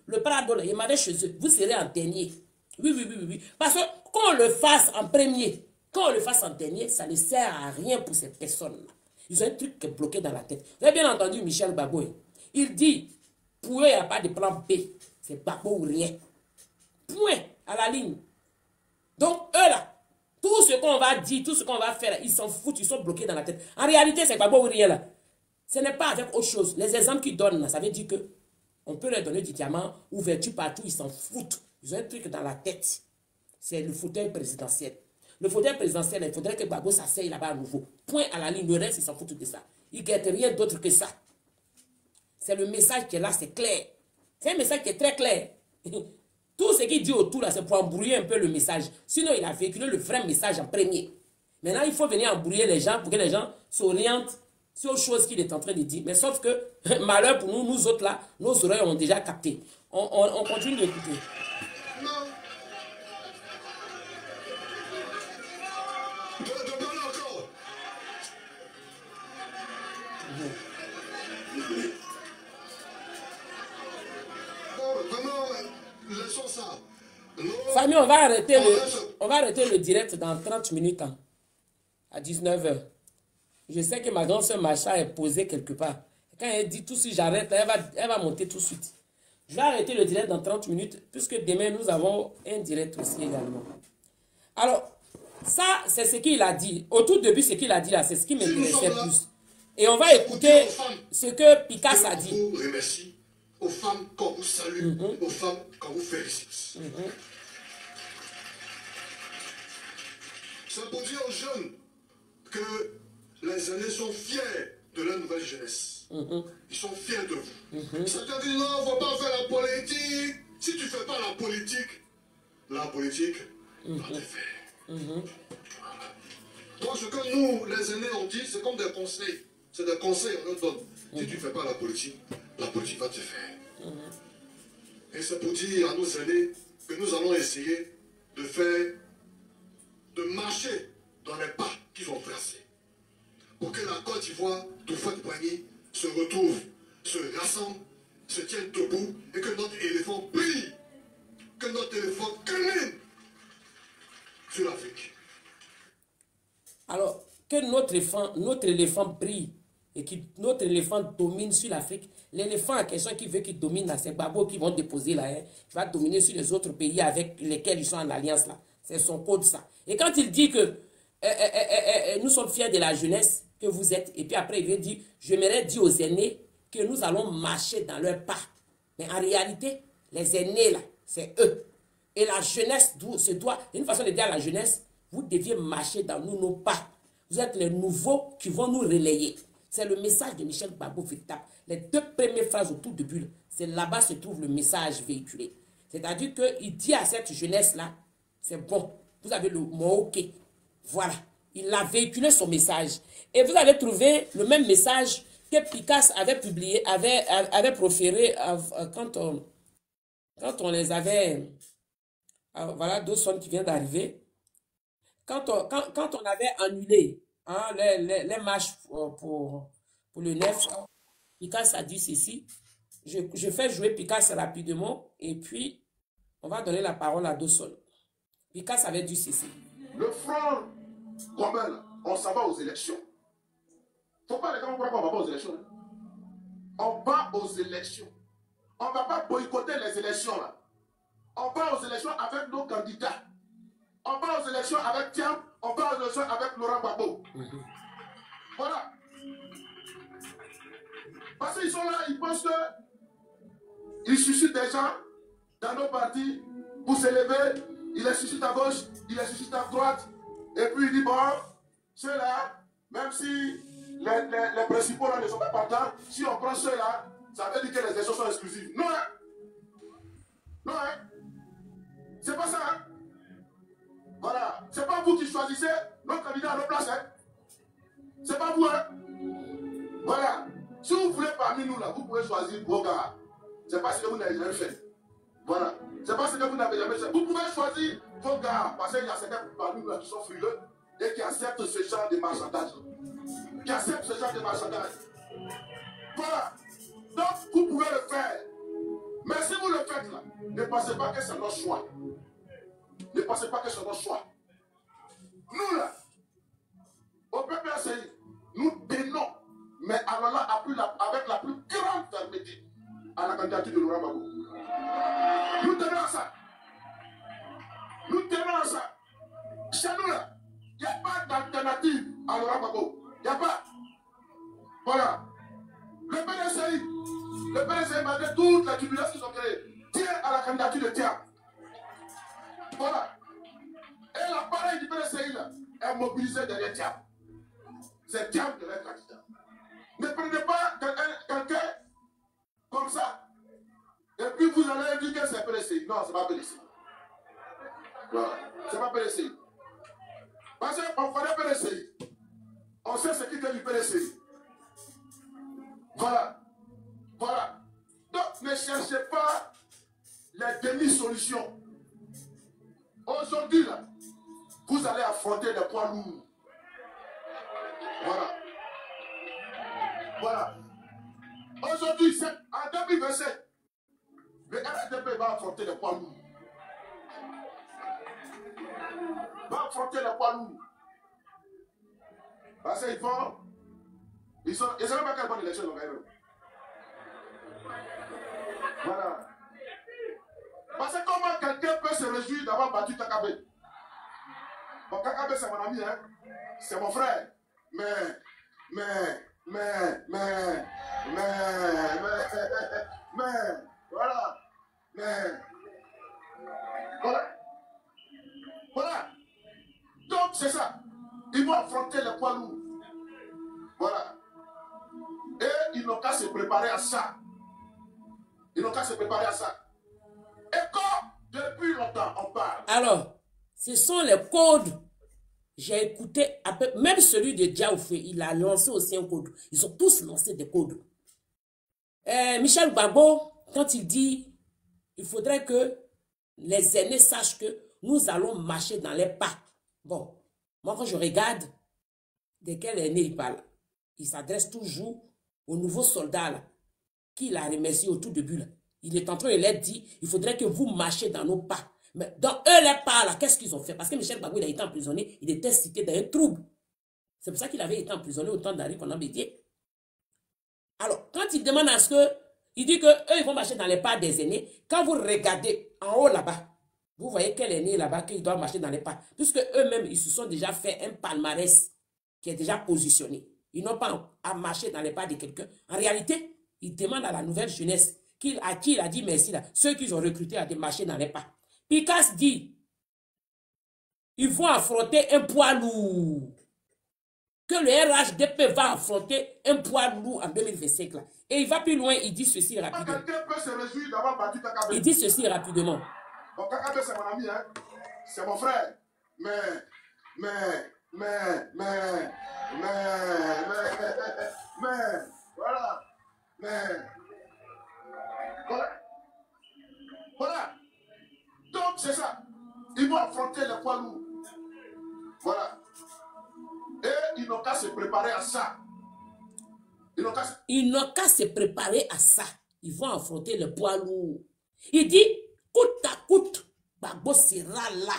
le Prado, là, il m'avait chez eux. Vous serez en dernier. Oui, oui, oui, oui, oui. Parce que qu'on le fasse en premier, quand on le fasse en dernier, ça ne sert à rien pour ces personnes-là. Ils ont un truc qui est bloqué dans la tête. Vous avez bien entendu Michel Gbagbo. Il dit, pour eux, il n'y a pas de plan B. C'est Gbagbo ou rien. Point, à la ligne. Donc, eux là, tout ce qu'on va dire, tout ce qu'on va faire, ils s'en foutent, ils sont bloqués dans la tête. En réalité, c'est Gbagbo ou rien là. Ce n'est pas avec autre chose. Les exemples qu'ils donnent, là, ça veut dire que on peut leur donner du diamant, ouverture partout, ils s'en foutent. Ils ont un truc dans la tête. C'est le fauteuil présidentiel. Le fauteuil présidentiel, il faudrait que Gbagbo s'asseye là-bas à nouveau. Point à la ligne. Le reste, ils s'en foutent de ça. Ils ne guettent rien d'autre que ça. C'est le message qui est là, c'est clair. C'est un message qui est très clair. Tout ce qu'il dit autour, là, c'est pour embrouiller un peu le message. Sinon, il a véhiculé le vrai message en premier. Maintenant, il faut venir embrouiller les gens pour que les gens s'orientent sur autre chose qu'il est en train de dire. Mais sauf que, malheur pour nous, nous autres là, nos oreilles ont déjà capté. On continue d'écouter. Famille, on va arrêter le direct dans 30 minutes, hein, à 19 h. Je sais que ma grande soeur Macha est posée quelque part. Quand elle dit tout de suite j'arrête, elle va monter tout de suite. Je vais arrêter le direct dans 30 minutes, puisque demain nous avons un direct aussi également. Alors, ça, c'est ce qu'il a dit. Au tout début, ce qu'il a dit là, c'est ce qui m'intéressait plus. Et on va écouter ce que Picasse a dit. Je vous remercie aux femmes qu'on vous salue, aux femmes qu'on vous félicite. C'est pour dire aux jeunes que les aînés sont fiers de la nouvelle jeunesse. Ils sont fiers de vous. Certains disent non, il ne faut pas faire la politique. Si tu ne fais pas la politique va te faire. Donc ce que nous, les aînés, on dit, c'est comme des conseils. C'est des conseils qu'on nous donne. Si tu ne fais pas la politique va te faire. Et c'est pour dire à nos aînés que nous allons essayer de marcher dans les pas qu'ils ont tracés. Pour que la Côte d'Ivoire, Houphouët-Boigny, se retrouve, se rassemble, se tienne debout et que notre éléphant brille. Que notre éléphant cumule sur l'Afrique. Alors, que notre éléphant brille et que notre éléphant domine sur l'Afrique. L'éléphant en question qui veut qu'il domine, c'est Gbagbo qui vont déposer là. Qui va dominer sur les autres pays avec lesquels ils sont en alliance là. C'est son code ça. Et quand il dit que nous sommes fiers de la jeunesse que vous êtes, et puis après il veut dire, j'aimerais dire aux aînés que nous allons marcher dans leurs pas. Mais en réalité, les aînés là, c'est eux. Et la jeunesse se doit, une façon de dire à la jeunesse, vous deviez marcher dans nos pas. Vous êtes les nouveaux qui vont nous relayer. C'est le message de Michel Gbagbo véritable. Les deux premières phrases au tout début, c'est là-bas se trouve le message véhiculé. C'est-à-dire qu'il dit à cette jeunesse-là, c'est bon, vous avez le mot OK. Voilà, il a véhiculé son message. Et vous allez trouver le même message que Picasse avait publié, avait proféré quand on les avait... Voilà, deux sons qui viennent d'arriver. Quand on avait annulé hein, les marches pour le 9, Picasse a dit ceci. Je fais jouer Picasse rapidement et puis on va donner la parole à Dawson. Picasse avait dit ceci. Le front commun, on s'en va aux élections. Faut pas les gens croient qu'on va pas aux élections. On va aux élections. On ne va pas boycotter les élections là. On va aux élections avec nos candidats. On va aux élections avec Thiam, on va aux élections avec Laurent Gbagbo. Voilà. Parce qu'ils sont là, ils pensent qu'ils suscitent des gens dans nos partis pour s'élever. Ils les suscitent à gauche, ils les suscitent à droite. Et puis ils disent, bon, ceux-là, même si les principaux là ne sont pas partants, si on prend ceux-là, ça veut dire que les élections sont exclusives. Non, hein? Non, hein? C'est pas ça, hein? Voilà. C'est pas vous qui choisissez nos candidats à nos places, hein? C'est pas vous, hein? Voilà. Si vous voulez parmi nous, là, vous pouvez choisir vos gars. C'est pas ce que vous n'avez jamais fait. Voilà. C'est pas ce que vous n'avez jamais fait. Vous pouvez choisir vos gars, parce qu'il y a certains parmi nous là, qui sont frileux et qui acceptent ce genre de marchandage. Qui acceptent ce genre de marchandage. Voilà. Donc, vous pouvez le faire. Mais si vous le faites là, ne pensez pas que c'est notre choix. Ne pensez pas que c'est notre choix. Nous là, au PPACI, nous tenons, mais alors là, avec la plus grande fermeté à la candidature de Laurent Gbagbo. Nous tenons à ça. Nous tenons à ça. Chez nous là, il n'y a pas d'alternative à Laurent Gbagbo. Il n'y a pas. Voilà. Le PDCI, malgré toutes les turbulences qu'ils ont créées, tient à la candidature de Thiam. Voilà. Et l'appareil du PDCI là, est mobilisé derrière Thiam. C'est Thiam qui est le candidat. Ne prenez pas quelqu'un comme ça. Et puis vous allez dire que c'est PDCI. Non, ce n'est pas PDCI. Voilà. Ce n'est pas PDCI. Parce qu'on connaît PDCI. On sait ce qui est du PDCI. Voilà. Voilà. Donc ne cherchez pas les demi-solutions. Aujourd'hui, là, vous allez affronter des poids lourds. Voilà. Voilà. Aujourd'hui, en 2027, le RDP va affronter des poids lourds. Va affronter les poids lourds. Parce qu'ils vont. Ils ne savent pas quelle bonne élection ils ont gagné. Voilà. Parce que comment quelqu'un peut se réjouir d'avoir battu Takabe? Bon, Takabe, c'est mon ami, hein? C'est mon frère. Mais, voilà. Voilà. Donc, c'est ça. Ils vont affronter les poids lourds. Voilà. Et ils n'ont qu'à se préparer à ça. Ils n'ont qu'à se préparer à ça. Et quand, depuis longtemps, on parle. Alors, ce sont les codes. J'ai écouté, même celui de Diaoufé, il a lancé aussi un code. Ils ont tous lancé des codes. Michel Gbagbo, quand il dit, il faudrait que les aînés sachent que nous allons marcher dans les pas. Bon, moi quand je regarde de quel aîné il parle, il s'adresse toujours aux nouveaux soldats qu'il a remercié au tout début. Là. Il est en train de leur dire, il faudrait que vous marchiez dans nos pas. Mais dans eux, les pas, là, qu'est-ce qu'ils ont fait? Parce que Michel Gbagbo, il a été emprisonné, il était cité dans un trouble. C'est pour ça qu'il avait été emprisonné au temps d'Henri Konan Bédié. Alors, quand il demande à ce que, il dit que eux, ils vont marcher dans les pas des aînés. Quand vous regardez en haut là-bas, vous voyez quel aîné là-bas qu'ils doivent marcher dans les pas. Puisque eux-mêmes, ils se sont déjà fait un palmarès qui est déjà positionné. Ils n'ont pas à marcher dans les pas de quelqu'un. En réalité, ils demandent à la nouvelle jeunesse à qui il a dit merci là, ceux qu'ils ont recrutés à marcher dans les pas. Picasse dit, ils vont affronter un poids lourd. Que le RHDP va affronter un poids lourd en 2025 là. Et il va plus loin, il dit ceci rapidement. Quelqu'un peut se réjouir d'avoir battu Takabe. Il dit ceci rapidement. Bon, Takabe, c'est mon ami, hein. C'est mon frère. Mais, voilà. Voilà. Donc, c'est ça. Ils vont affronter les poids lourds. Voilà. Et ils n'ont qu'à se préparer à ça. Ils n'ont qu'à se préparer à ça. Ils vont affronter le poids lourd. Il dit, coûte à coûte, Gbagbo sera là.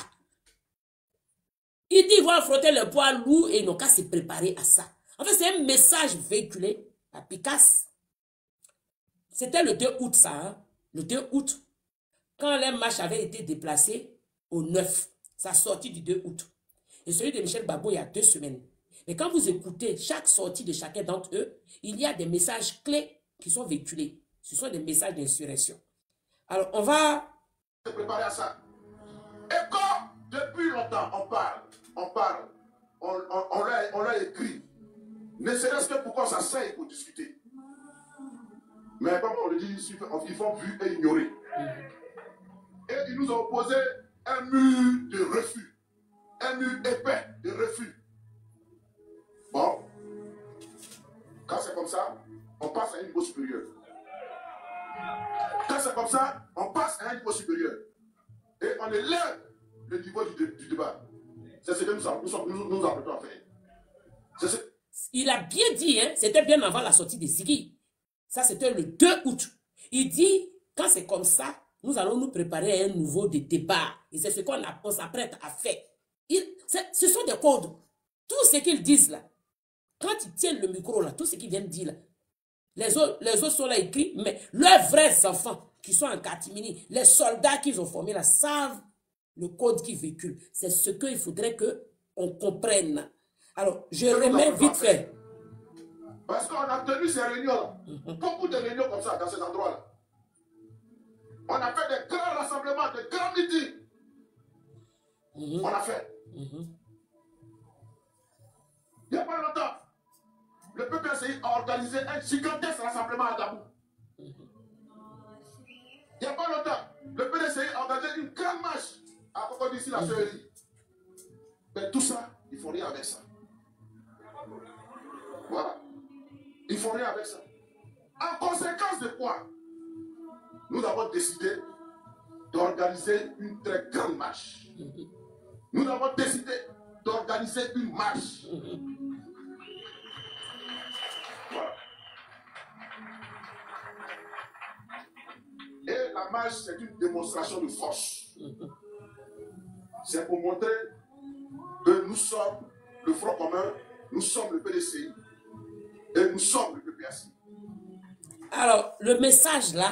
Il dit, ils vont affronter le poids lourd et ils n'ont qu'à se préparer à ça. En fait, c'est un message véhiculé à Picasse. C'était le 2 août, ça. Hein? Le 2 août, quand les marches avaient été déplacées au 9, ça sortit du 2 août. Et celui de Michel Gbagbo, il y a 2 semaines. Mais quand vous écoutez chaque sortie de chacun d'entre eux, il y a des messages clés qui sont véhiculés. Ce sont des messages d'insurrection. Alors, on va se préparer à ça. Et quand, depuis longtemps, on l'a écrit, ne serait-ce que pour qu'on s'asseye pour discuter. Mais comme on le dit, ils font vu et ignorer. Et ils nous ont opposé un mur de refus. Un mur épais de refus. Bon, quand c'est comme ça, on passe à un niveau supérieur. Quand c'est comme ça, on passe à un niveau supérieur. Et on élève le niveau du débat. C'est ce que nous apprêtons à faire. Il a bien dit, hein, c'était bien avant la sortie de Ziggy. Ça, c'était le 2 août. Il dit, quand c'est comme ça, nous allons nous préparer à un nouveau débat. Et c'est ce qu'on s'apprête à faire. Ce sont des codes. Tout ce qu'ils disent là, quand ils tiennent le micro là, tout ce qu'ils viennent dire là, les autres sont là écrits, mais leurs vrais enfants qui sont en catimini, les soldats qu'ils ont formés là, savent le code qu'ils véhiculent. C'est ce qu'il faudrait qu'on comprenne. Alors, je remets vite fait. Parce qu'on a tenu ces réunions-là, beaucoup de réunions comme ça, dans ces endroits-là. On a fait des grands rassemblements, des grands meetings. On a fait. Il n'y a pas longtemps, le PPCI a organisé un gigantesque rassemblement à Dabou. Il n'y a pas longtemps, le PDCI a organisé une grande marche à Coco d'ici la Sœurie. Mais tout ça, il faut rien avec ça. Voilà. Il faut rien avec ça. En conséquence de quoi, nous avons décidé d'organiser une très grande marche. Nous avons décidé d'organiser une marche. Voilà. Et la marche, c'est une démonstration de force. C'est pour montrer que nous sommes le Front commun, nous sommes le PDCI et nous sommes le PPACI. Alors, le message là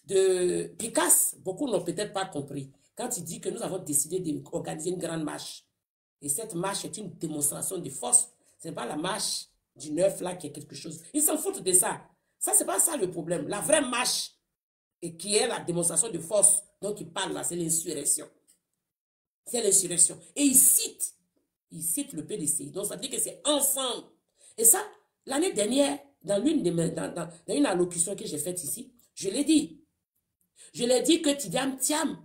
de Picasse, beaucoup n'ont peut-être pas compris. Quand il dit que nous avons décidé d'organiser une grande marche, et cette marche est une démonstration de force, ce n'est pas la marche du 9 là qui est quelque chose. Ils s'en foutent de ça. Ça, c'est pas ça le problème. La vraie marche, et qui est la démonstration de force dont il parle là, c'est l'insurrection. C'est l'insurrection. Et il cite le PDCI. Donc, ça veut dire que c'est ensemble. Et ça, l'année dernière, dans une allocution que j'ai faite ici, je l'ai dit. Je l'ai dit que Tidiane Thiam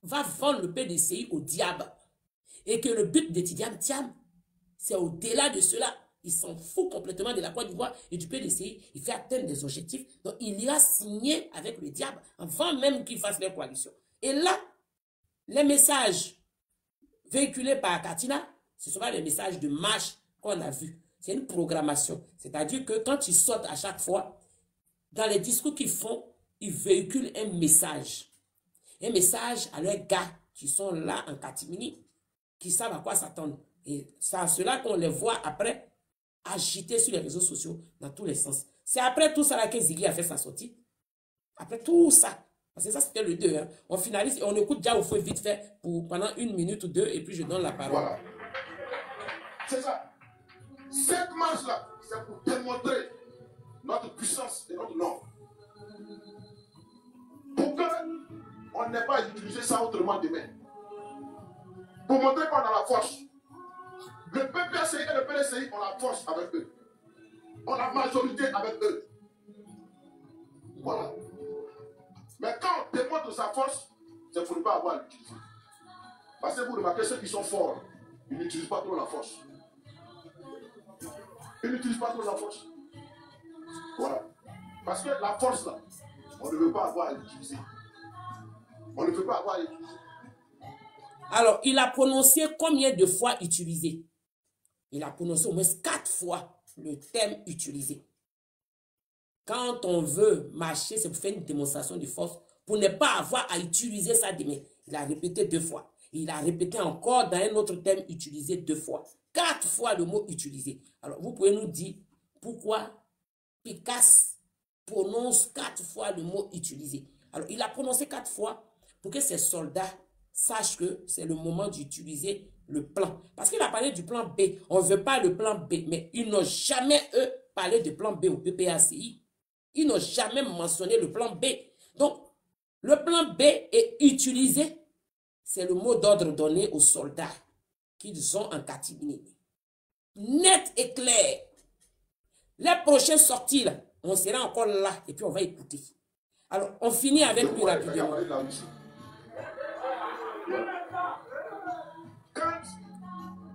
va vendre le PDCI au diable. Et que le but de Tidiane Thiam, c'est au-delà de cela. Il s'en fout complètement de la Côte d'Ivoire et du PDCI. Il fait atteindre des objectifs. Donc, il ira signer avec le diable avant même qu'il fasse leur coalition. Et là, les messages véhiculés par Katina, ce ne sont pas les messages de marche qu'on a vus. C'est une programmation. C'est-à-dire que quand ils sortent à chaque fois, dans les discours qu'ils font, ils véhiculent un message. Un message à leurs gars qui sont là en catimini, qui savent à quoi s'attendre. Et c'est à cela qu'on les voit après agiter sur les réseaux sociaux dans tous les sens. C'est après tout ça là que Ziggy a fait sa sortie. Après tout ça. Parce que ça, c'était le 2. Hein. On finalise et on écoute déjà au feu vite fait pendant 1 minute ou 2 et puis je donne la parole. Voilà. C'est ça. Cette marche-là, c'est pour démontrer notre puissance et notre nom. Pour qu'on n'ait pas utilisé ça autrement demain. Pour montrer qu'on a la force. Le PPACI et le PDCI ont la force avec eux. On a la majorité avec eux. Voilà. Mais quand on démontre sa force, c'est pour ne pas avoir à l'utiliser. Parce que vous remarquez, ceux qui sont forts, ils n'utilisent pas trop la force. Ils n'utilisent pas trop la force. Voilà. Parce que la force, là, on ne veut pas avoir à l'utiliser. On ne veut pas avoir à l'utiliser. Alors, il a prononcé combien de fois utilisé? Il a prononcé au moins 4 fois le terme utilisé. Quand on veut marcher, c'est pour faire une démonstration de force, pour ne pas avoir à utiliser ça demain. Il a répété 2 fois. Il a répété encore dans un autre terme utilisé 2 fois. 4 fois le mot utilisé. Alors, vous pouvez nous dire pourquoi Picasse prononce 4 fois le mot utilisé. Alors, il a prononcé 4 fois pour que ses soldats sachent que c'est le moment d'utiliser le plan. Parce qu'il a parlé du plan B. On ne veut pas le plan B, mais ils n'ont jamais, eux, parlé de plan B au PPACI. Ils n'ont jamais mentionné le plan B. Donc, le plan B est utilisé. C'est le mot d'ordre donné aux soldats qu'ils sont en catimini. Net et clair. Les prochaines sorties, là, on sera encore là et puis on va écouter. Alors, on finit avec plus rapidement. Quand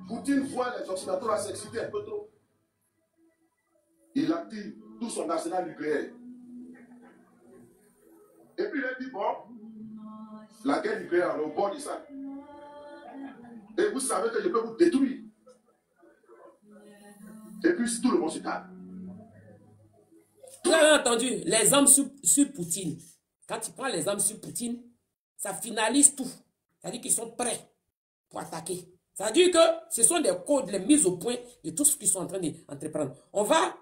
Poutine voit les Occidentaux s'exciter un peu trop, il active tout son arsenal nucléaire. Et puis il a dit, bon, la guerre nucléaire, on est au bord de ça. Et vous savez que je peux vous détruire. Et puis tout le monde se calme. Vous avez entendu les hommes sur Poutine. quand tu prends les armes sur Poutine, ça finalise tout. Ça veut dire qu'ils sont prêts pour attaquer. Ça veut dire que ce sont des codes, les mises au point de tout ce qu'ils sont en train d'entreprendre. On va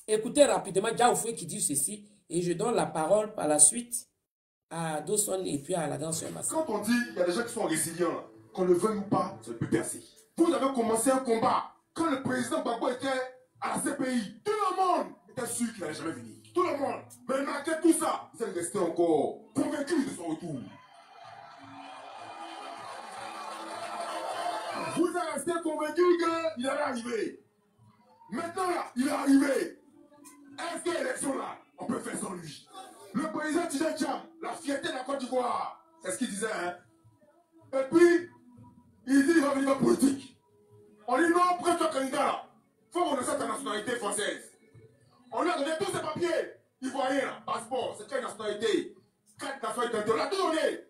écouter rapidement Diaoufoué qui dit ceci et je donne la parole par la suite à Dawson et puis à la danse. Quand on dit qu'il y a des gens qui sont résilients, qu'on le veuille ou pas, ça ne peut percer. Vous avez commencé un combat. Quand le président Gbagbo était à la CPI, tout le monde était sûr qu'il n'allait jamais venir. Tout le monde. Mais malgré tout ça, vous êtes resté encore convaincus de son retour. Vous êtes resté convaincus qu'il allait arriver. Maintenant, là, il est arrivé. Est-ce que l'élection là, on peut faire sans lui? Le président Tidjane Thiam, la fierté de la Côte d'Ivoire, c'est ce qu'il disait, hein. Et puis, il dit qu'il va venir en politique. On dit non, prends-toi candidat là. Faut reconnaître ta nationalité française. On lui a donné tous ses papiers. Ivoirien là, passeport, c'est quelle nationalité? 4 nationalités, on l'a tout donné.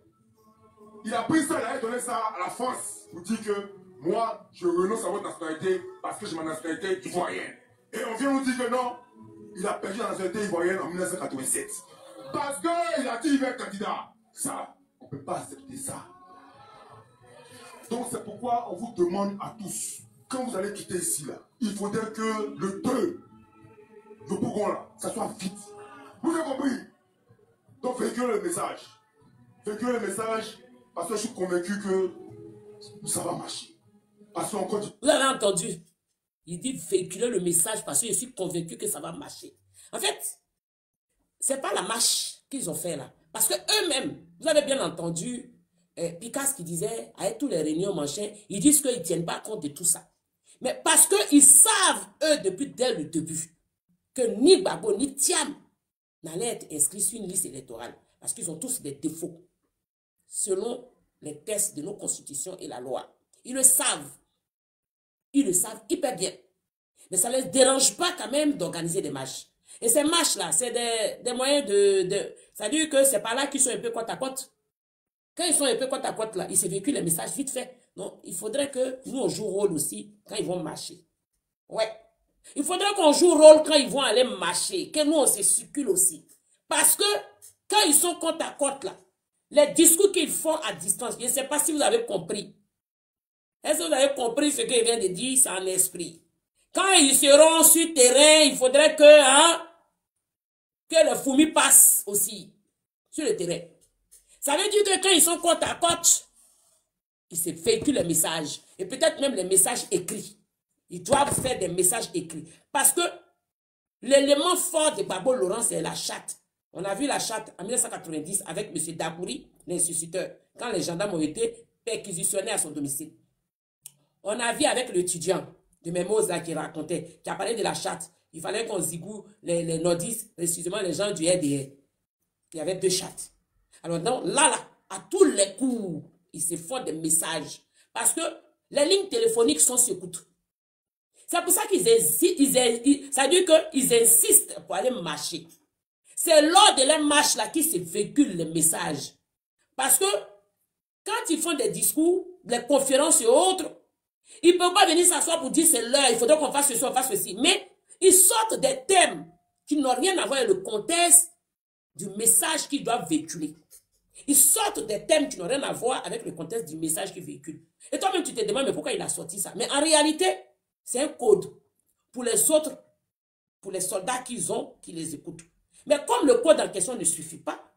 Il a pris ça, il a donné ça à la France pour dire que moi, je renonce à votre nationalité parce que j'ai ma nationalité ivoirienne. Et on vient nous dire que non, il a perdu la nationalité ivoirienne en 1987. Parce qu'il a dit qu'il va être candidat. Ça, on ne peut pas accepter ça. Donc c'est pourquoi on vous demande à tous, quand vous allez quitter ici, là, il faudrait que le 2, le Bougon là, ça soit vite. Vous avez compris? Donc véhiculez le message. Véhiculez le message parce que je suis convaincu que ça va marcher. Parce qu'on continue. Vous avez entendu? Il dit véhiculer le message parce que je suis convaincu que ça va marcher. En fait, c'est pas la marche qu'ils ont fait là. Parce que eux-mêmes, vous avez bien entendu Picasse qui disait, avec tous les réunions machin, ils disent qu'ils ne tiennent pas compte de tout ça. Mais parce qu'ils savent, eux, dès le début, que ni Gbagbo ni Thiam n'allaient être inscrits sur une liste électorale. Parce qu'ils ont tous des défauts. Selon les tests de nos constitutions et la loi. Ils le savent. Ils le savent hyper bien. Mais ça ne les dérange pas quand même d'organiser des marches. Et ces marches-là, c'est des moyens ça veut dire que c'est par là qu'ils sont un peu côte à côte. Quand ils sont un peu côte à côte là, ils se véhiculent les messages vite fait. Donc, il faudrait que nous, on joue rôle aussi quand ils vont marcher. Ouais. Il faudrait qu'on joue rôle quand ils vont aller marcher. Que nous, on se circule aussi. Parce que quand ils sont côte à côte là, les discours qu'ils font à distance, je ne sais pas si vous avez compris. Est-ce que vous avez compris ce qu'il vient de dire? C'est en esprit. Quand ils seront sur terrain, il faudrait que le fourmi passe aussi sur le terrain. Ça veut dire que quand ils sont côte à côte, ils se véhiculent les messages. Et peut-être même les messages écrits. Ils doivent faire des messages écrits. Parce que l'élément fort de Gbagbo Laurent, c'est la chatte. On a vu la chatte en 1990 avec M. Dakouri, l'insusciteur, quand les gendarmes ont été perquisitionnés à son domicile. On a vu avec l'étudiant de Memosa qui racontait, qui a parlé de la chatte. Il fallait qu'on zigoue les nordistes, précisément les gens du RDR. Il y avait 2 chattes. Alors donc, là, à tous les coups, ils se font des messages. Parce que les lignes téléphoniques sont sur écoute. C'est pour ça qu'ils hésitent. Ça veut dire qu'ils insistent pour aller marcher. C'est lors de la marche là qu'ils se véhiculent les messages. Parce que quand ils font des discours, des conférences et autres, ils ne peuvent pas venir s'asseoir pour dire c'est l'heure, il faudrait qu'on fasse ceci, on fasse ceci. Mais ils sortent des thèmes qui n'ont rien à voir avec le contexte du message qu'ils doivent véhiculer. Ils sortent des thèmes qui n'ont rien à voir avec le contexte du message qu'ils véhiculent. Et toi-même, tu te demandes, mais pourquoi il a sorti ça? Mais en réalité, c'est un code pour les autres, pour les soldats qu'ils ont, qui les écoutent. Mais comme le code en question ne suffit pas,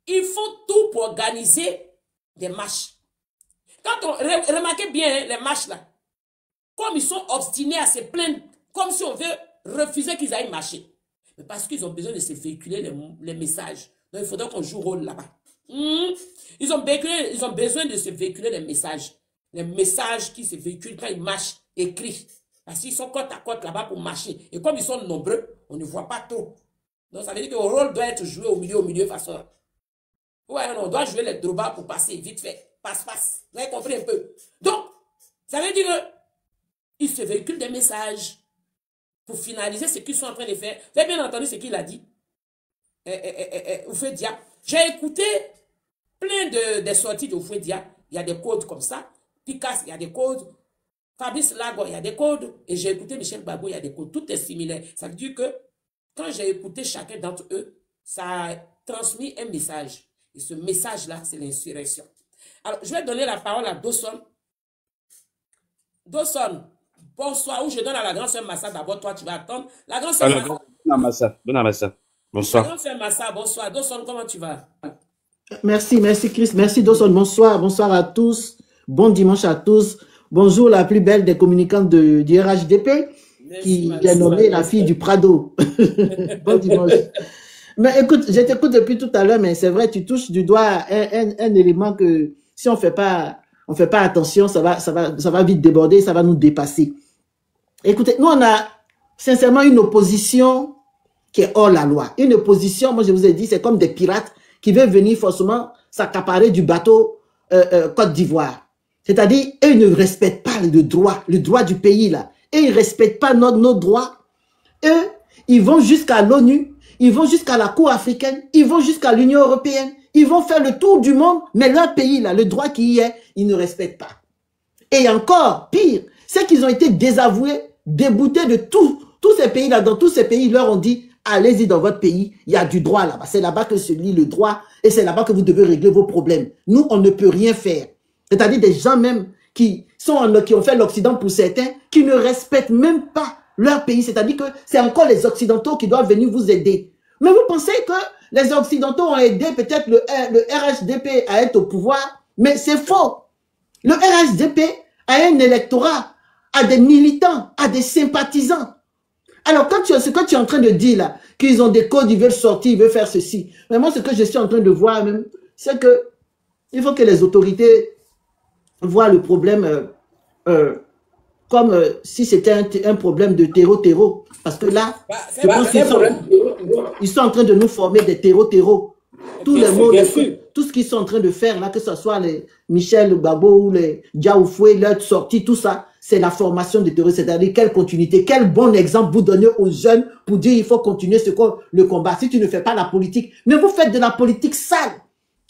il faut tout pour organiser des marches. Quand on remarquez bien les marches là, comme ils sont obstinés à se plaindre, comme si on veut refuser qu'ils aillent marcher. Mais parce qu'ils ont besoin de se véhiculer les messages. Donc il faudrait qu'on joue rôle là-bas. Ils ont besoin de se véhiculer les messages. Les messages qui se véhiculent quand ils marchent, écrits. Parce qu'ils sont côte à côte là-bas pour marcher. Et comme ils sont nombreux, on ne voit pas trop. Donc ça veut dire que le rôle doit être joué au milieu, façon. Ouais, on doit jouer les drobas pour passer, vite fait. Passe. Vous avez compris un peu. Donc, ça veut dire qu'ils se véhiculent des messages pour finaliser ce qu'ils sont en train de faire. Vous avez bien entendu ce qu'il a dit. Oufoué-Dia. J'ai écouté plein de sorties d'Oufoué-Dia. Il y a des codes comme ça. Picasse, il y a des codes. Fabrice Lago, il y a des codes. Et j'ai écouté Michel Gbagbo, il y a des codes. Tout est similaire. Ça veut dire que quand j'ai écouté chacun d'entre eux, ça a transmis un message. Et ce message-là, c'est l'insurrection. Alors, je vais donner la parole à Dawson. Dawson, bonsoir. Ou je donne à la grande sœur Massa. D'abord, toi, tu vas attendre. La grande sœur Massa. Bonsoir. La grande sœur Massa, bonsoir. Dawson, comment tu vas? Merci Chris. Merci Dawson. Bonsoir à tous. Bon dimanche à tous. Bonjour la plus belle des communicantes du RHDP, qui est nommée la fille du Prado. Bon dimanche. Mais écoute, je t'écoute depuis tout à l'heure, mais c'est vrai, tu touches du doigt un élément que si on fait pas attention, ça va vite déborder, ça va nous dépasser. Écoutez, nous on a sincèrement une opposition qui est hors la loi. Une opposition, moi je vous ai dit, c'est comme des pirates qui veulent venir forcément s'accaparer du bateau Côte d'Ivoire. C'est-à-dire, eux, ils ne respectent pas le droit du pays, là. Et ils ne respectent pas nos droits. Eux, ils vont jusqu'à l'ONU, ils vont jusqu'à la Cour africaine, ils vont jusqu'à l'Union européenne, ils vont faire le tour du monde, mais leur pays, là, le droit qui y est, ils ne respectent pas. Et encore, pire, c'est qu'ils ont été désavoués, déboutés de tous ces pays-là. Dans tous ces pays, ils leur ont dit, allez-y dans votre pays, il y a du droit là-bas. C'est là-bas que se lit le droit et c'est là-bas que vous devez régler vos problèmes. Nous, on ne peut rien faire. C'est-à-dire des gens même qui ont fait l'Occident pour certains, qui ne respectent même pas leur pays. C'est-à-dire que c'est encore les Occidentaux qui doivent venir vous aider. Mais vous pensez que les Occidentaux ont aidé peut-être le RHDP à être au pouvoir? Mais c'est faux. Le RHDP a un électorat, a des militants, a des sympathisants. Alors, ce que tu es en train de dire là, qu'ils ont des codes, ils veulent sortir, ils veulent faire ceci. Mais moi, ce que je suis en train de voir même, c'est que il faut que les autorités voient le problème comme si c'était un problème de terreau. Parce que là, je pense qu'ils sont en train de nous former des terreau. Tous les mots, tout ce qu'ils sont en train de faire là, que ce soit les Michel Gbagbo ou les Diaoufoué, leur sortie, tout ça, c'est la formation des terroristes. C'est-à-dire quelle continuité, quel bon exemple vous donnez aux jeunes pour dire il faut continuer le combat. Si tu ne fais pas la politique, mais vous faites de la politique sale.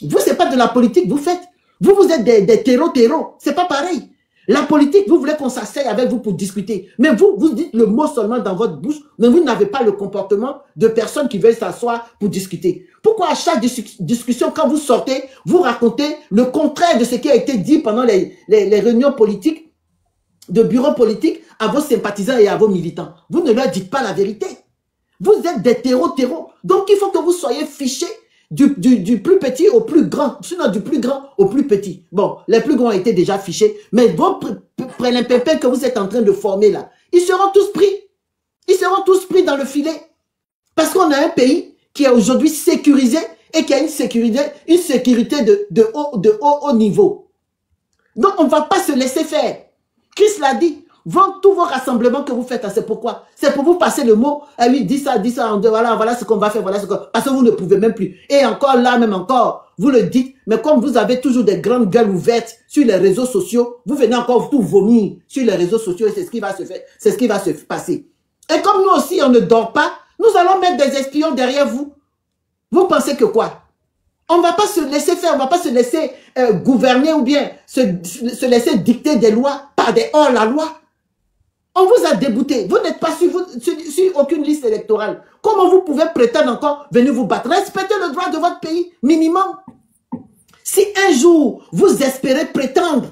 Vous, c'est pas de la politique, vous faites. Vous êtes des terreau. C'est pas pareil. La politique, vous voulez qu'on s'asseye avec vous pour discuter. Mais vous dites le mot seulement dans votre bouche, mais vous n'avez pas le comportement de personnes qui veulent s'asseoir pour discuter. Pourquoi à chaque discussion, quand vous sortez, vous racontez le contraire de ce qui a été dit pendant les réunions politiques, de bureaux politiques, à vos sympathisants et à vos militants? Vous ne leur dites pas la vérité. Vous êtes des terreau. Donc il faut que vous soyez fichés du plus petit au plus grand, sinon du plus grand au plus petit. Bon, les plus grands ont été déjà fichés, mais vos pépins que vous êtes en train de former là, ils seront tous pris. Ils seront tous pris dans le filet. Parce qu'on a un pays qui est aujourd'hui sécurisé et qui a une sécurité de haut niveau. Donc on ne va pas se laisser faire. Chris l'a dit. Tous vos rassemblements que vous faites, c'est pourquoi? C'est pour vous passer le mot. Ah oui, dis ça, voilà ce qu'on va faire, parce que vous ne pouvez même plus. Et encore là, même encore, vous le dites, mais comme vous avez toujours des grandes gueules ouvertes sur les réseaux sociaux, vous venez encore tout vomir sur les réseaux sociaux et c'est ce qui va se faire, c'est ce qui va se passer. Et comme nous aussi, on ne dort pas, nous allons mettre des espions derrière vous. Vous pensez que quoi? On ne va pas se laisser faire, on ne va pas se laisser gouverner ou bien se laisser dicter des lois par des hors-la-loi. On vous a débouté. Vous n'êtes pas sur aucune liste électorale. Comment vous pouvez prétendre encore venir vous battre? Respectez le droit de votre pays, minimum. Si un jour, vous espérez prétendre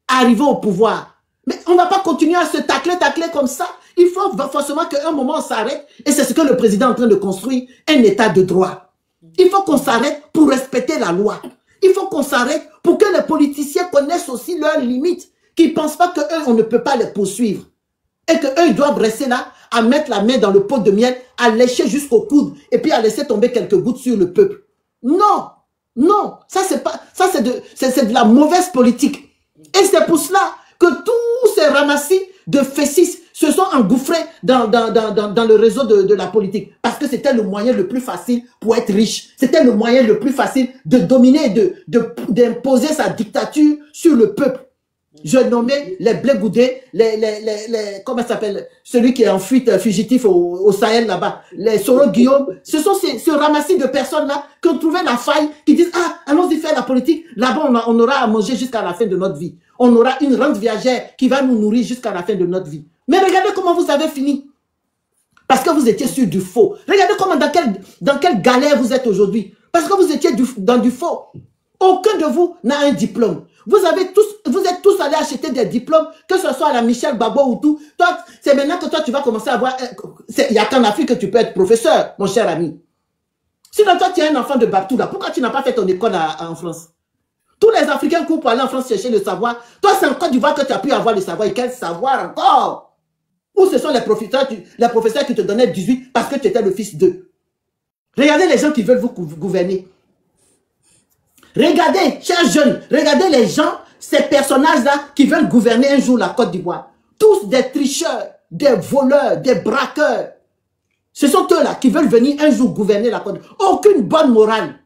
arriver au pouvoir, mais on ne va pas continuer à se tacler comme ça. Il faut forcément qu'à un moment, on s'arrête. Et c'est ce que le président est en train de construire, un état de droit. Il faut qu'on s'arrête pour respecter la loi. Il faut qu'on s'arrête pour que les politiciens connaissent aussi leurs limites, qu'ils ne pensent pas qu'eux, on ne peut pas les poursuivre. Et qu'eux, ils doivent rester là, à mettre la main dans le pot de miel, à lécher jusqu'au coude, et puis à laisser tomber quelques gouttes sur le peuple. Non, non, ça c'est de la mauvaise politique. Et c'est pour cela que tous ces ramassis de fessis se sont engouffrés dans le réseau de la politique. Parce que c'était le moyen le plus facile pour être riche. C'était le moyen le plus facile de dominer, d'imposer sa dictature sur le peuple. Je nommais les Blé-Goudé, comment ça s'appelle, celui qui est en fuite fugitif au Sahel là-bas, les Soro Guillaume. Ce sont ce ramassis de personnes-là qui ont trouvé la faille, qui disent, ah, allons-y faire la politique. Là-bas, on aura à manger jusqu'à la fin de notre vie. On aura une rente viagère qui va nous nourrir jusqu'à la fin de notre vie. Mais regardez comment vous avez fini. Parce que vous étiez sur du faux. Regardez comment dans quelle galère vous êtes aujourd'hui. Parce que vous étiez dans du faux. Aucun de vous n'a un diplôme. Vous êtes tous allés acheter des diplômes, que ce soit à la Michel Babo ou tout. Toi, c'est maintenant que toi, tu vas commencer à voir. Il n'y a qu'en Afrique que tu peux être professeur, mon cher ami. Sinon, toi, tu es un enfant de Babtou, là. Pourquoi tu n'as pas fait ton école en France? Tous les Africains courent pour aller en France chercher le savoir. Toi, c'est en Côte d'Ivoire que tu as pu avoir le savoir. Et quel savoir encore? Ou ce sont les professeurs qui te donnaient 18 parce que tu étais le fils d'eux. Regardez les gens qui veulent vous gouverner. Regardez, chers jeunes, regardez les gens, ces personnages-là qui veulent gouverner un jour la Côte d'Ivoire. Tous des tricheurs, des voleurs, des braqueurs. Ce sont eux-là qui veulent venir un jour gouverner la Côte d'Ivoire. Aucune bonne morale.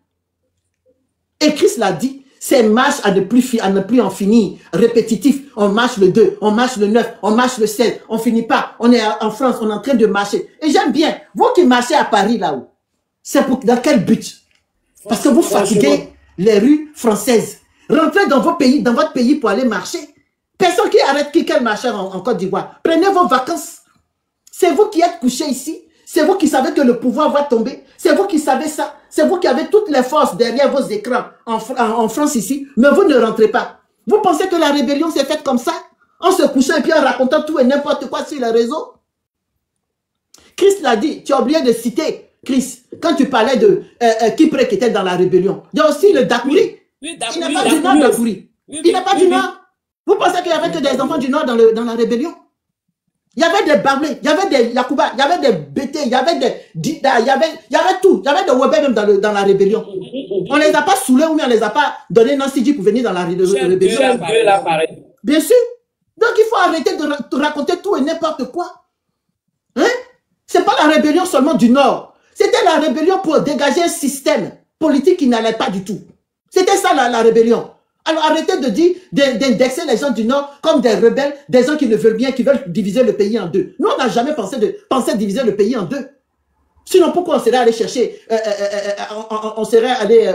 Et Christ l'a dit, c'est marche à ne plus en finir, répétitif. On marche le 2, on marche le 9, on marche le 16, on finit pas. On est en France, on est en train de marcher. Et j'aime bien, vous qui marchez à Paris là-haut, c'est dans quel but? Parce que vous fatiguez les rues françaises. Rentrez dans votre pays pour aller marcher. Personne qui arrête quel marcheur en Côte d'Ivoire. Prenez vos vacances. C'est vous qui êtes couchés ici. C'est vous qui savez que le pouvoir va tomber. C'est vous qui savez ça. C'est vous qui avez toutes les forces derrière vos écrans en France ici. Mais vous ne rentrez pas. Vous pensez que la rébellion s'est faite comme ça? En se couchant et puis en racontant tout et n'importe quoi sur les réseaux? Christ l'a dit. Tu as oublié de citer Christ, quand tu parlais de Kipré qui était dans la rébellion. Il y a aussi le Dakouri. Il n'est pas du Nord, Dakouri. Il n'est pas du Nord. Vous pensez qu'il n'y avait que des enfants du Nord dans la rébellion? Il y avait des Barblés, il y avait des Yakuba, il y avait des Bété, il y avait des Dida, il y avait tout. Il y avait des Webé même dans la rébellion. On ne les a pas saoulés ou bien on ne les a pas donné Nansidi pour venir dans la rébellion. Bien sûr. Donc il faut arrêter de raconter tout et n'importe quoi. Hein? C'est pas la rébellion seulement du Nord. C'était la rébellion pour dégager un système politique qui n'allait pas du tout. C'était ça la rébellion. Alors arrêtez de dire, d'indexer les gens du Nord comme des rebelles, des gens qui ne veulent bien, qui veulent diviser le pays en deux. Nous, on n'a jamais pensé diviser le pays en deux. Sinon, pourquoi on serait allé chercher, on serait allé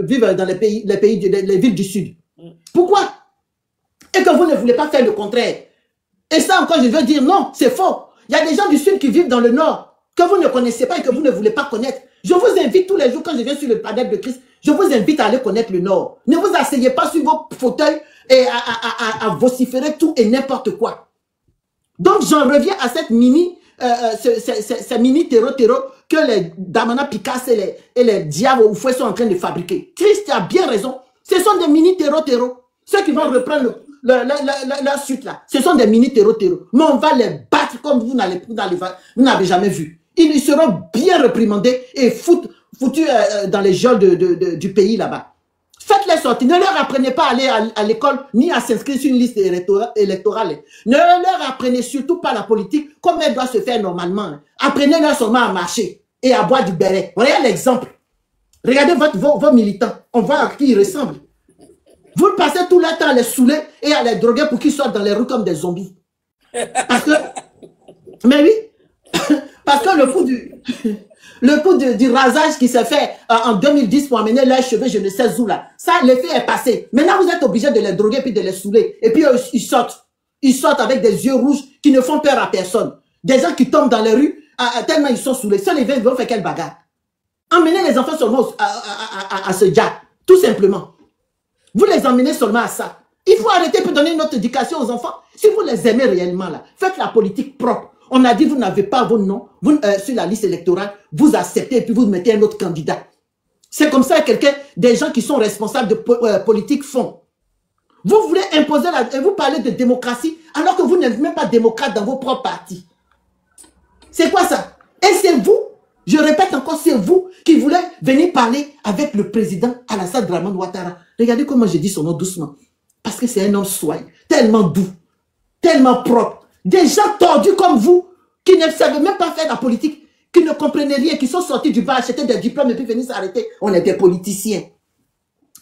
vivre dans les villes du Sud? Pourquoi? Et que vous ne voulez pas faire le contraire. Et ça encore, je veux dire non, c'est faux. Il y a des gens du Sud qui vivent dans le Nord, que vous ne connaissez pas et que vous ne voulez pas connaître. Je vous invite tous les jours, quand je viens sur le planète de Christ, je vous invite à aller connaître le Nord. Ne vous asseyez pas sur vos fauteuils et à vociférer tout et n'importe quoi. Donc, j'en reviens à cette mini terreau que les Damana Picasso et les diables ou fouets sont en train de fabriquer. Christ a bien raison. Ce sont des mini terreau. Ceux qui vont reprendre la suite là, ce sont des mini terreau. Mais on va les battre comme vous n'avez jamais vu. Ils seront bien réprimandés et foutus dans les geôles du pays là-bas. Faites-les sortir. Ne leur apprenez pas à aller à l'école ni à s'inscrire sur une liste électorale. Ne leur apprenez surtout pas la politique comme elle doit se faire normalement. Apprenez-leur seulement à marcher et à boire du béret. Regardez l'exemple. Regardez vos militants. On voit à qui ils ressemblent. Vous passez tout le temps à les saouler et à les droguer pour qu'ils sortent dans les rues comme des zombies. Parce que... Mais oui. Parce que le coup du rasage qui s'est fait en 2010 pour amener leurs cheveux, je ne sais où là, ça, l'effet est passé. Maintenant, vous êtes obligé de les droguer puis de les saouler. Et puis, ils sortent. Ils sortent avec des yeux rouges qui ne font peur à personne. Des gens qui tombent dans les rues tellement ils sont saoulés. Ça, les gens vont faire quelle bagarre? Emmenez les enfants seulement à ce gars. Tout simplement. Vous les emmenez seulement à ça. Il faut arrêter pour donner notre éducation aux enfants. Si vous les aimez réellement, là, faites la politique propre. On a dit, vous n'avez pas vos noms sur la liste électorale, vous acceptez et puis vous mettez un autre candidat. C'est comme ça que des gens qui sont responsables de politique font. Vous voulez imposer, vous parlez de démocratie, alors que vous n'êtes même pas démocrate dans vos propres partis. C'est quoi ça? Et c'est vous, je répète encore, c'est vous qui voulez venir parler avec le président Alassane Dramane Ouattara. Regardez comment je dis son nom doucement. Parce que c'est un homme soigneux, tellement doux, tellement propre. Des gens tordus comme vous, qui ne savent même pas faire la politique, qui ne comprennent rien, qui sont sortis du bar, acheter des diplômes et puis venir s'arrêter. On est des politiciens.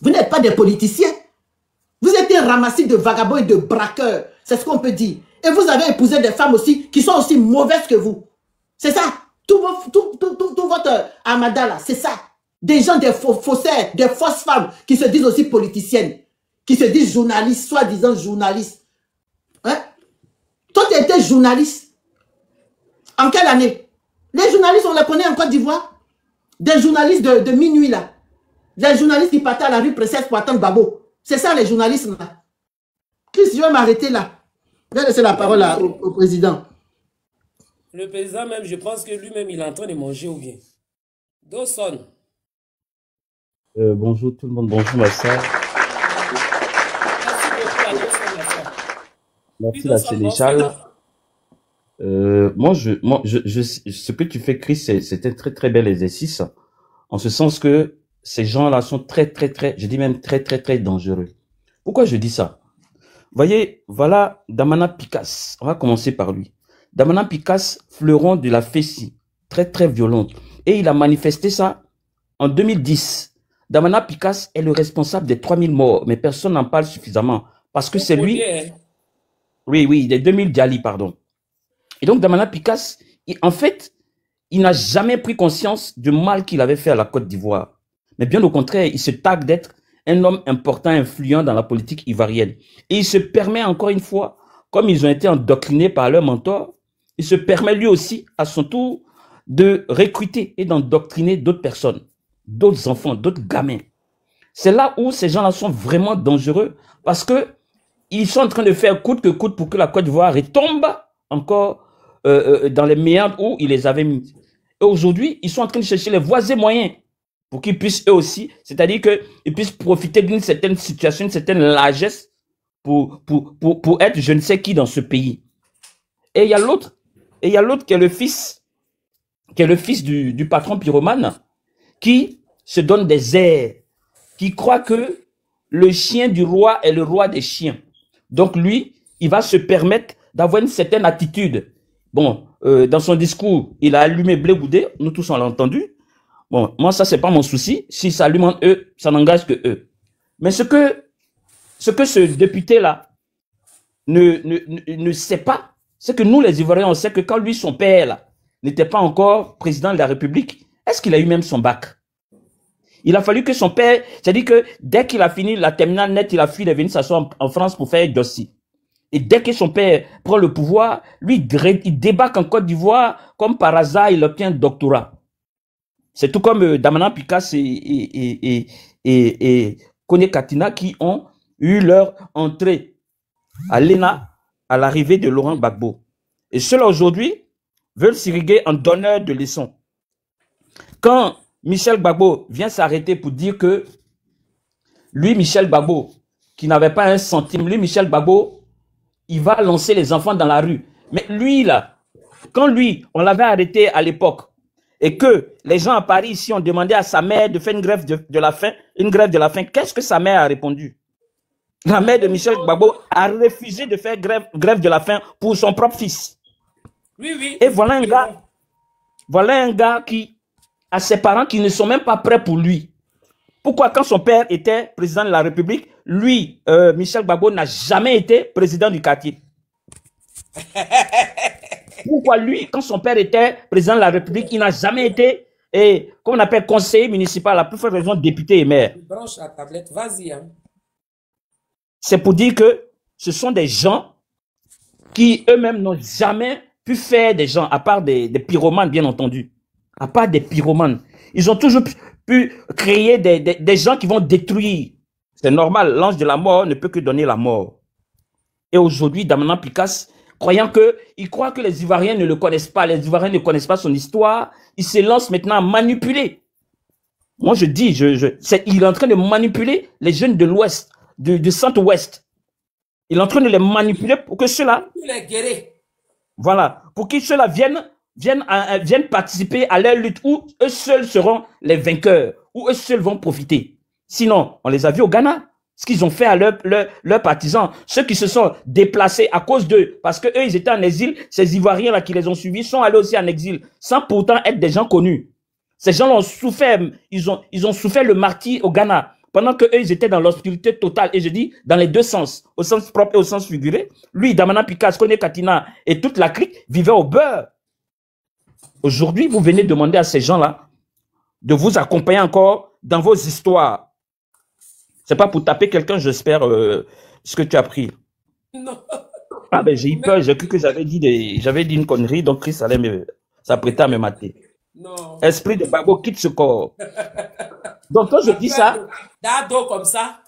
Vous n'êtes pas des politiciens. Vous êtes un ramassis de vagabonds et de braqueurs. C'est ce qu'on peut dire. Et vous avez épousé des femmes aussi qui sont aussi mauvaises que vous. C'est ça. Tout votre armada là, c'est ça. Des gens, des faussaires, des fausses femmes qui se disent aussi politiciennes, qui se disent journalistes, soi-disant journalistes. Hein? Toi, tu étais journaliste. En quelle année? Les journalistes, on les connaît en Côte d'Ivoire. Des journalistes de minuit, là. Les journalistes qui partaient à la rue Princesse pour attendre Babo. C'est ça, les journalistes, là. Chris, je vais m'arrêter là. Je vais laisser la parole au président. Le président, même, je pense que lui-même, il est en train de manger ou bien. Dawson. Bonjour tout le monde, bonjour ma soeur. Merci la Sénéchal. Ce que tu fais, Chris, c'est un très très bel exercice. En ce sens que ces gens-là sont très, je dis même très dangereux. Pourquoi je dis ça? Voyez, voilà Damana Picasse. On va commencer par lui. Damana Picasse, fleuron de la Fessie, très violente. Et il a manifesté ça en 2010. Damana Picasse est le responsable des 3000 morts, mais personne n'en parle suffisamment. Parce que c'est lui... Oui, des 2000 Djali, pardon. Et donc Damana Picasse, en fait, il n'a jamais pris conscience du mal qu'il avait fait à la Côte d'Ivoire. Mais bien au contraire, il se targue d'être un homme important, influent dans la politique ivoirienne. Et il se permet encore une fois, comme ils ont été endoctrinés par leur mentor, il se permet lui aussi, à son tour, de recruter et d'endoctriner d'autres personnes, d'autres enfants, d'autres gamins. C'est là où ces gens-là sont vraiment dangereux parce que ils sont en train de faire coûte que coûte pour que la Côte d'Ivoire retombe encore dans les méandres où ils les avaient mis. Et aujourd'hui, ils sont en train de chercher les voies et moyens pour qu'ils puissent eux aussi, c'est-à-dire qu'ils puissent profiter d'une certaine situation, d'une certaine largesse pour être je ne sais qui dans ce pays. Et il y a l'autre qui est le fils du patron pyromane qui se donne des airs, qui croit que le chien du roi est le roi des chiens. Donc lui, il va se permettre d'avoir une certaine attitude. Bon, dans son discours, il a allumé Blé Goudé, nous tous on l'a entendu. Bon, moi ça c'est pas mon souci, si ça allume eux, ça n'engage que eux. Mais ce que ce député-là ne sait pas, c'est que nous les Ivoiriens, on sait que quand lui, son père là, n'était pas encore président de la République, est-ce qu'il a eu même son bac? Il a fallu que son père, c'est-à-dire que dès qu'il a fini la terminale net, il a fui, il est venu s'asseoir en France pour faire dossier. Et dès que son père prend le pouvoir, lui, il débarque en Côte d'Ivoire, comme par hasard, il obtient un doctorat. C'est tout comme Damana Picasse et Kone Katina qui ont eu leur entrée à l'ENA à l'arrivée de Laurent Gbagbo. Et ceux-là aujourd'hui veulent s'irriguer en donneurs de leçons. Quand Michel Gbagbo vient s'arrêter pour dire que lui, Michel Gbagbo, qui n'avait pas un centime, lui, Michel Gbagbo, il va lancer les enfants dans la rue. Mais lui, là, quand lui, on l'avait arrêté à l'époque, et que les gens à Paris ici ont demandé à sa mère de faire une grève de la faim, qu'est-ce que sa mère a répondu? La mère de Michel Gbagbo a refusé de faire grève de la faim pour son propre fils. Oui. Et voilà un gars qui a ses parents qui ne sont même pas prêts pour lui. Pourquoi quand son père était président de la République, lui, Michel Gbagbo, n'a jamais été président du quartier? Pourquoi lui, quand son père était président de la République, il n'a jamais été, comme on appelle, conseiller municipal, à plus forte raison, député et maire? Branche la tablette, vas-y. Hein. C'est pour dire que ce sont des gens qui eux-mêmes n'ont jamais pu faire des gens, à part des pyromanes, bien entendu. À part des pyromanes. Ils ont toujours pu créer des gens qui vont détruire. C'est normal, l'ange de la mort ne peut que donner la mort. Et aujourd'hui, Damana Picasse, il croit que les Ivoiriens ne le connaissent pas, les Ivoiriens ne connaissent pas son histoire, il se lance maintenant à manipuler. Moi je dis, il est en train de manipuler les jeunes de l'Ouest, du centre-ouest. Il est en train de les manipuler pour que ceux-là... Voilà, pour que ceux-là viennent participer à leur lutte où eux seuls seront les vainqueurs, où eux seuls vont profiter. Sinon, on les a vus au Ghana, ce qu'ils ont fait à leurs partisans, ceux qui se sont déplacés à cause d'eux, parce que eux ils étaient en exil, ces Ivoiriens-là qui les ont suivis sont allés aussi en exil, sans pourtant être des gens connus. Ces gens-là ont souffert, ils ont souffert le martyre au Ghana, pendant que eux ils étaient dans l'obscurité totale, et je dis dans les deux sens, au sens propre et au sens figuré. Lui, Damana Picasse, Kone Katina et toute la clique vivaient au beurre. Aujourd'hui, vous venez demander à ces gens-là de vous accompagner encore dans vos histoires. C'est pas pour taper quelqu'un, j'espère, ce que tu as pris. Non. Ah ben j'ai eu peur, j'ai cru que j'avais dit une connerie, donc Chris allait s'apprêter à me mater. Non. Esprit de Babo, quitte ce corps. Donc quand je dis ça, d'ado comme ça,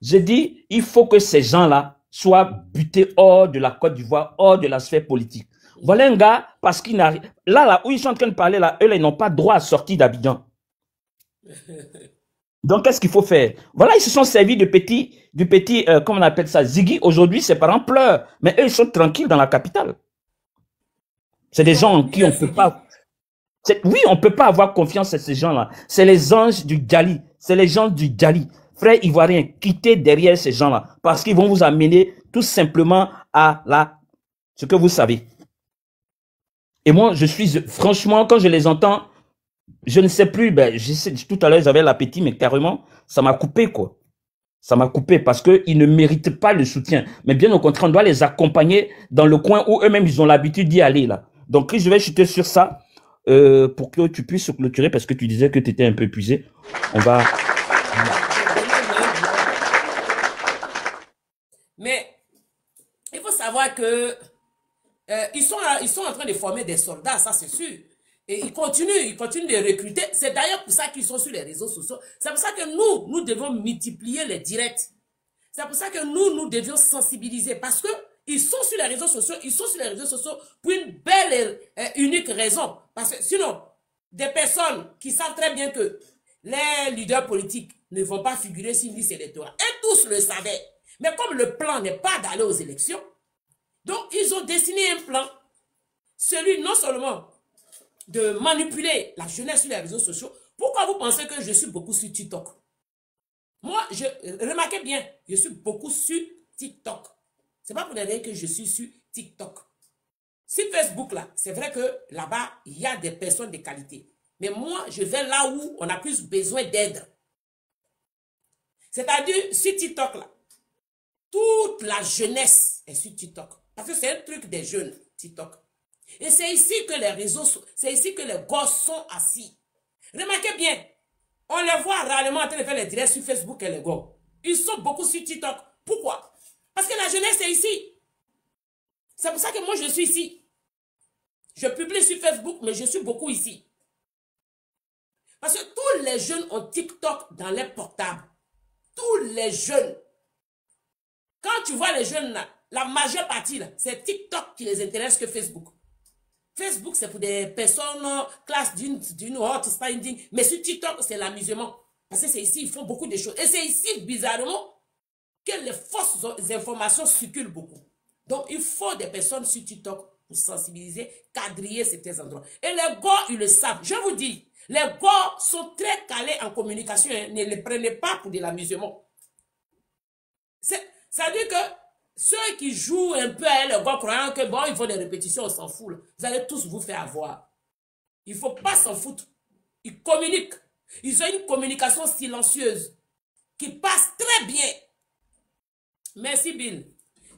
je dis, il faut que ces gens-là soient butés hors de la Côte d'Ivoire, hors de la sphère politique. Voilà un gars, parce qu'il n'arrive... Là, où ils sont en train de parler, là, eux, là, ils n'ont pas droit à sortir d'Abidjan. Donc, qu'est-ce qu'il faut faire? Voilà, ils se sont servis du petit, comment on appelle ça, Ziggy. Aujourd'hui, ses parents pleurent. Mais eux, ils sont tranquilles dans la capitale. C'est des gens en qui on ne peut pas... Oui, on ne peut pas avoir confiance à ces gens-là. C'est les anges du Djali. C'est les gens du Djali. Frères ivoiriens, quittez derrière ces gens-là. Parce qu'ils vont vous amener tout simplement à ce que vous savez. Et moi, je suis... Franchement, quand je les entends, je ne sais plus. Ben, tout à l'heure, j'avais l'appétit, mais carrément, ça m'a coupé, quoi. Ça m'a coupé parce qu'ils ne méritent pas le soutien. Mais bien au contraire, on doit les accompagner dans le coin où eux-mêmes, ils ont l'habitude d'y aller, là. Donc, je vais chuter sur ça. Pour que tu puisses clôturer, parce que tu disais que tu étais un peu épuisé. On va... Mais il faut savoir que ils sont en train de former des soldats, ça c'est sûr. Et ils continuent de recruter. C'est d'ailleurs pour ça qu'ils sont sur les réseaux sociaux. C'est pour ça que nous devons multiplier les directs. C'est pour ça que nous devions sensibiliser. Parce que ils sont sur les réseaux sociaux. Ils sont sur les réseaux sociaux pour une belle et unique raison. Parce que sinon, des personnes qui savent très bien que les leaders politiques ne vont pas figurer sur une liste électorale. Et tous le savaient. Mais comme le plan n'est pas d'aller aux élections, donc ils ont dessiné un plan. Celui non seulement de manipuler la jeunesse sur les réseaux sociaux. Pourquoi vous pensez que je suis beaucoup sur TikTok? Moi, remarquez bien, je suis beaucoup sur TikTok. C'est pas pour dire que je suis sur TikTok. Sur Facebook, là, c'est vrai que là-bas, il y a des personnes de qualité. Mais moi, je vais là où on a plus besoin d'aide. C'est-à-dire, sur TikTok, là, toute la jeunesse est sur TikTok. Parce que c'est un truc des jeunes, TikTok. Et c'est ici que les réseaux, c'est ici que les gosses sont assis. Remarquez bien, on les voit rarement en train de faire les directs sur Facebook et les gars. Ils sont beaucoup sur TikTok. Pourquoi? Parce que la jeunesse est ici. C'est pour ça que moi je suis ici. Je publie sur Facebook, mais je suis beaucoup ici. Parce que tous les jeunes ont TikTok dans les portables. Tous les jeunes. Quand tu vois les jeunes là, la majeure partie là, c'est TikTok qui les intéresse que Facebook. Facebook, c'est pour des personnes classe d'une haute standing. Mais sur TikTok, c'est l'amusement. Parce que c'est ici, ils font beaucoup de choses. Et c'est ici, bizarrement, que les fausses informations circulent beaucoup. Donc, il faut des personnes sur TikTok pour sensibiliser, quadriller certains endroits. Et les gars, ils le savent. Je vous dis, les gars sont très calés en communication. Hein. Ne les prenez pas pour de l'amusement. C'est-à-dire que ceux qui jouent un peu à les gars croyant que bon, ils font des répétitions, on s'en fout. Là. Vous allez tous vous faire avoir. Il ne faut pas s'en foutre. Ils communiquent. Ils ont une communication silencieuse qui passe très bien. Merci Bill.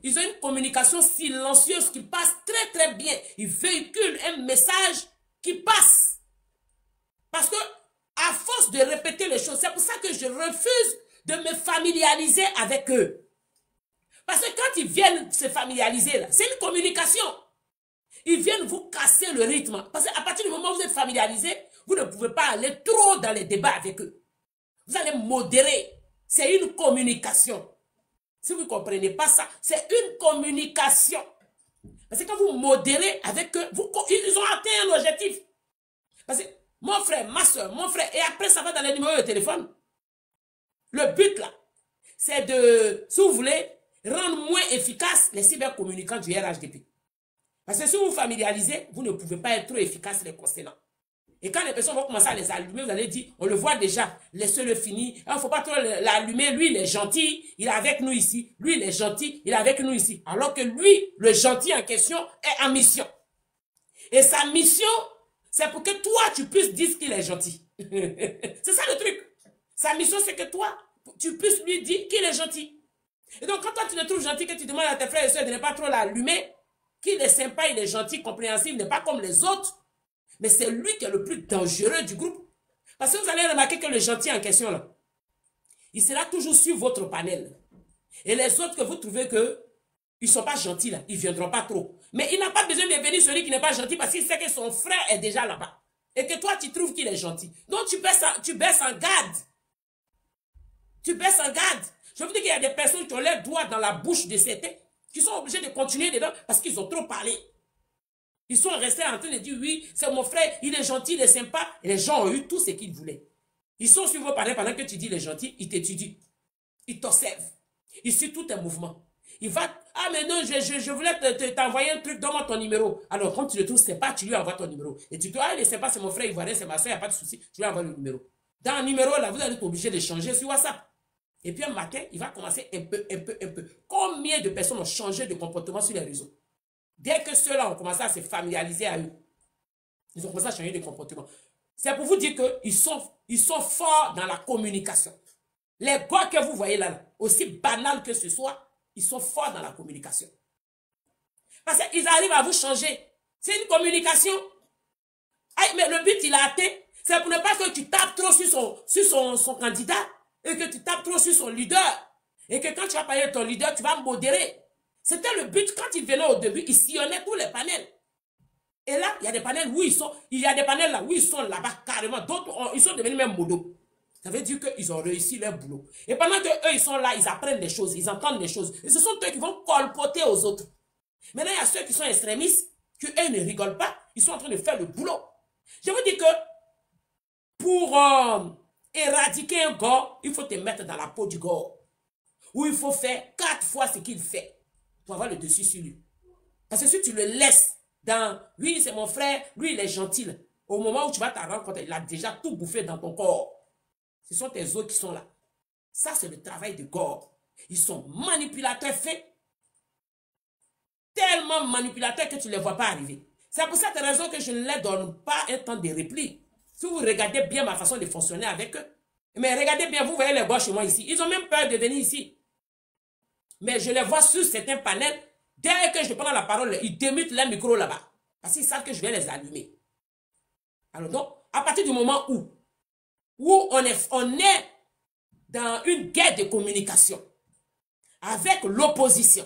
Ils ont une communication silencieuse qui passe très très bien. Ils véhiculent un message qui passe. Parce que à force de répéter les choses, c'est pour ça que je refuse de me familiariser avec eux. Parce que quand ils viennent se familiariser, là, c'est une communication. Ils viennent vous casser le rythme. Parce qu'à partir du moment où vous êtes familiarisé, vous ne pouvez pas aller trop dans les débats avec eux. Vous allez modérer. C'est une communication. Si vous ne comprenez pas ça, c'est une communication. Parce que quand vous modérez avec eux, ils ont atteint un objectif. Parce que mon frère, ma soeur, mon frère, et après ça va dans les numéros de téléphone. Le but là, c'est de, si vous voulez, rendre moins efficaces les cybercommunicants du RHDP. Parce que si vous vous familiarisez, vous ne pouvez pas être trop efficace les concernant. Et quand les personnes vont commencer à les allumer, vous allez dire, on le voit déjà, laissez-le finir. Il ne faut pas trop l'allumer. Lui, il est gentil, il est avec nous ici. Lui, il est gentil, il est avec nous ici. Alors que lui, le gentil en question, est en mission. Et sa mission, c'est pour que toi, tu puisses dire qu'il est gentil. C'est ça le truc. Sa mission, c'est que toi, tu puisses lui dire qu'il est gentil. Et donc, quand toi, tu le trouves gentil, que tu demandes à tes frères et soeurs de ne pas trop l'allumer, qu'il est sympa, il est gentil, compréhensif, il n'est pas comme les autres, mais c'est lui qui est le plus dangereux du groupe. Parce que vous allez remarquer que le gentil en question, là, il sera toujours sur votre panel. Et les autres que vous trouvez que Ils ne sont pas gentils là, ils ne viendront pas trop. Mais il n'a pas besoin de venir celui qui n'est pas gentil parce qu'il sait que son frère est déjà là-bas. Et que toi, tu trouves qu'il est gentil. Donc, tu baisses en garde. Tu baisses en garde. Je vous dis qu'il y a des personnes qui ont leurs doigts dans la bouche de certains, qui sont obligés de continuer dedans parce qu'ils ont trop parlé. Ils sont restés en train de dire, oui, c'est mon frère, il est gentil, il est sympa. Et les gens ont eu tout ce qu'ils voulaient. Ils sont sur vos parler pendant que tu dis il est gentil, ils t'étudient. Ils t'observent. Ils suivent tout tes mouvements. Il va, ah mais non, je voulais t'envoyer un truc, donne-moi ton numéro. Alors quand tu le trouves sympa, tu lui envoies ton numéro. Et tu te dis, ah il est sympa, c'est mon frère ivoirien, c'est ma soeur, il n'y a pas de souci, tu lui envoies le numéro. Dans le numéro là, vous allez être obligé de changer sur WhatsApp. Et puis un matin, il va commencer un peu. Combien de personnes ont changé de comportement sur les réseaux? Dès que ceux-là ont commencé à se familiariser à eux, ils ont commencé à changer de comportement. C'est pour vous dire qu'ils sont forts dans la communication. Les gars que vous voyez là, aussi banal que ce soit, ils sont forts dans la communication. Parce qu'ils arrivent à vous changer. C'est une communication. Aïe, mais le but, il a atteint. C'est pour ne pas que tu tapes trop sur son candidat et que tu tapes trop sur son leader. Et que quand tu vas parler de ton leader, tu vas modérer. C'était le but. Quand ils venaient au début, ils sillonnaient tous les panels. Et là, il y a des panels où ils sont. Il y a des panels là où ils sont là-bas carrément. D'autres, ils sont devenus même modos. Ça veut dire qu'ils ont réussi leur boulot. Et pendant qu'eux, ils sont là, ils apprennent des choses, ils entendent des choses. Et ce sont eux qui vont colpoter aux autres. Maintenant, il y a ceux qui sont extrémistes, qui eux ne rigolent pas, ils sont en train de faire le boulot. Je vous dis que pour éradiquer un gars, il faut te mettre dans la peau du gars. Ou il faut faire 4 fois ce qu'il fait pour avoir le dessus sur lui. Parce que si tu le laisses dans, lui c'est mon frère, lui il est gentil. Au moment où tu vas te rendre compte, il a déjà tout bouffé dans ton corps. Ce sont tes os qui sont là. Ça, c'est le travail de Gore. Ils sont manipulateurs faits. Tellement manipulateurs que tu ne les vois pas arriver. C'est pour cette raison que je ne leur donne pas un temps de repli. Si vous regardez bien ma façon de fonctionner avec eux. Mais regardez bien, vous voyez les gars chez moi ici. Ils ont même peur de venir ici. Mais je les vois sur certains panels. Dès que je prends la parole, ils démutent leur micro là-bas. Parce qu'ils savent que je vais les allumer. Alors donc, à partir du moment où on est dans une guerre de communication avec l'opposition,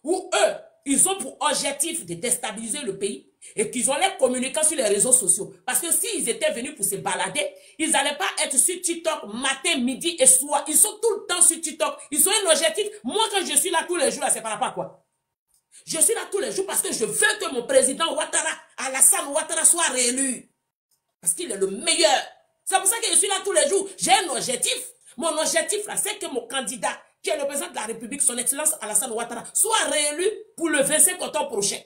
où eux, ils ont pour objectif de déstabiliser le pays et qu'ils ont les communicants sur les réseaux sociaux. Parce que s'ils étaient venus pour se balader, ils n'allaient pas être sur TikTok matin, midi et soir. Ils sont tout le temps sur TikTok. Ils ont un objectif. Moi, quand je suis là tous les jours, c'est par rapport à quoi? Je suis là tous les jours parce que je veux que mon président Ouattara, Alassane Ouattara, soit réélu. Parce qu'il est le meilleur. C'est pour ça que je suis là tous les jours. J'ai un objectif. Mon objectif, là, c'est que mon candidat, qui est le président de la République, son excellence Alassane Ouattara, soit réélu pour le 25 octobre prochain.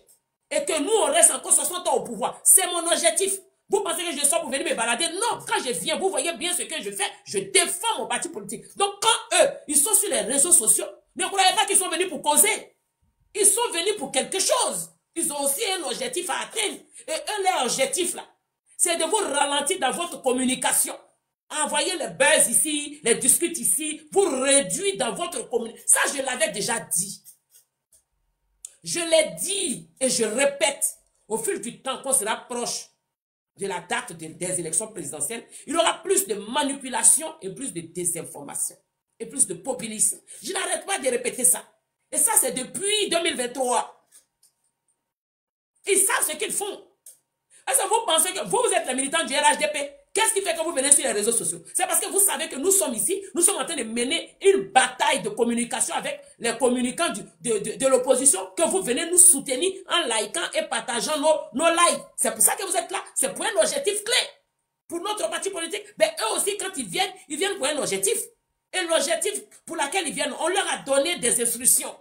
Et que nous, on reste encore 60 ans au pouvoir. C'est mon objectif. Vous pensez que je sors pour venir me balader? Non, quand je viens, vous voyez bien ce que je fais. Je défends mon parti politique. Donc, quand eux, ils sont sur les réseaux sociaux, ne croyez pas qu'ils sont venus pour causer. Ils sont venus pour quelque chose. Ils ont aussi un objectif à atteindre. Et eux, leur objectif, là, c'est de vous ralentir dans votre communication. Envoyer les buzz ici, les discutes ici, vous réduire dans votre communication. Ça, je l'avais déjà dit. Je l'ai dit et je répète. Au fil du temps, qu'on se rapproche de la date des élections présidentielles, il y aura plus de manipulation et plus de désinformation. Et plus de populisme. Je n'arrête pas de répéter ça. Et ça, c'est depuis 2023. Ils savent ce qu'ils font. Est-ce que vous pensez que vous êtes les militants du RHDP? Qu'est-ce qui fait que vous venez sur les réseaux sociaux? C'est parce que vous savez que nous sommes ici, nous sommes en train de mener une bataille de communication avec les communicants de l'opposition, que vous venez nous soutenir en likant et partageant nos likes. C'est pour ça que vous êtes là. C'est pour un objectif clé. Pour notre parti politique, mais eux aussi, quand ils viennent pour un objectif. Et l'objectif pour lequel ils viennent, on leur a donné des instructions.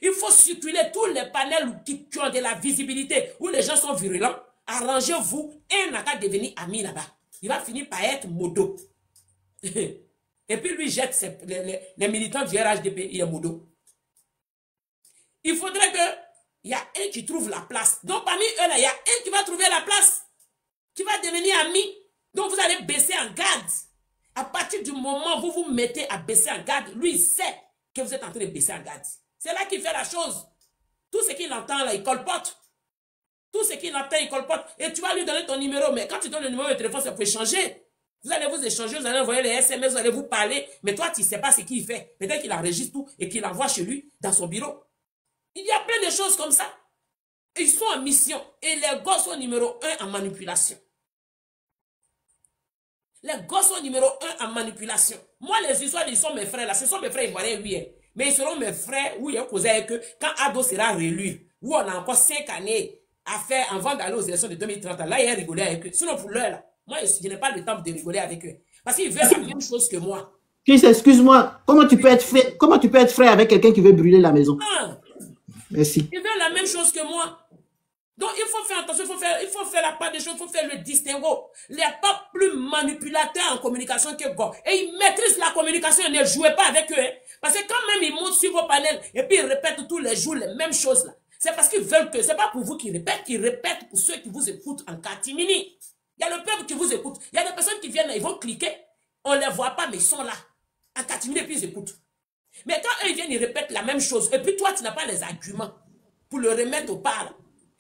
Il faut circuler tous les panels qui ont de la visibilité, où les gens sont virulents. Arrangez-vous et il n'a qu'à devenir ami là-bas. Il va finir par être modo. Et puis lui jette les militants du RHDP, il est modo. Il faudrait qu'il y a un qui trouve la place. Donc parmi eux là, il y a un qui va trouver la place, qui va devenir ami. Donc vous allez baisser en garde. À partir du moment où vous vous mettez à baisser en garde, lui il sait que vous êtes en train de baisser en garde. C'est là qu'il fait la chose. Tout ce qu'il entend là, il colpote. Tout ce qu'il entend, il colpote. Et tu vas lui donner ton numéro. Mais quand tu donnes le numéro de téléphone, c'est pour échanger. Vous allez vous échanger, vous allez envoyer les SMS, vous allez vous parler. Mais toi, tu ne sais pas ce qu'il fait. Peut-être qu'il enregistre tout et qu'il envoie chez lui, dans son bureau. Il y a plein de choses comme ça. Ils sont en mission. Et les gosses sont numéro 1 en manipulation. Les gosses sont numéro 1 en manipulation. Moi, les histoires, ils sont mes frères là. Ce sont mes frères ivoiriens, oui. Mais ils seront mes frères, oui, causé avec eux quand Ado sera réélu. Où on a encore 5 années à faire avant d'aller aux élections de 2030. Là, il a rigolé avec eux. Sinon, pour l'heure, là, moi, je n'ai pas le temps de rigoler avec eux. Parce qu'ils veulent la même chose que moi. Chris, excuse-moi. Comment tu peux être frère avec quelqu'un qui veut brûler la maison? Ah, merci. ils veulent la même chose que moi. Donc, il faut faire attention, il faut faire la part des choses, il faut faire le distinguo. Il n'y a pas plus manipulateur en communication que Go. Et ils maîtrisent la communication, ne jouez pas avec eux. Hein. Parce que quand même ils montent sur vos panels et puis ils répètent tous les jours les mêmes choses là. C'est parce qu'ils veulent que, c'est pas pour vous qu'ils répètent pour ceux qui vous écoutent en catimini. Il y a le peuple qui vous écoute. Il y a des personnes qui viennent, ils vont cliquer, on ne les voit pas, mais ils sont là. En catimini et puis ils écoutent. Mais quand eux ils viennent, ils répètent la même chose. Et puis toi, tu n'as pas les arguments pour le remettre au parle.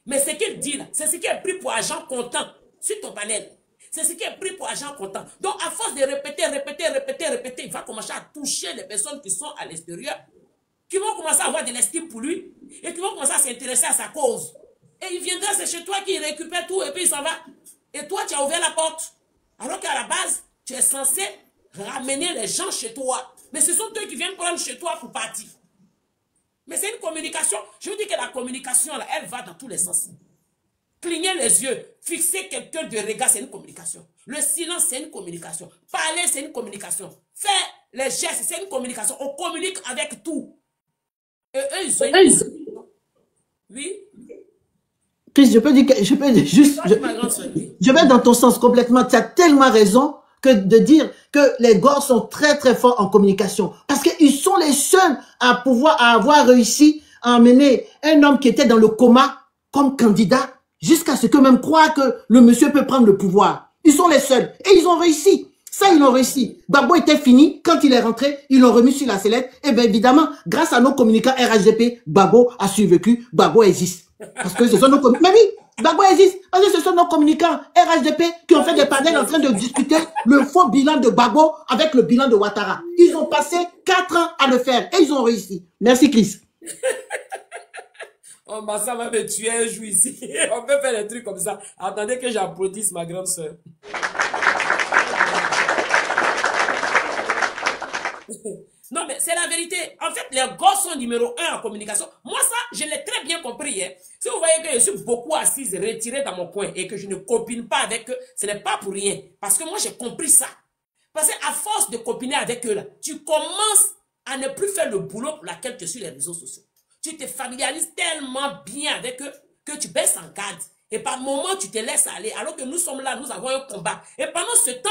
Mais ce qu'il dit là, c'est ce qui est pris pour agent comptant sur ton panel. C'est ce qui est pris pour agent comptant. Donc, à force de répéter, il va commencer à toucher les personnes qui sont à l'extérieur, qui vont commencer à avoir de l'estime pour lui, et qui vont commencer à s'intéresser à sa cause. Et il viendra, c'est chez toi qu'il récupère tout, et puis il s'en va. Et toi, tu as ouvert la porte. Alors qu'à la base, tu es censé ramener les gens chez toi. Mais ce sont eux qui viennent prendre chez toi pour partir. Mais c'est une communication. Je vous dis que la communication, là, elle va dans tous les sens. Cligner les yeux, fixer quelqu'un de regard, c'est une communication. Le silence, c'est une communication. Parler, c'est une communication. Faire les gestes, c'est une communication. On communique avec tout. Et eux, ils ont... Oui. Chris, je peux juste... Je vais dans ton sens complètement. Tu as tellement raison que de dire que les gosses sont très très forts en communication. Parce qu'ils sont les seuls à avoir réussi à emmener un homme qui était dans le coma comme candidat jusqu'à ce que même croire que le monsieur peut prendre le pouvoir. Ils sont les seuls. Et ils ont réussi. Ça, ils l'ont réussi. Gbagbo était fini. Quand il est rentré, ils l'ont remis sur la sellette. Et bien évidemment, grâce à nos communicants RHDP, Gbagbo a survécu. Gbagbo existe. Parce que ce sont nos communicants. Mais oui, Gbagbo existe. Parce que ce sont nos communicants RHDP qui ont fait des panels en train de discuter le faux bilan de Gbagbo avec le bilan de Ouattara. Ils ont passé 4 ans à le faire. Et ils ont réussi. Merci, Chris. Oh, bah, ça va me tuer un jour ici. On peut faire des trucs comme ça. Attendez que j'applaudisse ma grande soeur. Non, mais c'est la vérité. En fait, les gosses sont numéro 1 en communication. Moi, ça, je l'ai très bien compris. Hein. Si vous voyez que je suis beaucoup assise, retirée dans mon coin et que je ne copine pas avec eux, ce n'est pas pour rien. Parce que moi, j'ai compris ça. Parce qu'à force de copiner avec eux, là, tu commences à ne plus faire le boulot pour lequel tu es sur les réseaux sociaux. Tu te familiarises tellement bien avec eux que tu baisses en garde. Et par moments, tu te laisses aller. Alors que nous sommes là, nous avons un combat. Et pendant ce temps,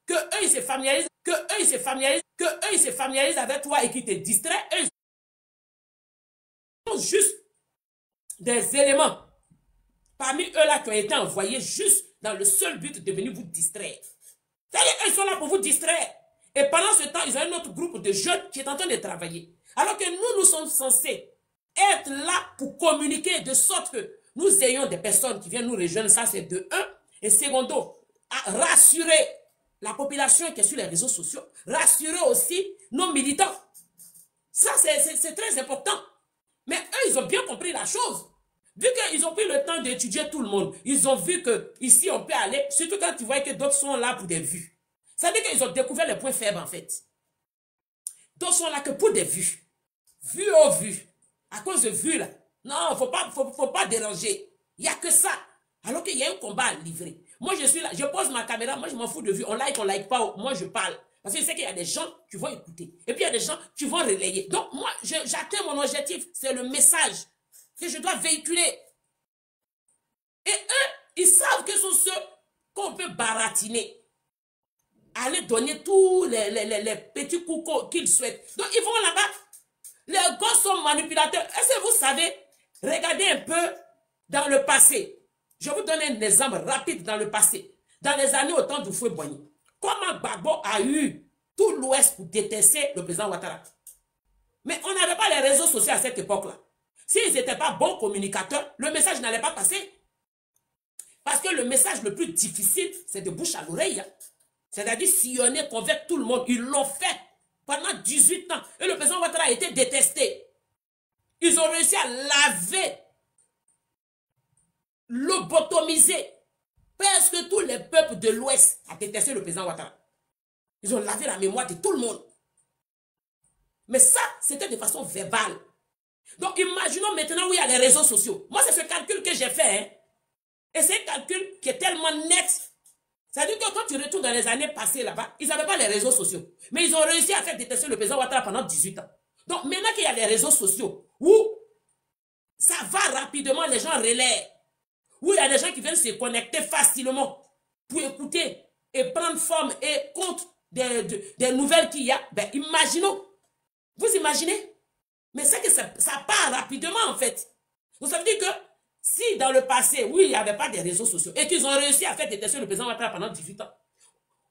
que eux, ils se familiarisent, ils se familiarisent avec toi et qu'ils te distraient, eux, ils ont juste des éléments parmi eux là qui ont été envoyés juste dans le seul but de venir vous distraire. C'est-à-dire, ils sont là pour vous distraire. Et pendant ce temps, ils ont un autre groupe de jeunes qui est en train de travailler. Alors que nous sommes censés être là pour communiquer de sorte que nous ayons des personnes qui viennent nous rejoindre. Ça, c'est de 1. Et secondo, à rassurer la population qui est sur les réseaux sociaux, rassurer aussi nos militants. Ça, c'est très important. Mais eux, ils ont bien compris la chose. Vu qu'ils ont pris le temps d'étudier tout le monde, ils ont vu que ici on peut aller, surtout quand tu vois que d'autres sont là pour des vues. Ça veut dire qu'ils ont découvert les points faibles en fait. D'autres sont là que pour des vues. Vues aux vues. À cause de vues là. Non, faut pas déranger. Il n'y a que ça. Alors qu'il y a un combat à livrer. Moi, je suis là, je pose ma caméra, moi, je m'en fous de vue. On like pas, moi, je parle. Parce que je sais qu'il y a des gens qui vont écouter. Et puis, il y a des gens qui vont relayer. Donc, moi, j'atteins mon objectif. C'est le message que je dois véhiculer. Et eux, ils savent que ce sont ceux qu'on peut baratiner. Aller donner tous les petits coups qu'ils souhaitent. Donc, ils vont là-bas. Les gosses sont manipulateurs. Est-ce que vous savez, regardez un peu dans le passé. Je vous donne un exemple rapide dans le passé. Dans les années au temps du Houphouët-Boigny, comment Gbagbo a eu tout l'Ouest pour détester le président Ouattara. Mais on n'avait pas les réseaux sociaux à cette époque-là. S'ils n'étaient pas bons communicateurs, le message n'allait pas passer. Parce que le message le plus difficile, c'est de bouche à l'oreille. Hein. C'est-à-dire sillonner, convaincre tout le monde. Ils l'ont fait pendant 18 ans. Et le président Ouattara a été détesté. Ils ont réussi à laver, lobotomiser presque tous les peuples de l'Ouest à détester le président Ouattara. Ils ont lavé la mémoire de tout le monde. Mais ça, c'était de façon verbale. Donc, imaginons maintenant où il y a les réseaux sociaux. Moi, c'est ce calcul que j'ai fait. Hein. Et c'est un calcul qui est tellement net. C'est-à-dire que quand tu retournes dans les années passées là-bas, ils n'avaient pas les réseaux sociaux. Mais ils ont réussi à faire détester le président Ouattara pendant 18 ans. Donc, maintenant qu'il y a les réseaux sociaux, où ça va rapidement, les gens relaient, où il y a des gens qui viennent se connecter facilement pour écouter et prendre forme et compte des nouvelles qu'il y a, ben imaginons. Vous imaginez? Mais c'est que ça part rapidement en fait. Donc ça veut dire que si dans le passé, oui, il n'y avait pas de réseaux sociaux et qu'ils ont réussi à faire détester le président Ouattara pendant 18 ans,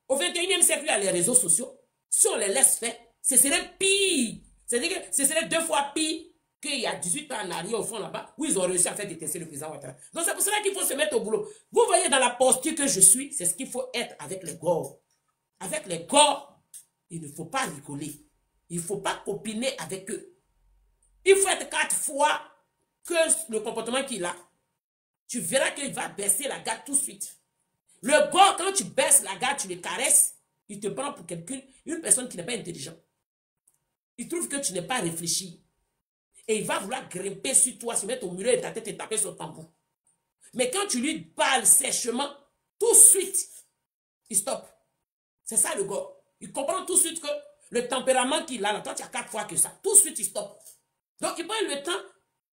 au 21e siècle, il y a les réseaux sociaux. Si on les laisse faire, ce serait pire. C'est-à-dire que ce serait 2 fois pire qu'il y a 18 ans en arrière au fond là-bas, où ils ont réussi à faire détester le président Ouattara. Donc c'est pour cela qu'il faut se mettre au boulot. Vous voyez dans la posture que je suis, c'est ce qu'il faut être avec les Gors. Avec les Gors, il ne faut pas rigoler. Il ne faut pas copiner avec eux. Il faut être 4 fois que le comportement qu'il a. Tu verras qu'il va baisser la garde tout de suite. Le Gors, quand tu baisses la garde, tu le caresses, il te prend pour quelqu'un, une personne qui n'est pas intelligente. Il trouve que tu n'es pas réfléchi. Et il va vouloir grimper sur toi, se mettre au mur de ta tête et taper sur ton tambour. Mais quand tu lui parles sèchement, tout de suite, il stoppe. C'est ça le Gors. Il comprend tout de suite que le tempérament qu'il a, là, toi tu as 4 fois que ça. Tout de suite, il stoppe. Donc, il prend le temps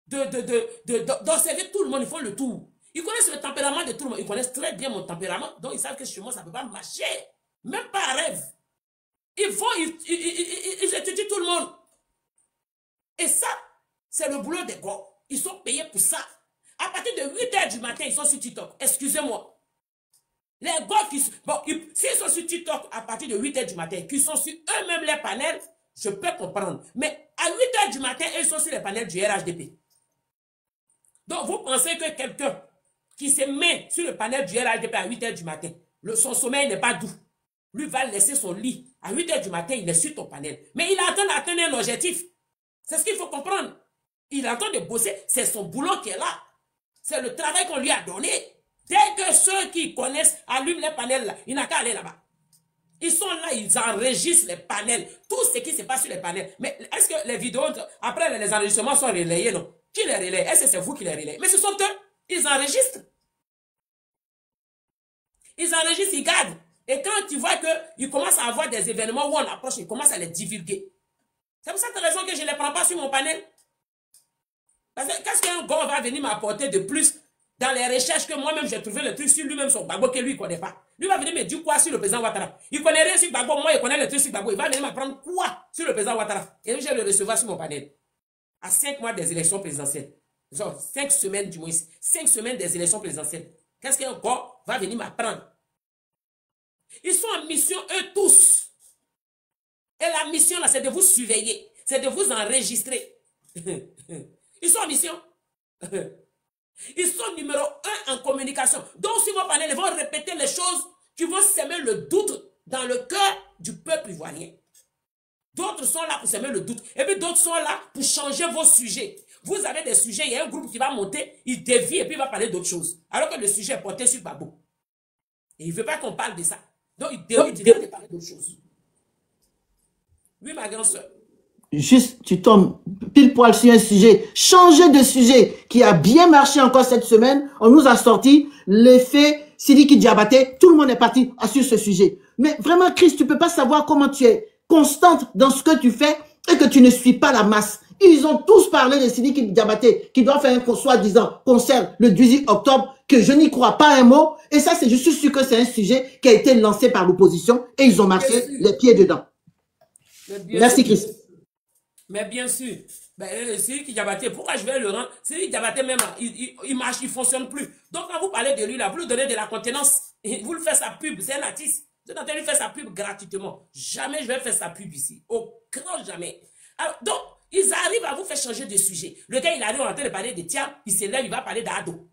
d'observer tout le monde. Ils font le tour. Ils connaissent le tempérament de tout le monde. Ils connaissent très bien mon tempérament. Donc, ils savent que chez moi, ça ne peut pas marcher. Même pas un rêve. Ils vont, ils étudient tout le monde. Et ça, c'est le boulot des gars. Ils sont payés pour ça. À partir de 8 h du matin, ils sont sur TikTok. Excusez-moi. Les gars qui... Bon, s'ils sont sur TikTok à partir de 8 h du matin, qui sont sur eux-mêmes les panels, je peux comprendre. Mais à 8 h du matin, ils sont sur les panels du RHDP. Donc, vous pensez que quelqu'un qui se met sur le panel du RHDP à 8 h du matin, son sommeil n'est pas doux. Lui va laisser son lit. À 8 h du matin, il est sur ton panel. Mais il est en train d'atteindre un objectif. C'est ce qu'il faut comprendre. Il est en train de bosser. C'est son boulot qui est là. C'est le travail qu'on lui a donné. Dès que ceux qui connaissent allument les panels là, il n'a qu'à aller là-bas. Ils sont là, ils enregistrent les panels. Tout ce qui se passe sur les panels. Mais est-ce que les vidéos, après les enregistrements sont relayés, non? Qui les relaye? Est-ce que c'est vous qui les relayez? Mais ce sont eux. Ils enregistrent. Ils enregistrent, ils gardent. Et quand tu vois qu'ils commencent à avoir des événements où on approche, ils commencent à les divulguer. C'est pour cette raison que je ne les prends pas sur mon panel. Parce que qu'est-ce qu'un gars va venir m'apporter de plus dans les recherches que moi-même j'ai trouvé le truc sur lui-même, son Gbagbo, que lui ne connaît pas. Lui va venir me dire quoi sur le président Ouattara. Il ne connaît rien sur Gbagbo, moi il connaît le truc sur Gbagbo. Il va venir m'apprendre quoi sur le président Ouattara. Et je vais le recevoir sur mon panel. À 5 mois des élections présidentielles. Genre 5 semaines du moins. 5 semaines des élections présidentielles. Qu'est-ce qu'un gars va venir m'apprendre? Ils sont en mission, eux tous. Et la mission, là, c'est de vous surveiller. C'est de vous enregistrer. Ils sont en mission. Ils sont numéro 1 en communication. Donc, sur vos panels, ils vont répéter les choses qui vont semer le doute dans le cœur du peuple ivoirien. D'autres sont là pour semer le doute. Et puis, d'autres sont là pour changer vos sujets. Vous avez des sujets, il y a un groupe qui va monter, il dévie et puis il va parler d'autre chose. Alors que le sujet est porté sur Gbagbo. Et il ne veut pas qu'on parle de ça. Donc, il dévie de parler d'autre chose. Oui, ma grande soeur. Juste, tu tombes pile poil sur un sujet. Changer de sujet qui a bien marché encore cette semaine. On nous a sorti l'effet Sidiki Diabaté. Tout le monde est parti sur ce sujet. Mais vraiment, Chris, tu peux pas savoir comment tu es constante dans ce que tu fais et que tu ne suis pas la masse. Ils ont tous parlé de Sidiki Diabaté qui doit faire un soi-disant concert le 18 octobre que je n'y crois pas un mot. Et ça, je suis sûr que c'est un sujet qui a été lancé par l'opposition et ils ont marché les pieds dedans. Merci, Chris. Mais bien sûr, Sidiki Diabaté, pourquoi je vais le rendre? Sidiki Diabaté même, il marche, il ne fonctionne plus. Donc quand vous parlez de lui, là, vous lui donnez de la contenance. Vous lui faites sa pub, c'est un artiste. Vous êtes en train de lui faire sa pub gratuitement. Jamais je vais faire sa pub ici. Au grand jamais. Alors, donc, ils arrivent à vous faire changer de sujet. Le gars, il arrive en train de parler de Thiam, il se lève, il va parler d'Ado.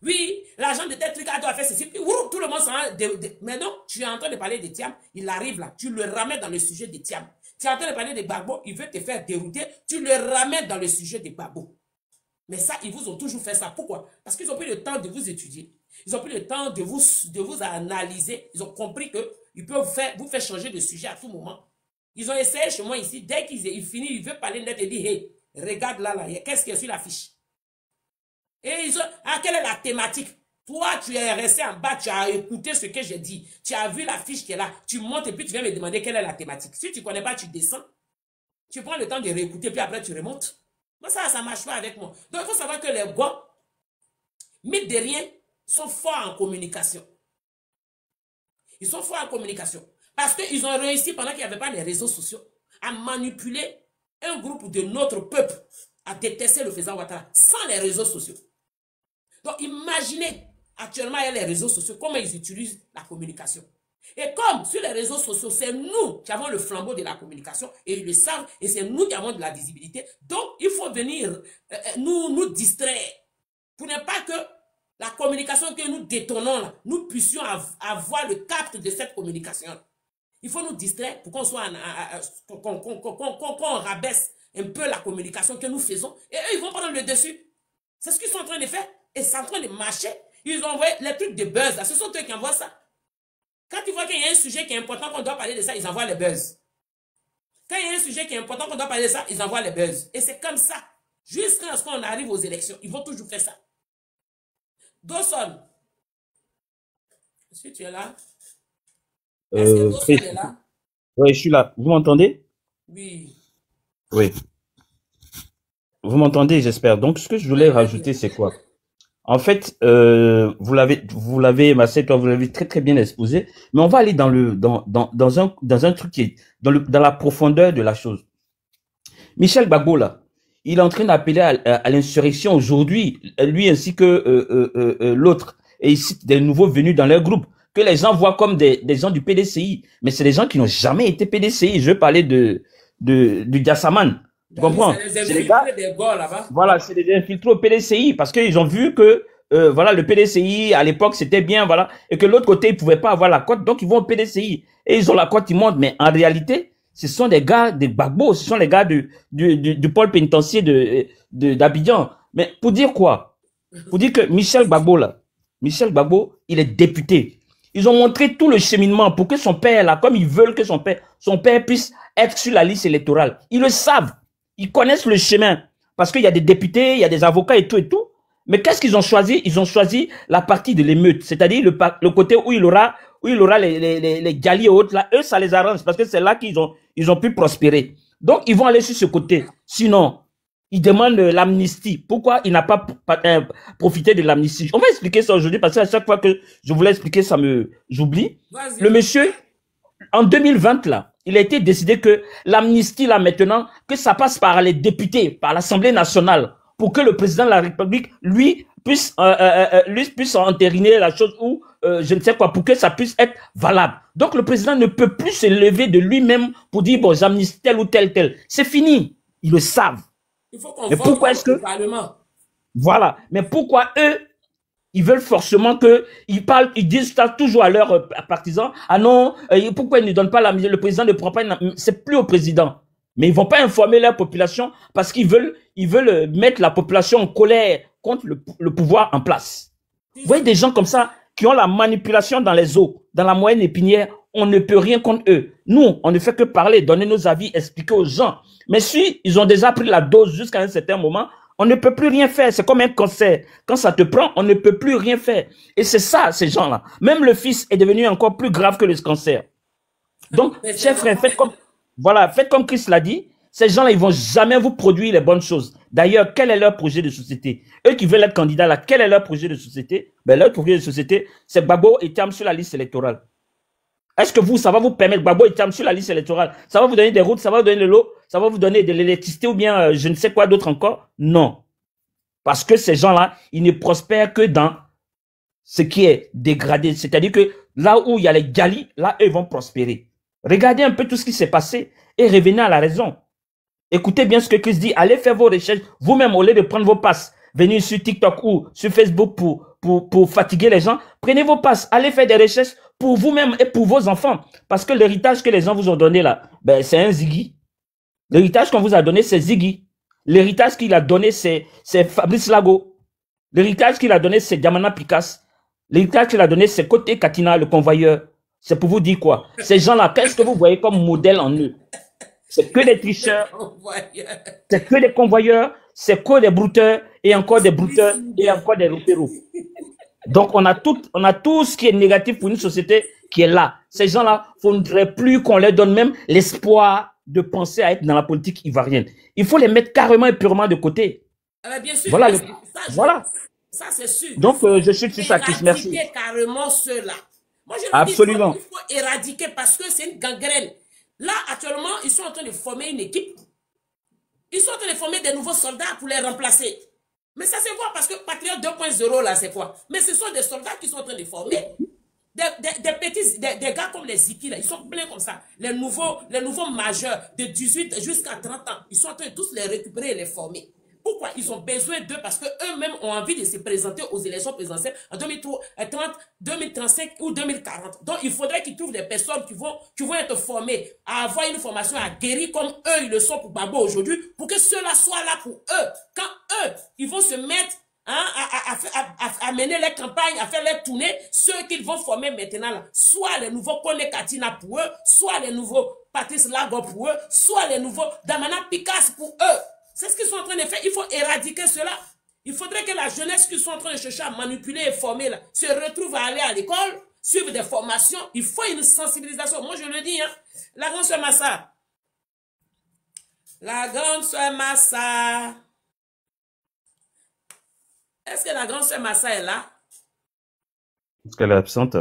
Oui, l'agent de tel truc, Ado a fait ceci. Puis, tout le monde s'en va. Mais non, tu es en train de parler de Thiam, il arrive là, tu le ramènes dans le sujet de Thiam. Tu es en train de parler de Gbagbo, il veut te faire dérouter, tu le ramènes dans le sujet de Gbagbo. Mais ça, ils vous ont toujours fait ça. Pourquoi? Parce qu'ils ont pris le temps de vous étudier. Ils ont pris le temps de vous analyser. Ils ont compris qu'ils peuvent vous faire changer de sujet à tout moment. Ils ont essayé chez moi ici, dès qu'ils finissent, ils veulent parler net et dire, hey, regarde là, qu'est-ce qu'il y a sur l'affiche? Et ils ont, quelle est la thématique? Toi, tu es resté en bas, tu as écouté ce que j'ai dit. Tu as vu l'affiche qui est là. Tu montes et puis tu viens me demander quelle est la thématique. Si tu ne connais pas, tu descends. Tu prends le temps de réécouter, puis après tu remontes. Moi, ça ne marche pas avec moi. Donc, il faut savoir que les gars, mine de rien, sont forts en communication. Ils sont forts en communication. Parce qu'ils ont réussi, pendant qu'il n'y avait pas les réseaux sociaux, à manipuler un groupe de notre peuple à détester le président Ouattara sans les réseaux sociaux. Donc, imaginez actuellement avec les réseaux sociaux comment ils utilisent la communication. Et comme sur les réseaux sociaux, c'est nous qui avons le flambeau de la communication et ils le savent et c'est nous qui avons de la visibilité. Donc, il faut venir nous distraire pour ne pas que la communication que nous détournons, là, nous puissions avoir le capte de cette communication. Il faut nous distraire pour qu'on soit qu'on rabaisse un peu la communication que nous faisons et eux, ils vont prendre le dessus. C'est ce qu'ils sont en train de faire et c'est en train de marcher. Ils ont envoyé les trucs de buzz, là. Ce sont eux qui envoient ça. Quand ils voient qu'il y a un sujet qui est important, qu'on doit parler de ça, ils envoient les buzz. Quand il y a un sujet qui est important, qu'on doit parler de ça, ils envoient les buzz. Et c'est comme ça. Jusqu'à ce qu'on arrive aux élections, ils vont toujours faire ça. Dawson, est-ce que tu es là? Est-ce que Dawson est là? Oui, je suis là. Vous m'entendez? Oui. Oui. Vous m'entendez, j'espère. Donc, ce que je voulais rajouter, c'est quoi? En fait, vous l'avez, Marcel, toi, vous l'avez très très bien exposé, mais on va aller dans un truc qui est dans la profondeur de la chose. Michel Gbagbo, là, il est en train d'appeler à l'insurrection aujourd'hui, lui ainsi que l'autre, et il cite des nouveaux venus dans leur groupe, que les gens voient comme des gens du PDCI, mais c'est des gens qui n'ont jamais été PDCI. Je veux parler du Diassaman. Tu comprends? C'est les gars, des gars là-bas. Voilà, c'est des infiltrés au PDCI parce qu'ils ont vu que voilà, le PDCI à l'époque c'était bien, voilà, et que l'autre côté ils pouvaient pas avoir la cote, donc ils vont au PDCI et ils ont la cote, ils montent. Mais en réalité, ce sont des gars des Gbagbo, ce sont les gars du pôle pénitentiaire d'Abidjan. Mais pour dire quoi? Pour dire que Michel Gbagbo là, Michel Gbagbo, il est député. Ils ont montré tout le cheminement pour que son père là, comme ils veulent que son père puisse être sur la liste électorale. Ils le savent. Ils connaissent le chemin parce qu'il y a des députés, il y a des avocats et tout et tout. Mais qu'est-ce qu'ils ont choisi? Ils ont choisi la partie de l'émeute, c'est-à-dire le côté où il aura les galis et autres là. Eux, ça les arrange parce que c'est là qu'ils ont pu prospérer. Donc, ils vont aller sur ce côté. Sinon, ils demandent l'amnistie. Pourquoi il n'a pas profité de l'amnistie? On va expliquer ça aujourd'hui parce qu'à chaque fois que je voulais expliquer ça, j'oublie. Le monsieur, en 2020 là, il a été décidé que l'amnistie, là, maintenant, que ça passe par les députés, par l'Assemblée nationale, pour que le président de la République, lui, puisse entériner la chose ou, je ne sais quoi, pour que ça puisse être valable. Donc, le président ne peut plus se lever de lui-même pour dire, bon, j'amnistie tel ou tel. C'est fini. Ils le savent. Il faut qu'on vote au Parlement. Voilà. Mais pourquoi eux, ils veulent forcément ils disent ça toujours à leurs partisans. Ah non, pourquoi ils ne donnent pas le président ne prend pas c'est plus au président. Mais ils vont pas informer leur population parce qu'ils veulent mettre la population en colère contre le pouvoir en place. Vous voyez des gens comme ça qui ont la manipulation dans les eaux, dans la moyenne épinière, on ne peut rien contre eux. Nous, on ne fait que parler, donner nos avis, expliquer aux gens. Mais si ils ont déjà pris la dose jusqu'à un certain moment, on ne peut plus rien faire. C'est comme un cancer. Quand ça te prend, on ne peut plus rien faire. Et c'est ça, ces gens-là. Même le fils est devenu encore plus grave que le cancer. Donc, chers frères, faites comme Christ l'a dit. Ces gens-là, ils vont jamais vous produire les bonnes choses. D'ailleurs, quel est leur projet de société? Eux qui veulent être candidats là, quel est leur projet de société? Ben, leur projet de société, c'est Gbagbo et Thiam sur la liste électorale. Est-ce que ça va vous permettre, Gbagbo et Thiam sur la liste électorale? Ça va vous donner des routes, ça va vous donner de l'eau, ça va vous donner de l'électricité ou bien je ne sais quoi d'autre encore? Non. Parce que ces gens-là, ils ne prospèrent que dans ce qui est dégradé. C'est-à-dire que là où il y a les galis, là, eux vont prospérer. Regardez un peu tout ce qui s'est passé et revenez à la raison. Écoutez bien ce que Christ dit. Allez faire vos recherches vous-même au lieu de prendre vos passes. venir sur TikTok ou sur Facebook pour fatiguer les gens. Prenez vos passes, allez faire des recherches pour vous-même et pour vos enfants. Parce que l'héritage que les gens vous ont donné là, ben, c'est un Ziggy. L'héritage qu'on vous a donné, c'est Ziggy. L'héritage qu'il a donné, c'est Fabrice Lago. L'héritage qu'il a donné, c'est Diamana Picasse. L'héritage qu'il a donné, c'est Côté Katina, le convoyeur. C'est pour vous dire quoi? Ces gens-là, qu'est-ce que vous voyez comme modèle en eux? C'est que des tricheurs, c'est que des convoyeurs, c'est que des brouteurs, et encore des brouteurs, et encore des roupérous. Donc, on a tout ce qui est négatif pour une société qui est là. Ces gens-là, il ne faudrait plus qu'on leur donne même l'espoir de penser à être dans la politique ivoirienne. Il faut les mettre carrément et purement de côté. Bien sûr, voilà. Voilà. Ça, c'est sûr. Donc, je suis sur ça, Chris. Merci. Éradiquer carrément ceux-là. Moi, je Absolument. dis qu'il faut éradiquer parce que c'est une gangrène. Là, actuellement, ils sont en train de former une équipe. Ils sont en train de former des nouveaux soldats pour les remplacer. Mais ça se voit parce que Patriote 2.0, là, c'est quoi? Mais ce sont des soldats qui sont en train de former. Des gars comme les Ziki, là, ils sont pleins comme ça. Les nouveaux majeurs de 18 jusqu'à 30 ans, ils sont en train de tous les récupérer et les former. Pourquoi? Ils ont besoin d'eux parce qu'eux-mêmes ont envie de se présenter aux élections présidentielles en 2030, 2035 ou 2040. Donc, il faudrait qu'ils trouvent des personnes qui vont être formées à avoir une formation aguerrie comme eux, ils le sont pour Babo aujourd'hui, pour que ceux-là soient là pour eux. Quand eux, ils vont se mettre à mener les campagnes, à faire les tournées, ceux qu'ils vont former maintenant, là, soit les nouveaux Kone Katina pour eux, soit les nouveaux Patrice Lago pour eux, soit les nouveaux Damana Picasse pour eux. C'est ce qu'ils sont en train de faire. Il faut éradiquer cela. Il faudrait que la jeunesse qu'ils sont en train de chercher à manipuler et former là, se retrouve à aller à l'école, suivre des formations. Il faut une sensibilisation. Moi, je le dis, hein. La grande sœur Massa. La grande sœur Massa. Est-ce que la grande sœur Massa est là? Est-ce qu'elle est absente?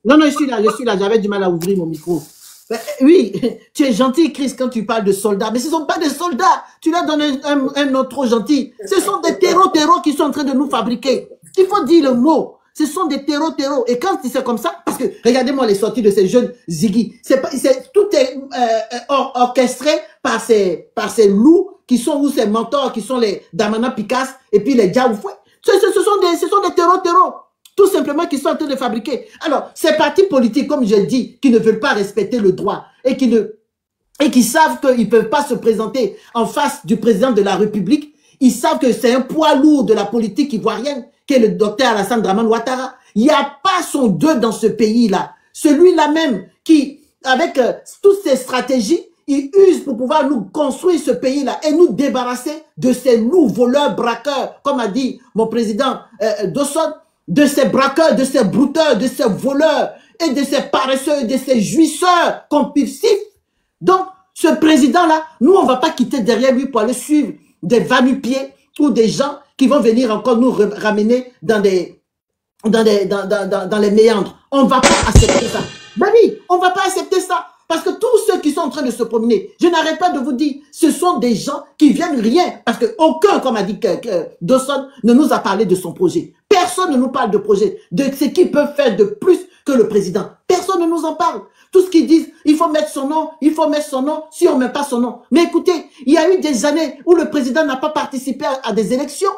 Non, je suis là. J'avais du mal à ouvrir mon micro. Oui, tu es gentil, Chris, quand tu parles de soldats. Mais ce ne sont pas des soldats. Tu leur donnes un nom trop gentil. Ce sont des terreaux qui sont en train de nous fabriquer. Il faut dire le mot. Ce sont des terreaux. Et quand c'est comme ça, parce que regardez-moi les sorties de ces jeunes Ziggy. Tout est orchestré par ces loups qui sont, ou ces mentors qui sont les Damana Picasse et puis les Diaoufoué. Ce sont des terreaux. Tout simplement qui sont en train de fabriquer. Alors, ces partis politiques, comme je dis, qui ne veulent pas respecter le droit et qui savent qu'ils ne peuvent pas se présenter en face du président de la République, ils savent que c'est un poids lourd de la politique ivoirienne, qui est le docteur Alassane Dramane Ouattara. Il n'y a pas son deux dans ce pays-là. Celui-là même qui, avec toutes ces stratégies, il use pour pouvoir nous construire ce pays-là et nous débarrasser de ces loups voleurs, braqueurs, comme a dit mon président Dawson, de ces braqueurs, de ces brouteurs, de ces voleurs et de ces paresseux, de ces jouisseurs compulsifs. Donc, ce président-là, nous, on ne va pas quitter derrière lui pour aller suivre des va-nu-pieds ou des gens qui vont venir encore nous ramener dans les méandres. On ne va pas accepter ça. Ben oui, on ne va pas accepter ça. Parce que tous ceux qui sont en train de se promener, je n'arrête pas de vous dire, ce sont des gens qui viennent rien. Parce que aucun, comme a dit Dawson, ne nous a parlé de son projet. Personne ne nous parle de projet, de ce qu'ils peuvent faire de plus que le président. Personne ne nous en parle. Tout ce qu'ils disent, il faut mettre son nom, si on ne met pas son nom. Mais écoutez, il y a eu des années où le président n'a pas participé à des élections.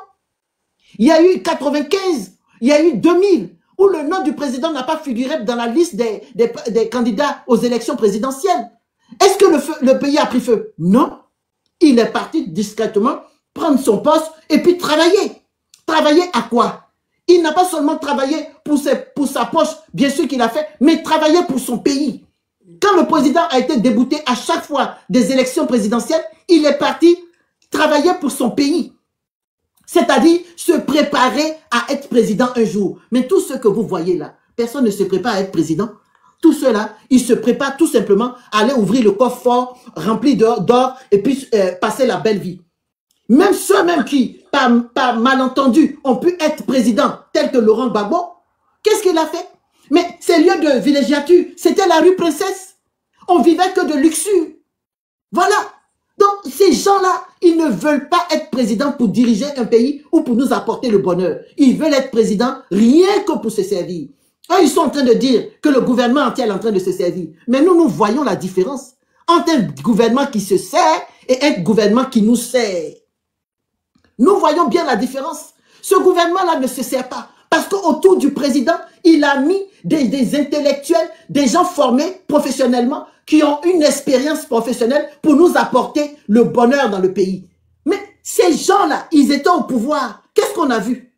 Il y a eu 95, il y a eu 2000. Où le nom du président n'a pas figuré dans la liste des candidats aux élections présidentielles. Est-ce que le pays a pris feu? Non. Il est parti discrètement prendre son poste et puis travailler. Travailler à quoi? Il n'a pas seulement travaillé pour sa poche, bien sûr qu'il a fait, mais travailler pour son pays. Quand le président a été débouté à chaque fois des élections présidentielles, il est parti travailler pour son pays. C'est-à-dire se préparer à être président un jour. Mais tout ce que vous voyez là, personne ne se prépare à être président. Tout cela, ils se préparent tout simplement à aller ouvrir le coffre-fort rempli d'or et puis passer la belle vie. Même ceux-mêmes qui, par malentendu, ont pu être président, tels que Laurent Gbagbo, qu'est-ce qu'il a fait? Mais ces lieux de villégiature, c'était la rue Princesse. On vivait que de luxure. Voilà. Donc, ces gens-là, ils ne veulent pas être présidents pour diriger un pays ou pour nous apporter le bonheur. Ils veulent être présidents rien que pour se servir. Eux, ils sont en train de dire que le gouvernement entier est en train de se servir. Mais nous voyons la différence entre un gouvernement qui se sert et un gouvernement qui nous sert. Nous voyons bien la différence. Ce gouvernement-là ne se sert pas. Parce qu'autour du président, il a mis des intellectuels, des gens formés professionnellement, qui ont une expérience professionnelle pour nous apporter le bonheur dans le pays. Mais ces gens-là, ils étaient au pouvoir. Qu'est-ce qu'on a vu?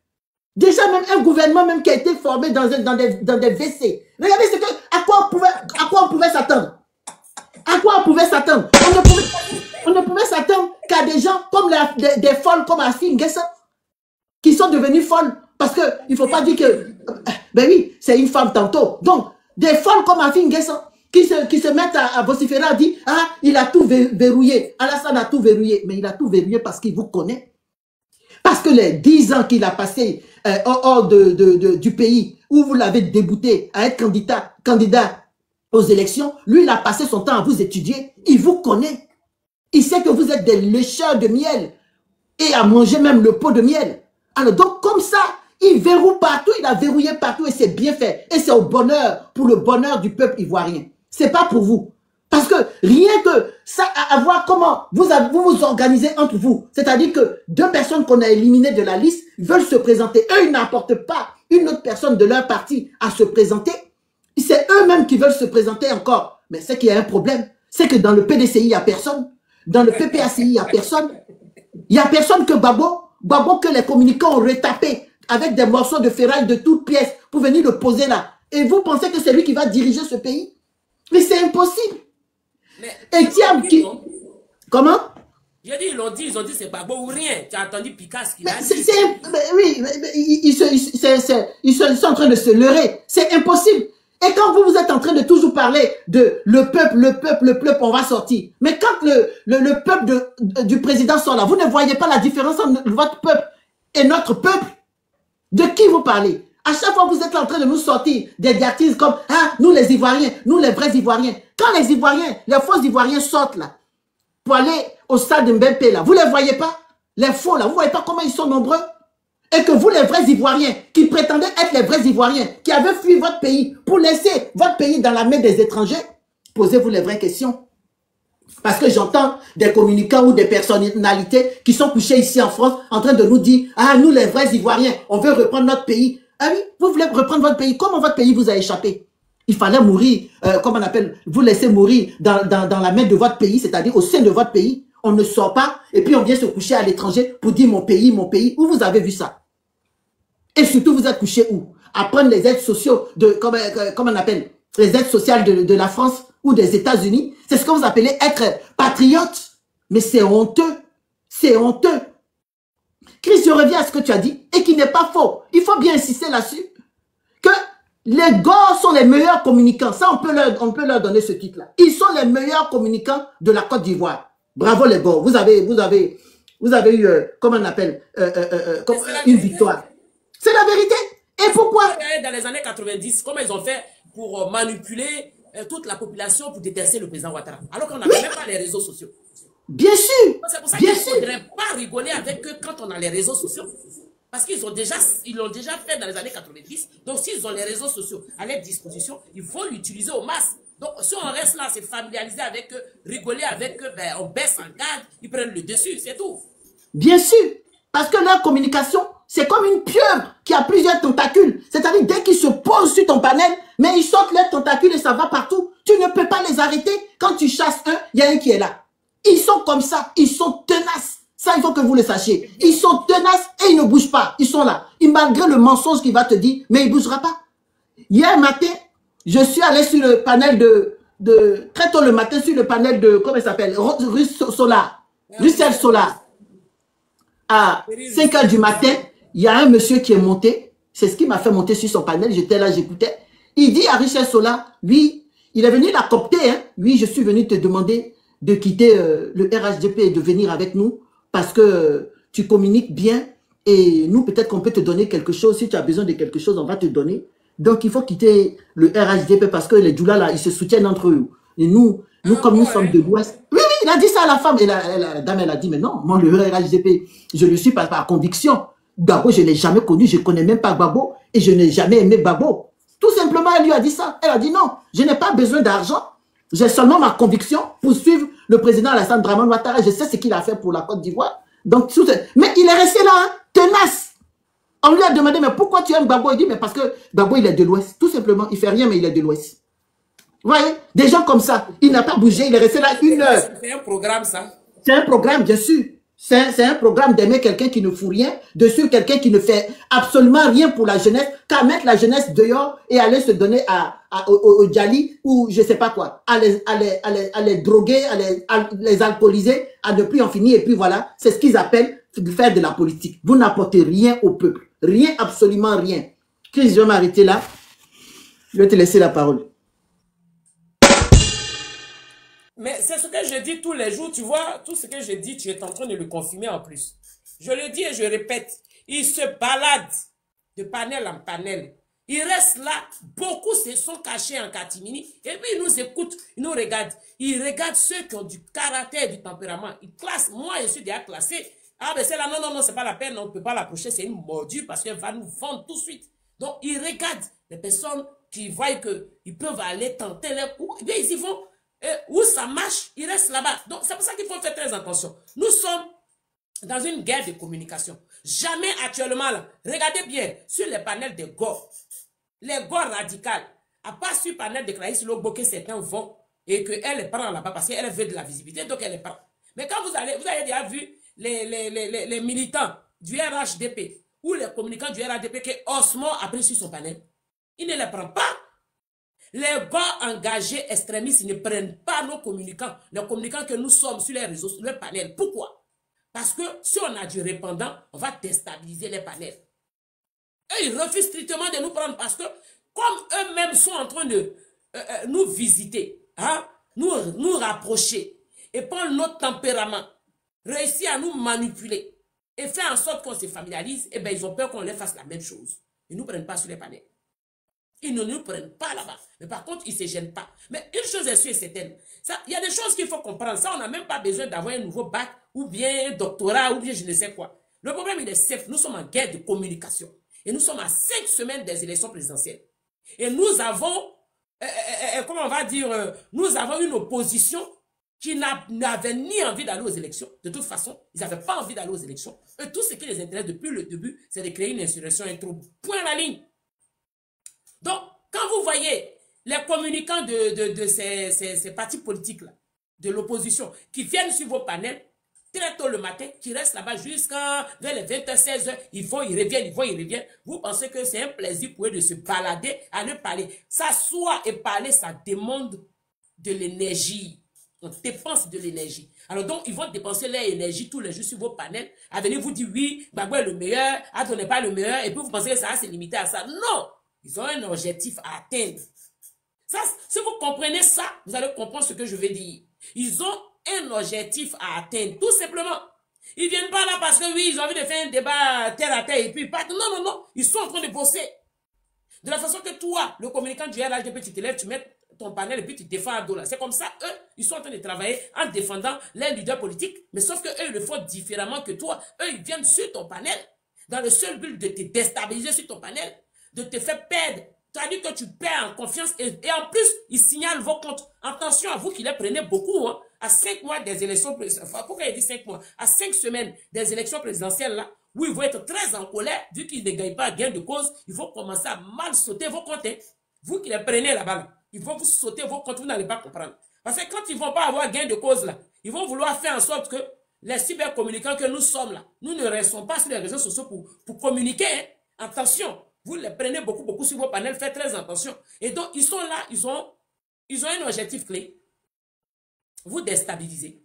Déjà même un gouvernement même qui a été formé dans des WC. Regardez à quoi on pouvait s'attendre. À quoi on pouvait s'attendre? On ne pouvait s'attendre qu'à des gens comme des folles comme Asfi Nguessa, qui sont devenues folles. Parce qu'il ne faut pas dire que... Ben oui, c'est une femme tantôt. Donc, des folles comme Asfi Nguessa, qui se mettent à vociférer, à dire, ah, il a tout verrouillé. Alassane a tout verrouillé. Mais il a tout verrouillé parce qu'il vous connaît. Parce que les 10 ans qu'il a passé hors du pays, où vous l'avez débouté à être candidat aux élections, lui, il a passé son temps à vous étudier. Il vous connaît. Il sait que vous êtes des lécheurs de miel et à manger même le pot de miel. Alors donc, comme ça, il verrouille partout, il a verrouillé partout et c'est bien fait. Et c'est au bonheur, pour le bonheur du peuple ivoirien. C'est pas pour vous. Parce que rien que ça, à voir comment vous vous organisez entre vous. C'est-à-dire que 2 personnes qu'on a éliminées de la liste veulent se présenter. Eux, ils n'apportent pas une autre personne de leur parti à se présenter. C'est eux-mêmes qui veulent se présenter encore. Mais c'est qu'il y a un problème. C'est que dans le PDCI, il n'y a personne. Dans le PPACI, il n'y a personne. Il n'y a personne que Gbagbo que les communicants ont retapé avec des morceaux de ferraille de toutes pièces pour venir le poser là. Et vous pensez que c'est lui qui va diriger ce pays? Mais c'est impossible. Mais, et tiens, comment? J'ai dit, ils ont dit c'est Gbagbo ou rien. Tu as entendu Picasso qui l'a dit. Oui, ils sont en train de se leurrer. C'est impossible. Et quand vous êtes en train de toujours parler de le peuple, on va sortir. Mais quand le peuple du président sort là, vous ne voyez pas la différence entre votre peuple et notre peuple. De qui vous parlez? À chaque fois, vous êtes en train de nous sortir des diatrises comme « Ah, nous les Ivoiriens, nous les vrais Ivoiriens ». Quand les Ivoiriens, les faux Ivoiriens sortent là, pour aller au stade de Mbempe là, vous ne les voyez pas? Les faux là, vous ne voyez pas comment ils sont nombreux? Et que vous, les vrais Ivoiriens, qui prétendaient être les vrais Ivoiriens, qui avaient fui votre pays pour laisser votre pays dans la main des étrangers, posez-vous les vraies questions. Parce que j'entends des communicants ou des personnalités qui sont couchés ici en France en train de nous dire « Ah, nous les vrais Ivoiriens, on veut reprendre notre pays. » Ah oui, vous voulez reprendre votre pays. Comment votre pays vous a échappé? Il fallait mourir, comment on appelle, vous laisser mourir dans la main de votre pays, c'est-à-dire au sein de votre pays. On ne sort pas et puis on vient se coucher à l'étranger pour dire mon pays, mon pays. Où vous avez vu ça? Et surtout, vous êtes couché où? À prendre les aides sociaux de, comment on appelle, les aides sociales de la France ou des États-Unis. C'est ce que vous appelez être patriote. Mais c'est honteux. C'est honteux. Chris, je reviens à ce que tu as dit et qui n'est pas faux. Il faut bien insister là-dessus. Que les Gors sont les meilleurs communicants. Ça, on peut leur donner ce titre-là. Ils sont les meilleurs communicants de la Côte d'Ivoire. Bravo les Gors. Vous avez eu, comment on appelle, une victoire. C'est la vérité. Et pourquoi? Dans les années 90, comment ils ont fait pour manipuler toute la population pour détester le président Ouattara? Alors qu'on n'avait même pas les réseaux sociaux. Bien sûr. C'est pour ça qu'il ne faudrait pas rigoler avec eux quand on a les réseaux sociaux. Parce qu'ils l'ont déjà fait dans les années 90. Donc, s'ils ont les réseaux sociaux à leur disposition, il faut l'utiliser au max. Donc, si on reste là, c'est familiariser avec eux, rigoler avec eux, ben, on baisse en garde, ils prennent le dessus, c'est tout. Bien sûr. Parce que leur communication, c'est comme une pieuvre qui a plusieurs tentacules. C'est-à-dire, dès qu'ils se posent sur ton panel, mais ils sortent leurs tentacules et ça va partout. Tu ne peux pas les arrêter. Quand tu chasses un, il y a un qui est là. Ils sont comme ça. Ils sont tenaces. Ça, il faut que vous le sachiez. Ils sont tenaces et ils ne bougent pas. Ils sont là. Et malgré le mensonge qu'il va te dire, mais il ne bougera pas. Hier matin, je suis allé sur le panel très tôt le matin, sur le panel de, comment il s'appelle, Russell Solar. À 5 h du matin, il y a un monsieur qui est monté. C'est ce qui m'a fait monter sur son panel. J'étais là, j'écoutais. Il dit à Richard Sola, oui, il est venu la copter. Hein. Oui, je suis venu te demander de quitter le RHDP et de venir avec nous parce que tu communiques bien et nous, peut-être qu'on peut te donner quelque chose. Si tu as besoin de quelque chose, on va te donner. Donc, il faut quitter le RHDP parce que les Djoula, là, ils se soutiennent entre eux. Et nous comme nous sommes de l'Ouest. Oui, oui, il a dit ça à la femme. Et la dame, elle a dit, mais non, moi, le RHDP, je le suis par conviction. Gbagbo, je ne l'ai jamais connu, je ne connais même pas Gbagbo et je n'ai jamais aimé Gbagbo. Tout simplement, elle lui a dit ça. Elle a dit non, je n'ai pas besoin d'argent. J'ai seulement ma conviction pour suivre le président Alassane Dramane Ouattara. Je sais ce qu'il a fait pour la Côte d'Ivoire. Donc, mais il est resté là, hein, tenace. On lui a demandé, mais pourquoi tu aimes Gbagbo? Il dit, mais parce que Gbagbo, il est de l'Ouest. Tout simplement, il fait rien, mais il est de l'Ouest. Vous voyez, des gens comme ça, il n'a pas bougé, il est resté là 1 heure. C'est un programme, ça. C'est un programme, bien sûr. C'est un programme d'aimer quelqu'un qui ne fout rien, de suivre quelqu'un qui ne fait absolument rien pour la jeunesse, qu'à mettre la jeunesse dehors et aller se donner au Djali ou je sais pas quoi, à les droguer, à les alcooliser, à ne plus en finir. Et puis voilà, c'est ce qu'ils appellent faire de la politique. Vous n'apportez rien au peuple. Rien, absolument rien. Chris, je vais m'arrêter là. Je vais te laisser la parole. Mais c'est ce que je dis tous les jours, tu vois, tout ce que je dis, tu es en train de le confirmer en plus. Je le dis et je répète, il se balade de panel en panel. Il reste là, beaucoup se sont cachés en catimini, et puis ils nous écoutent, ils nous regardent. Ils regardent ceux qui ont du caractère et du tempérament. Ils classent, moi je suis déjà classé. Ah ben c'est là, non, non, non, c'est pas la peine, on ne peut pas l'approcher, c'est une mordue parce qu'elle va nous vendre tout de suite. Donc ils regardent les personnes qui voient qu'ils peuvent aller tenter les coups, et bien ils y vont. Où ça marche, il reste là-bas. Donc, c'est pour ça qu'il faut faire très attention. Nous sommes dans une guerre de communication. Jamais actuellement, là, regardez bien, sur les panels des GOR, les GOR radicales, à part sur le panel de Clarisse Logbo, que certains vont et qu'elle les prend là-bas parce qu'elle veut de la visibilité, donc elle les prend. Mais quand vous avez déjà vu les militants du RHDP ou les communicants du RHDP que Osmo a pris sur son panel, il ne les prend pas. Les gars engagés extrémistes ne prennent pas nos communicants, les communicants que nous sommes sur les réseaux, sur le panel. Pourquoi? Parce que si on a du répandant, on va déstabiliser les panels. Et ils refusent strictement de nous prendre parce que comme eux-mêmes sont en train de nous visiter, hein, nous rapprocher et prendre notre tempérament, réussir à nous manipuler et faire en sorte qu'on se familiarise, et bien ils ont peur qu'on leur fasse la même chose. Ils ne nous prennent pas sur les panels. Ils ne nous prennent pas là-bas. Mais par contre, ils ne se gênent pas. Mais une chose est sûre et certaine. Il y a des choses qu'il faut comprendre. Ça, on n'a même pas besoin d'avoir un nouveau bac ou bien un doctorat ou bien je ne sais quoi. Le problème, il est simple. Nous sommes en guerre de communication. Et nous sommes à 5 semaines des élections présidentielles. Et nous avons, comment on va dire, nous avons une opposition qui n'avait ni envie d'aller aux élections. De toute façon, ils n'avaient pas envie d'aller aux élections. Et tout ce qui les intéresse depuis le début, c'est de créer une insurrection, un trouble. Point à la ligne. Donc, quand vous voyez les communicants de ces partis politiques-là, de l'opposition, qui viennent sur vos panels, très tôt le matin, qui restent là-bas jusqu'à vers les 20h-16h, ils vont, ils reviennent, ils vont, ils reviennent. Vous pensez que c'est un plaisir pour eux de se balader, aller parler. S'asseoir et parler, ça demande de l'énergie. On dépense de l'énergie. Alors donc, ils vont dépenser leur énergie tous les jours sur vos panels, à venir vous dire, oui, Gbagbo est le meilleur, Ato n'est pas le meilleur, et puis vous pensez que ça va se limiter à ça. Non! Ils ont un objectif à atteindre. Ça, si vous comprenez ça, vous allez comprendre ce que je veux dire. Ils ont un objectif à atteindre, tout simplement. Ils ne viennent pas là parce que oui, ils ont envie de faire un débat terre à terre et puis ils partent. Non, non, non. Ils sont en train de bosser. De la façon que toi, le communicant du RHDP, tu te lèves, tu mets ton panel et puis tu défends Abdoulaye. C'est comme ça, eux, ils sont en train de travailler en défendant les leaders politiques. Mais sauf que eux, ils le font différemment que toi. Eux, ils viennent sur ton panel dans le seul but de te déstabiliser sur ton panel, de te faire perdre. C'est-à-dire que tu perds en confiance et en plus, ils signalent vos comptes. Attention à vous qui les prenez beaucoup, hein, à 5 mois des élections présidentielles. Enfin, pourquoi il dit 5 mois? À 5 semaines des élections présidentielles, là, où ils vont être très en colère, vu qu'ils ne gagnent pas gain de cause, ils vont commencer à mal sauter vos comptes. Hein. Vous qui les prenez là-bas, là, ils vont vous sauter vos comptes, vous n'allez pas comprendre. Parce que quand ils ne vont pas avoir gain de cause, là, ils vont vouloir faire en sorte que les cybercommunicants que nous sommes là, nous ne restons pas sur les réseaux sociaux pour communiquer. Hein. Attention. Vous les prenez beaucoup sur vos panels, faites très attention. Et donc, ils sont là, ils ont un objectif clé. Vous déstabiliser.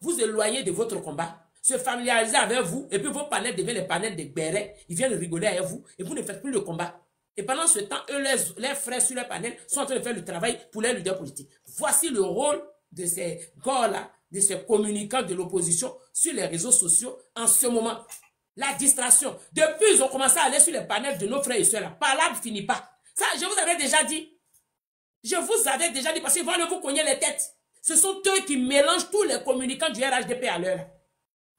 Vous éloigner de votre combat. Se familiariser avec vous. Et puis vos panels deviennent les panels des bérets. Ils viennent rigoler avec vous. Et vous ne faites plus le combat. Et pendant ce temps, eux, les frères sur les panels sont en train de faire le travail pour les leaders politiques. Voici le rôle de ces gars-là, de ces communicants de l'opposition sur les réseaux sociaux en ce moment. La distraction. Depuis, ils ont commencé à aller sur les panels de nos frères et sœurs. Par là, ne finit pas. Ça, je vous avais déjà dit. Je vous avais déjà dit parce qu'ils vont vous cogner les têtes. Ce sont eux qui mélangent tous les communicants du RHDP à l'heure.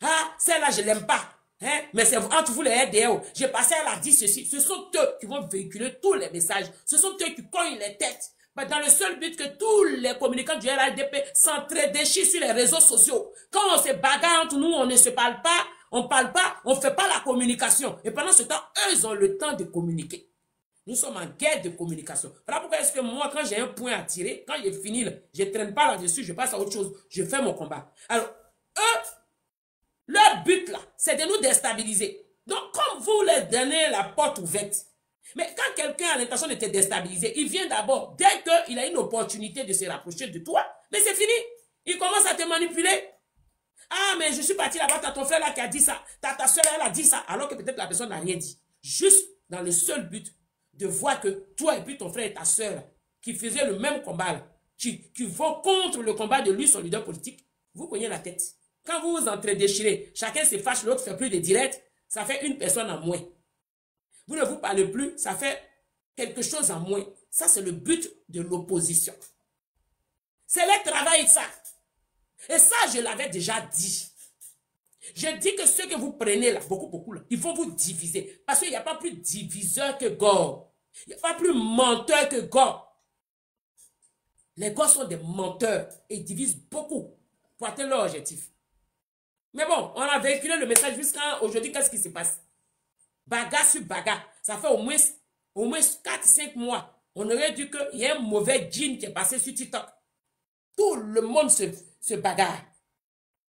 Ah, celle-là, je ne l'aime pas. Hein? Mais c'est entre vous les RDO. J'ai passé à la dit ceci. Ce sont eux qui vont véhiculer tous les messages. Ce sont eux qui cognent les têtes. Dans le seul but que tous les communicants du RHDP s'entre-déchirent sur les réseaux sociaux. Quand on se bagarre entre nous, on ne se parle pas. on ne parle pas, on ne fait pas la communication. Et pendant ce temps, eux, ils ont le temps de communiquer. Nous sommes en guerre de communication. Voilà pourquoi est-ce que moi, quand j'ai un point à tirer, quand j'ai fini, je ne traîne pas là-dessus, je passe à autre chose, je fais mon combat. Alors, eux, leur but là, c'est de nous déstabiliser. Donc, comme vous leur donnez la porte ouverte, mais quand quelqu'un a l'intention de te déstabiliser, il vient d'abord, dès qu'il a une opportunité de se rapprocher de toi, mais c'est fini. Il commence à te manipuler. Ah, mais je suis parti là-bas, t'as ton frère là qui a dit ça, ta soeur elle a dit ça, alors que peut-être la personne n'a rien dit. Juste dans le seul but de voir que toi et puis ton frère et ta soeur qui faisaient le même combat, là, qui vont contre le combat de lui, son leader politique, vous cognez la tête. Quand vous vous entre-déchirez, chacun se fâche, l'autre ne fait plus de direct, ça fait une personne en moins. Vous ne vous parlez plus, ça fait quelque chose en moins. Ça, c'est le but de l'opposition. C'est le travail, ça. Et ça, je l'avais déjà dit. Je dis que ceux que vous prenez là, beaucoup là, ils vont vous diviser. Parce qu'il n'y a pas plus diviseur que Gore. Il n'y a pas plus menteur que Gore. Les Gore sont des menteurs et ils divisent beaucoup pour atteindre leur objectif. Mais bon, on a véhiculé le message jusqu'à aujourd'hui. Qu'est-ce qui se passe? Bagarre sur bagarre. Ça fait au moins 4-5 mois. On aurait dit qu'il y a un mauvais djinn qui est passé sur TikTok. Tout le monde se bagarre.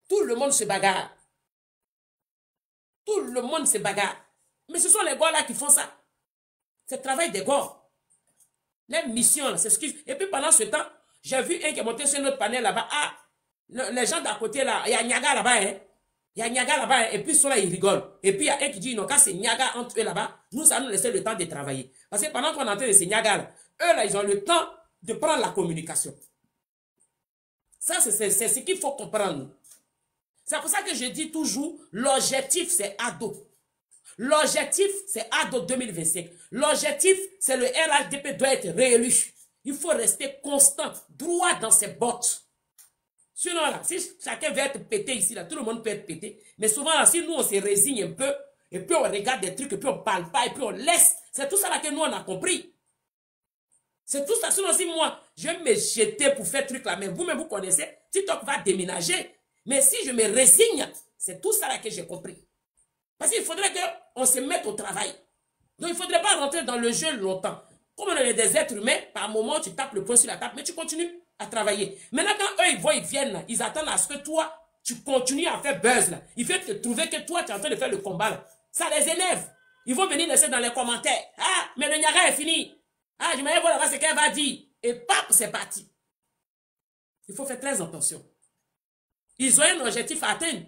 Tout le monde se bagarre. Tout le monde se bagarre. Mais ce sont les gars là qui font ça. C'est le travail des gars. Les missions, c'est ce qui... Et puis pendant ce temps, j'ai vu un qui est monté sur notre panel là-bas. Ah, les gens d'à côté là, il y a Niaga là-bas, hein. Il y a Niaga là-bas, hein. Et puis ils sont là, ils rigolent. Et puis il y a un qui dit, non, quand c'est Niaga entre eux là-bas, nous, ça nous laisse le temps de travailler. Parce que pendant qu'on est en train de ces Niaga là, eux là, ils ont le temps de prendre la communication. Ça, c'est ce qu'il faut comprendre. C'est pour ça que je dis toujours, l'objectif, c'est ADO. L'objectif, c'est ADO 2025. L'objectif, c'est le RHDP doit être réélu. Il faut rester constant, droit dans ses bottes. Sinon, là, si chacun veut être pété ici, là, tout le monde peut être pété. Mais souvent, là, si nous, on se résigne un peu, et puis on regarde des trucs, et puis on ne parle pas, et puis on laisse, c'est tout ça là que nous, on a compris. C'est tout ça. Sinon, si moi, je vais me jeter pour faire truc là, mais vous-même, vous connaissez, TikTok va déménager. Mais si je me résigne, c'est tout ça là que j'ai compris. Parce qu'il faudrait qu'on se mette au travail. Donc, il ne faudrait pas rentrer dans le jeu longtemps. Comme on est des êtres humains, par moment, tu tapes le poing sur la table, mais tu continues à travailler. Maintenant, quand eux, ils viennent, là, ils attendent à ce que toi, tu continues à faire buzz. Là. Ils veulent te trouver que toi, tu es en train de faire le combat. Là. Ça les énerve. Ils vont venir laisser dans les commentaires. Ah, mais le Niaga est fini. Ah, je m'en voir là-bas ce qu'elle va dire. Et pap, c'est parti. Il faut faire très attention. Ils ont un objectif à atteindre.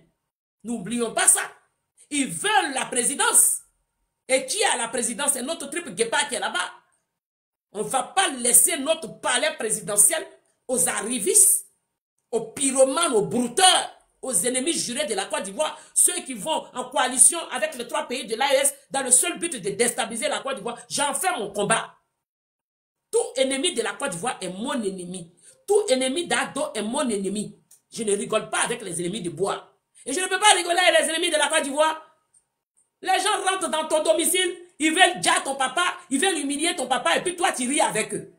N'oublions pas ça. Ils veulent la présidence. Et qui a la présidence? C'est notre triple guépard qui est là-bas. On ne va pas laisser notre palais présidentiel aux arrivistes, aux pyromanes, aux brouteurs, aux ennemis jurés de la Côte d'Ivoire, ceux qui vont en coalition avec les 3 pays de l'AES dans le seul but de déstabiliser la Côte d'Ivoire. J'en fais mon combat. Tout ennemi de la Côte d'Ivoire est mon ennemi. Tout ennemi d'Ado est mon ennemi. Je ne rigole pas avec les ennemis de bois. Et je ne peux pas rigoler avec les ennemis de la Côte d'Ivoire. Les gens rentrent dans ton domicile, ils veulent dire ton papa, ils veulent humilier ton papa et puis toi tu ris avec eux.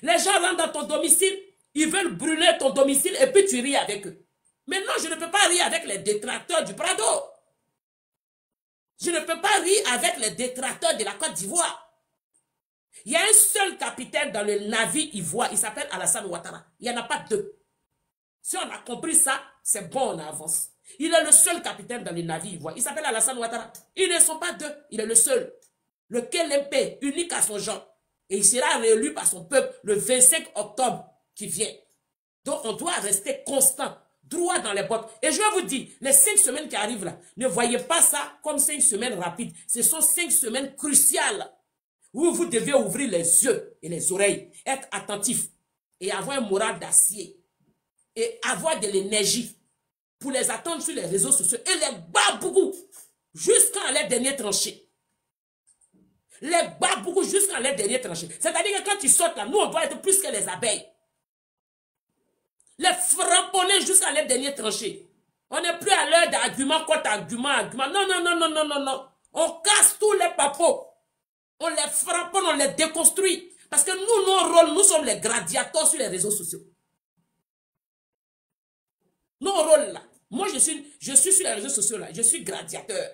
Les gens rentrent dans ton domicile, ils veulent brûler ton domicile et puis tu ris avec eux. Mais non, je ne peux pas rire avec les détracteurs du Prado. Je ne peux pas rire avec les détracteurs de la Côte d'Ivoire. Il y a un seul capitaine dans le navire ivoire, il s'appelle Alassane Ouattara. Il n'y en a pas deux. Si on a compris ça, c'est bon, on avance. Il est le seul capitaine dans le navire ivoire. Il s'appelle Alassane Ouattara. Ils ne sont pas deux, il est le seul. Le KLMP, unique à son genre. Et il sera réélu par son peuple le 25 octobre qui vient. Donc on doit rester constant, droit dans les bottes. Et je vais vous dire, les 5 semaines qui arrivent là, ne voyez pas ça comme 5 semaines rapides. Ce sont 5 semaines cruciales où vous devez ouvrir les yeux et les oreilles, être attentif et avoir un moral d'acier et avoir de l'énergie pour les attendre sur les réseaux sociaux et les battre beaucoup jusqu'à les derniers tranchées. Les battre beaucoup jusqu'à les derniers tranchées. C'est-à-dire que quand tu sautes là, nous on doit être plus que les abeilles. Les frapponner jusqu'à les derniers tranchées. On n'est plus à l'heure d'argument contre argument. Non, non, non, non, non, non, non. On casse tous les papos. On les frapponne, on les déconstruit. Parce que nous, nos rôles, nous sommes les gladiateurs sur les réseaux sociaux. Nos rôles là, Moi, je suis sur les réseaux sociaux là, je suis gladiateur.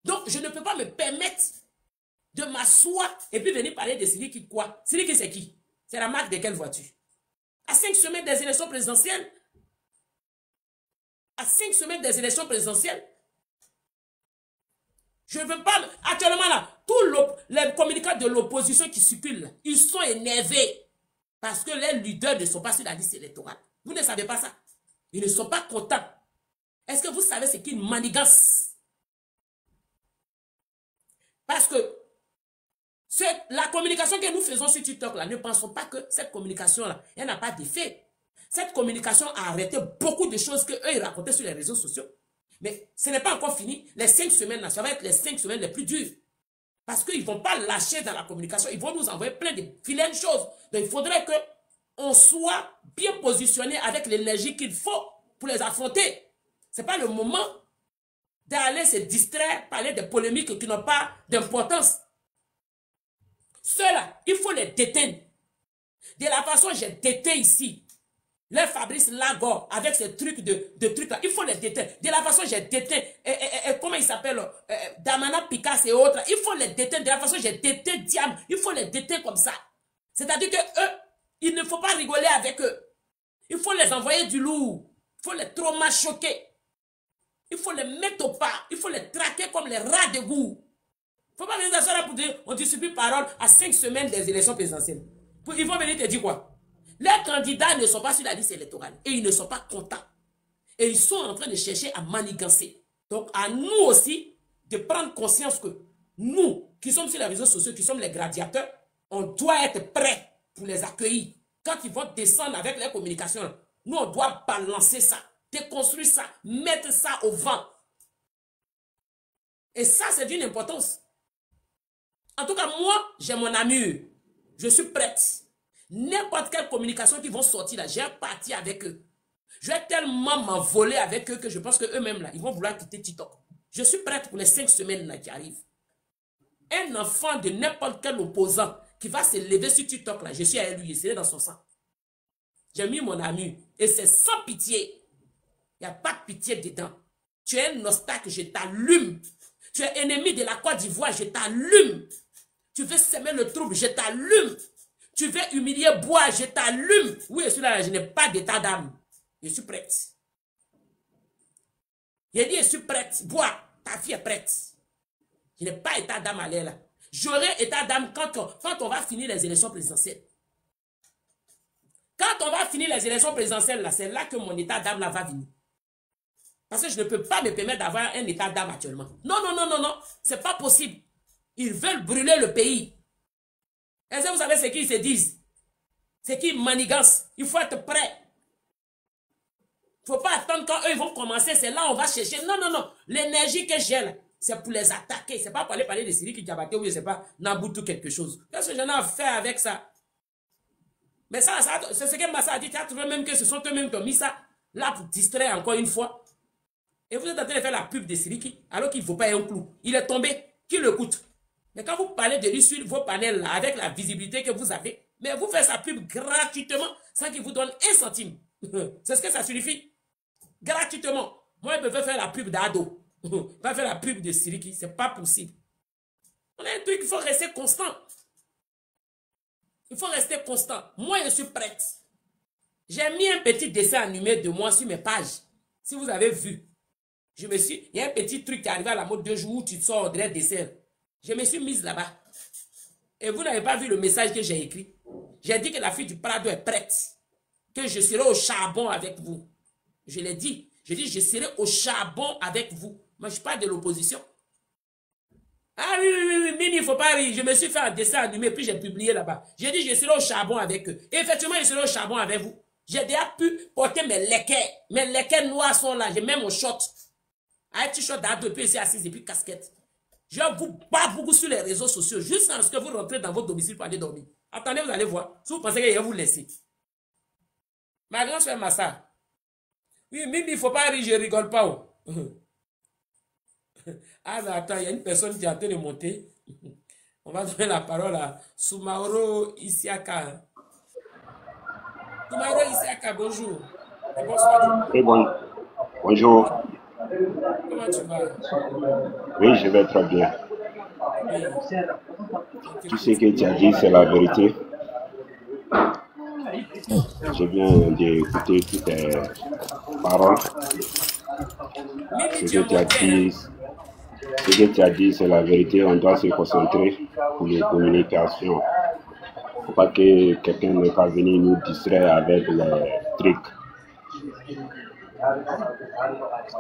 Donc, je ne peux pas me permettre de m'asseoir et puis venir parler de Siliki quoi. Siliki, c'est qui? C'est la marque de quelle voiture? À 5 semaines des élections présidentielles, à 5 semaines des élections présidentielles, je ne veux pas... Actuellement là, tous les communicants de l'opposition qui circulent, là, ils sont énervés parce que les leaders ne sont pas sur la liste électorale. Vous ne savez pas ça? Ils ne sont pas contents. Est-ce que vous savez ce qu'est une manigance? Parce que la communication que nous faisons sur TikTok, là, ne pensons pas que cette communication-là, elle n'a pas d'effet. Cette communication a arrêté beaucoup de choses qu'eux, ils racontaient sur les réseaux sociaux. Mais ce n'est pas encore fini. Les 5 semaines, là, ça va être les 5 semaines les plus dures. Parce qu'ils ne vont pas lâcher dans la communication. Ils vont nous envoyer plein de vilaines choses. Donc, il faudrait qu'on soit bien positionné avec l'énergie qu'il faut pour les affronter. Ce n'est pas le moment d'aller se distraire, parler de polémiques qui n'ont pas d'importance. Ceux-là, il faut les déteindre. De la façon dont j'ai déteint ici, le Fabrice Lagor, avec ces trucs de trucs là, il faut les déteindre. De la façon dont j'ai déteint, comment il s'appelle, Damana Picasso et autres, il faut les déteindre. De la façon dont j'ai déteint Diam, il faut les déteindre comme ça. C'est-à-dire que eux, il ne faut pas rigoler avec eux. Il faut les envoyer du lourd. Il faut les traumachoquer. Il faut les mettre au pas. Il faut les traquer comme les rats de goût. Il ne faut pas venir s'asseoir là pour dire on distribue parole à 5 semaines des élections présidentielles. Ils vont venir te dire quoi? Les candidats ne sont pas sur la liste électorale et ils ne sont pas contents. Et ils sont en train de chercher à manigancer. Donc à nous aussi de prendre conscience que nous qui sommes sur les réseaux sociaux, qui sommes les gladiateurs, on doit être prêts pour les accueillir. Quand ils vont descendre avec les communications, nous on doit balancer ça, déconstruire ça, mettre ça au vent. Et ça c'est d'une importance. En tout cas, moi, j'ai mon amour. Je suis prête. N'importe quelle communication qui vont sortir là, j'ai un parti avec eux. Je vais tellement m'envoler avec eux que je pense qu'eux-mêmes là, ils vont vouloir quitter TikTok. Je suis prête pour les 5 semaines là qui arrivent. Un enfant de n'importe quel opposant qui va se lever sur TikTok là, je suis à lui, je serai dans son sang. J'ai mis mon amour. Et c'est sans pitié. Il n'y a pas de pitié dedans. Tu es un obstacle, je t'allume. Tu es ennemi de la Côte d'Ivoire, je t'allume. Tu veux semer le trouble, je t'allume. Tu veux humilier Bois, je t'allume. Oui, je suis là, je n'ai pas d'état d'âme. Je suis prête. J'ai dit, je suis prête. Bois, ta fille est prête. Je n'ai pas état d'âme à l'air là. J'aurai état d'âme quand on va finir les élections présidentielles. Quand on va finir les élections présidentielles, là, c'est là que mon état d'âme là va venir. Parce que je ne peux pas me permettre d'avoir un état d'âme actuellement. Non, non, non, non, non. C'est pas possible. Ils veulent brûler le pays. Est-ce que vous savez ce qu'ils se disent? C'est qu'ils manigancent. Il faut être prêt. Il ne faut pas attendre quand eux ils vont commencer. C'est là on va chercher. Non, non, non. L'énergie que j'ai là, c'est pour les attaquer. C'est pas pour aller parler de Syrie qui Diabaté ou je ne sais pas, Naboutou quelque chose. Qu'est-ce que j'en ai à faire avec ça? Mais ça c'est ce que Massa a dit. Tu as trouvé même que ce sont eux-mêmes qui ont mis ça là pour distraire encore une fois. Et vous êtes en train de faire la pub de Syrie alors qu'il ne faut pas un clou. Il est tombé. Qui le coûte? Mais quand vous parlez de lui sur vos panels là, avec la visibilité que vous avez, mais vous faites sa pub gratuitement sans qu'il vous donne un centime. C'est ce que ça signifie. Gratuitement. Moi, je peux faire la pub d'Ado. Pas faire la pub de Siriki. C'est pas possible. On a un truc, il faut rester constant. Il faut rester constant. Moi, je suis prête. J'ai mis un petit dessin animé de moi sur mes pages. Si vous avez vu. Il y a un petit truc qui est arrivé à la mode 2 jours où tu te sors des dessins. Je me suis mise là-bas. Et vous n'avez pas vu le message que j'ai écrit. J'ai dit que la fille du Prado est prête. Que je serai au charbon avec vous. Je l'ai dit. Je dis, je serai au charbon avec vous. Moi, je ne suis pas de l'opposition. Ah oui, oui, oui, Mini, il ne faut pas rire. Je me suis fait un dessin animé, puis j'ai publié là-bas. J'ai dit, je serai au charbon avec eux. Et effectivement, je serai au charbon avec vous. J'ai déjà pu porter mes lequets. Mes lequets noirs sont là. J'ai même mon short. Un petit short d'ado, puis ici assise, et puis casquette. Je vous bats beaucoup sur les réseaux sociaux, juste en ce que vous rentrez dans votre domicile pour aller dormir. Attendez, vous allez voir. Si vous pensez que je vais vous laisser. Ma grande soeur Massa. Oui, Mimi, il ne faut pas rire, je ne rigole pas. Oh. Ah, mais attends, il y a une personne qui est en train de monter. On va donner la parole à Soumaoro Isiaka. Soumaoro Isiaka, bonjour. Et bonsoir. Et bon. Bonjour. Comment tu vas? Oui, je vais très bien. Oui. Tout ce que tu as dit, c'est la vérité. Je viens d'écouter toutes tes paroles. Mimi, Ce tu es que tu as monté, hein? dit, ce que tu as dit, c'est la vérité. On doit se concentrer pour les communications. Il ne faut pas que quelqu'un ne va venir nous distraire avec les trucs.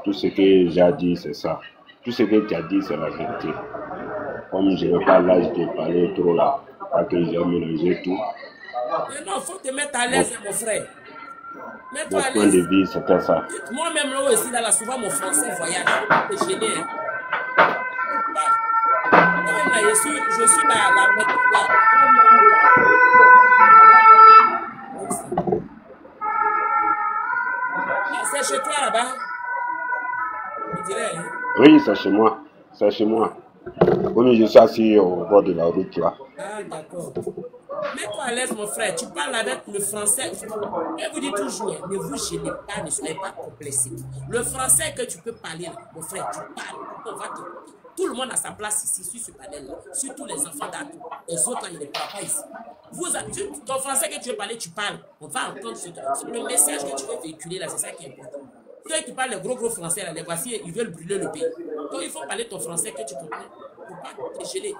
Tout ce que j'ai dit, c'est ça. Tout ce que tu as dit, c'est la vérité. Comme je n'ai pas l'âge de parler trop là, pas que j'ai mélangé tout. Mais non, il faut te mettre à l'aise, mon frère. Mets-toi Mon à point de l'aise. vue, c'était ça. Moi-même, là aussi, là, souvent, mon français voyage. C'est gêné, hein? Moi-même, là, je suis c'est chez toi, là-bas? Je dirais, hein? Oui, c'est chez moi. C'est chez moi. Comme je suis assis au bord de la route là. Ah, d'accord. Mets-toi à l'aise, mon frère. Tu parles avec le français. Je vous dis toujours, ne vous gênez pas, ne soyez pas complexés. Le français que tu peux parler, là, mon frère, tu parles. Tout le monde a sa place ici, sur ce panel-là. Surtout les enfants d'Atou. Les autres, là, ils ne parlent pas ici. Ton français que tu veux parler, tu parles. On va entendre le message que tu veux véhiculer, là, c'est ça qui est important. Ceux qui parlent les gros français, là, les voici, ils veulent brûler le pays. Donc, il faut parler ton français que tu comprends. Il ne faut pas te gêner.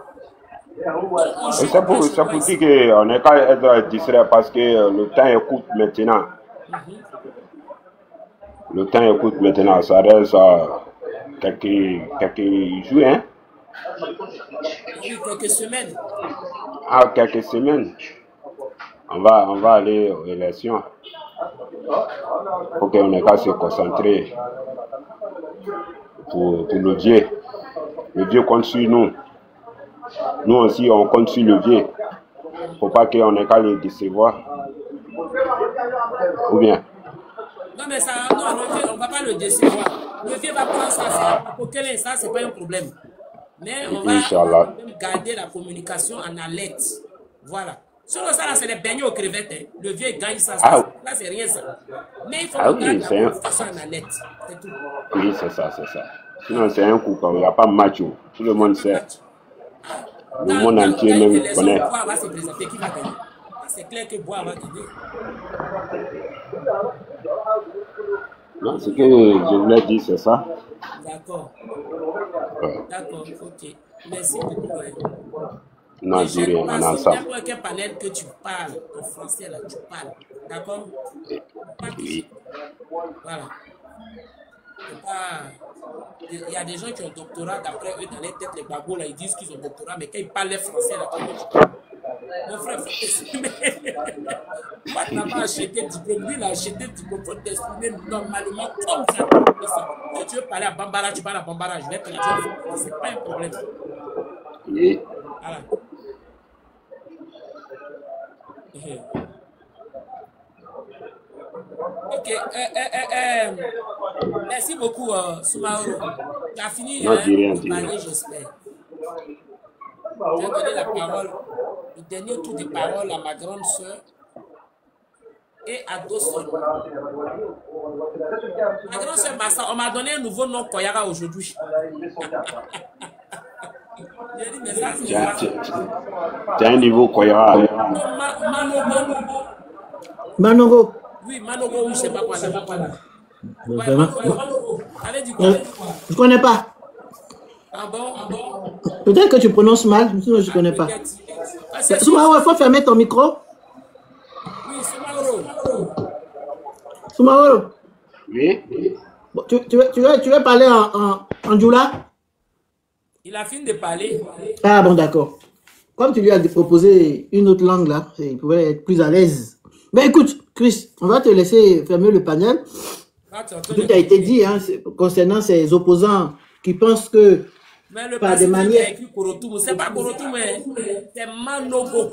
C'est pour dire qu'on n'est qu'à être distrait parce que le temps écoute maintenant. Le temps écoute maintenant, ça reste quelques jours, hein? Oui, quelques semaines. Ah, quelques semaines. On va aller aux élections. Il faut qu'on ait qu'à se concentrer pour le Dieu. Le Dieu compte sur nous. Nous aussi, on compte sur le vieux. Il ne faut pas qu'on ait qu'à les décevoir. Ou bien? Non, mais ça, non, on ne va pas le décevoir. Le vieux va prendre ça, c'est pas un problème. Mais on va même garder la communication en alerte. Voilà. Sur ça, là, c'est les beignets aux crevettes. Hein. Le vieux gagne ça. Là, c'est rien ça. Mais il faut garder la communication en alerte. C'est tout. Oui, c'est ça, c'est ça. Sinon, c'est un coup, il n'y a pas de match. Tout le monde sait. Le monde entier même connaît. Bois va se présenter, qui va gagner? C'est clair que Bois va gagner. Non, ce que je voulais dire, c'est ça. D'accord. Ouais. D'accord, ok. Merci beaucoup. Non, je dis rien, on a ça. N'importe quel panel que tu parles, en français, là, tu parles. D'accord? Oui. Voilà. Il y a des gens qui ont doctorat, d'après eux, dans les têtes, les babos, là, ils disent qu'ils ont doctorat, mais quand ils parlent les français, là, mon frère, faut t'exprimer. Moi, tu n'as pas acheté le diplôme. Lui, il a acheté le diplôme. Il faut t'exprimer normalement comme ça. Si tu veux parler à Bambara, tu parles à Bambara. Je vais te le dire. Ce n'est pas un problème. Oui. Voilà. Ok. Merci beaucoup, Soumaoro. Tu as fini de parler, j'espère. Je vais donner la parole, le dernier tour de parole à ma grande soeur et à Dawson. Ma grande soeur Massa, on m'a donné un nouveau nom Koyara aujourd'hui. J'ai dit, mais ça, c'est tu as un niveau Koyara. Manogo. Oui, Manogo, oui, je ne sais pas quoi. Vraiment. Allez, du coup. Je ne connais pas. Ah bon? Peut-être que tu prononces mal, sinon je ne connais pas. Soumaoro, il faut fermer ton micro. Oui, Soumaoro. Soumaoro. Oui. Bon, tu veux parler en Djoula? Il a fini de parler. Ah bon, d'accord. Comme tu lui as proposé une autre langue là, il pouvait être plus à l'aise. Mais écoute, Chris, on va te laisser fermer le panel. Tout a été dit hein, concernant ces opposants qui pensent que mais le par des manières... c'est pas Korotoum, c'est Manogo.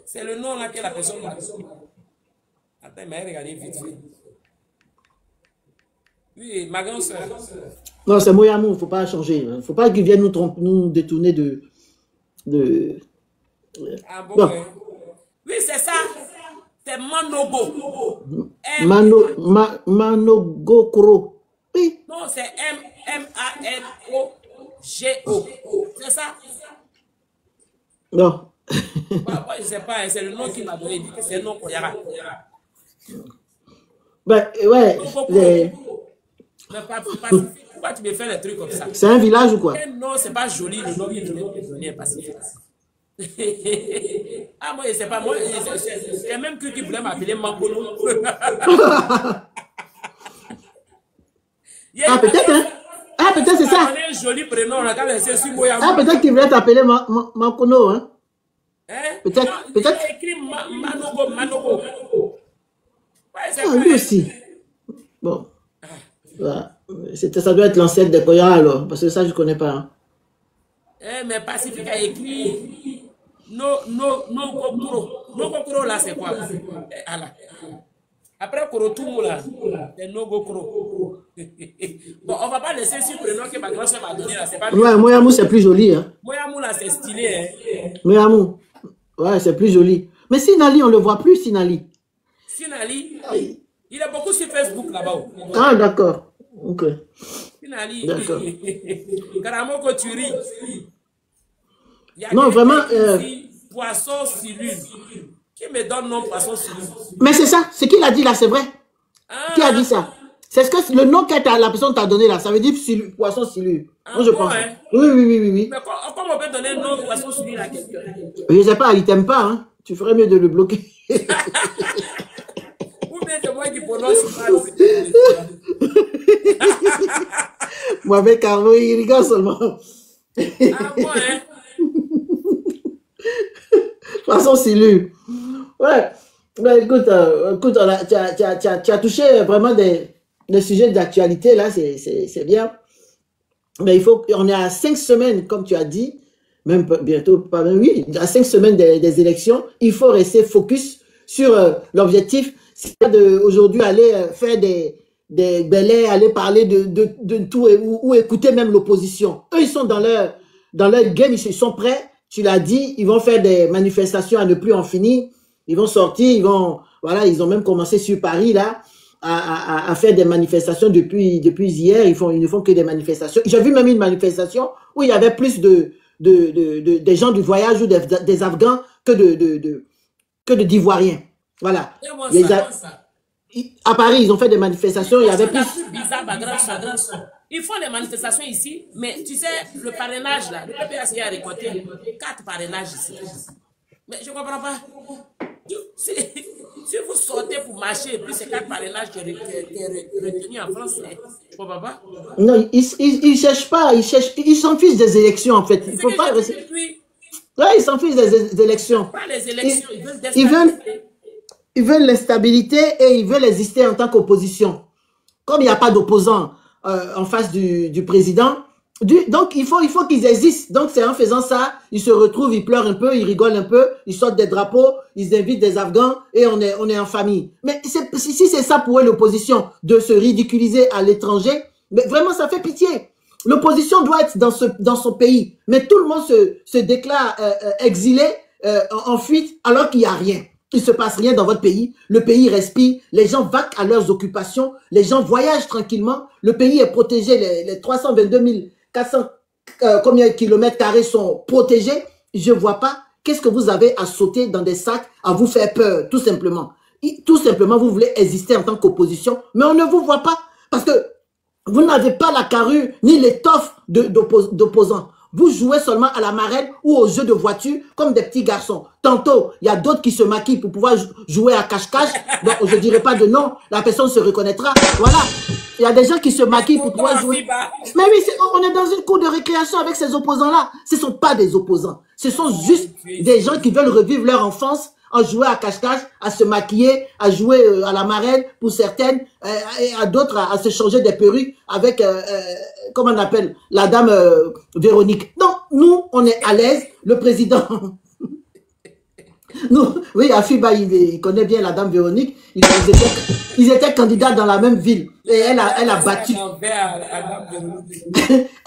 C'est le nom là que la personne a. Attends, il m'a regardé vite fait. Oui, ma grande soeur. Non, c'est Moyamou, il ne faut pas changer. Il ne faut pas qu'ils viennent nous détourner de... Ah bon, bon. Oui, c'est ça. C'est Manogo. Manogokro. Oui. Non, c'est M-A-N-O-G-O. C'est ça? Non. Moi, je ne sais pas, c'est le nom qu'il m'a donné. Il dit que c'est le nom Koyara. Ben, ouais. Mais pourquoi tu me fais des trucs comme ça? C'est un village ou quoi? Non, c'est pas joli le nom qu'il m'a donné Pacifique. Ah, moi, je sais pas. Moi, j'ai même cru qu'il voulait m'appeler Mangono. Ah, peut-être, hein? Ah, peut-être c'est ça. Un joli prénom, là, quand c'est sur Moyamou. Ah, peut-être qu'il voulait t'appeler Mankono, hein? Peut-être. Il a écrit Manogo. Ouais, Ah, lui aussi. Bon. Voilà. Ça doit être l'ancêtre des Koya alors, parce que ça, je ne connais pas. Hein. Mais Pacifique a écrit No Kokuro. No Kokuro, là, c'est quoi? Après Korotumu, là, c'est No Kokuro. Bon, on ne va pas laisser ce prénom que ma grand-soeur m'a donné, là. Pas ouais, Moyamou, c'est plus joli. Hein. Moyamou, là, c'est stylé. Hein. Moyamou. Ouais, c'est plus joli. Mais Sinali, on ne le voit plus, Sinali. Sinali, il est beaucoup sur Facebook, là-bas. Ah, d'accord. Ok. Sinali. D'accord. Karamoko Turi. Non, vraiment. Poisson Silune. Qui me donne nom Poisson Silune? Mais c'est ça, ce qu'il a dit là, c'est vrai. Qui a dit ça? C'est ce que le nom que la personne t'a donné là, ça veut dire Poisson Silune. Moi, je pense. Hein? Oui. Mais comment on peut donner un nom Poisson Silune à quelqu'un? Je ne sais pas, il t'aime pas. Hein? Tu ferais mieux de le bloquer. Ou bien c'est moi qui prononce mal. Moi, avec Carlo, il rigole seulement. Ah, moi, hein? Poisson Silune. Ouais. Mais écoute, tu as touché vraiment des sujets d'actualité, là, c'est bien. Mais on est à 5 semaines, comme tu as dit, même bientôt, pas même, oui, à 5 semaines des élections, il faut rester focus sur l'objectif, c'est d'aujourd'hui aller faire des bellets, aller parler de tout ou écouter même l'opposition. Eux, ils sont dans leur game, ils sont prêts, tu l'as dit, ils vont faire des manifestations à ne plus en finir, ils vont sortir, voilà, ils ont même commencé sur Paris, là, à faire des manifestations depuis hier, ils ne font que des manifestations. J'ai vu même une manifestation où il y avait plus des gens du voyage ou des Afghans que d'Ivoiriens. Voilà. À Paris, ils ont fait des manifestations, il y avait plus... Ils font les manifestations ici, mais tu sais, le parrainage là, le PPAC a récolté 4 parrainages ici. Mais je ne comprends pas. Si vous sortez pour marcher et puis c'est 4 parrainages qui sont retenus en France, je ne comprends pas. Non, ils ne cherchent pas, ils s'en fichent des élections en fait. Il faut pas... Ouais, ils s'en fichent des élections. Pas les élections, ils veulent l'instabilité et ils veulent exister en tant qu'opposition. Comme il n'y a pas d'opposant en face du président, donc il faut qu'ils existent. Donc c'est en faisant ça, ils se retrouvent, ils pleurent un peu, ils rigolent un peu, ils sortent des drapeaux, ils invitent des Afghans et on est en famille. Mais si c'est ça pour eux l'opposition, de se ridiculiser à l'étranger, mais vraiment ça fait pitié. L'opposition doit être dans son pays, mais tout le monde se déclare exilé, en fuite, alors qu'il n'y a rien. Il ne se passe rien dans votre pays, le pays respire, les gens vaquent à leurs occupations, les gens voyagent tranquillement, le pays est protégé, les 322 400 combien de kilomètres carrés sont protégés. Je ne vois pas qu'est-ce que vous avez à sauter dans des sacs, à vous faire peur, tout simplement. Tout simplement, vous voulez exister en tant qu'opposition, mais on ne vous voit pas, parce que vous n'avez pas la carrure ni l'étoffe d'opposants. Vous jouez seulement à la marelle ou aux jeux de voiture comme des petits garçons. Tantôt, il y a d'autres qui se maquillent pour pouvoir jouer à cache-cache. Donc, je ne dirai pas de nom, la personne se reconnaîtra. Voilà. Il y a des gens qui se maquillent pour pouvoir jouer. Mais oui, on est dans une cour de récréation avec ces opposants-là. Ce ne sont pas des opposants. Ce sont juste des gens qui veulent revivre leur enfance à jouer à cache-cache, à se maquiller, à jouer à la marelle pour certaines, et à d'autres à se changer des perruques avec, comment on appelle, la dame Véronique. Donc, nous, on est à l'aise, le président... Nous, oui, Afiba, il connaît bien la dame Véronique. Ils étaient candidats dans la même ville. Et elle a battu.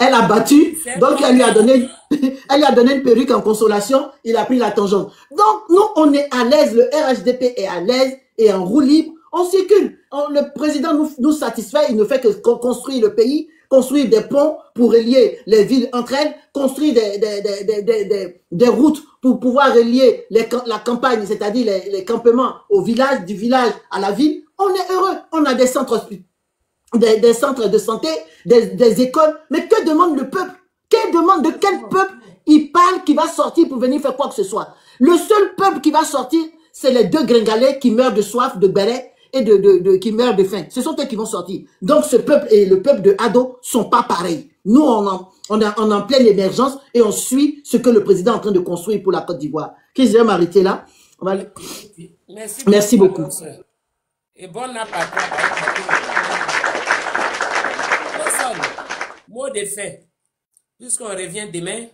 Elle a battu. Donc, elle lui a donné une perruque en consolation. Il a pris la tangente. Donc, nous, on est à l'aise. Le RHDP est à l'aise et en roue libre. On circule. Le président nous satisfait. Il ne fait que construire le pays, construire des ponts pour relier les villes entre elles, construire des routes pour pouvoir relier la campagne, c'est-à-dire les campements au village, du village à la ville. On est heureux. On a des centres de santé, des écoles. Mais que demande le peuple? Quelle demande de quel peuple il parle qui va sortir pour venir faire quoi que ce soit? Le seul peuple qui va sortir, c'est les deux gringalets qui meurent de soif, de béret et qui meurent de faim. Ce sont eux qui vont sortir. Donc ce peuple et le peuple de Ado sont pas pareils. Nous, on est en pleine émergence et on suit ce que le président est en train de construire pour la Côte d'Ivoire. Qu'est-ce que je vais m'arrêter là? Merci beaucoup. Et bon appétit. Mot de fin. Puisqu'on revient demain.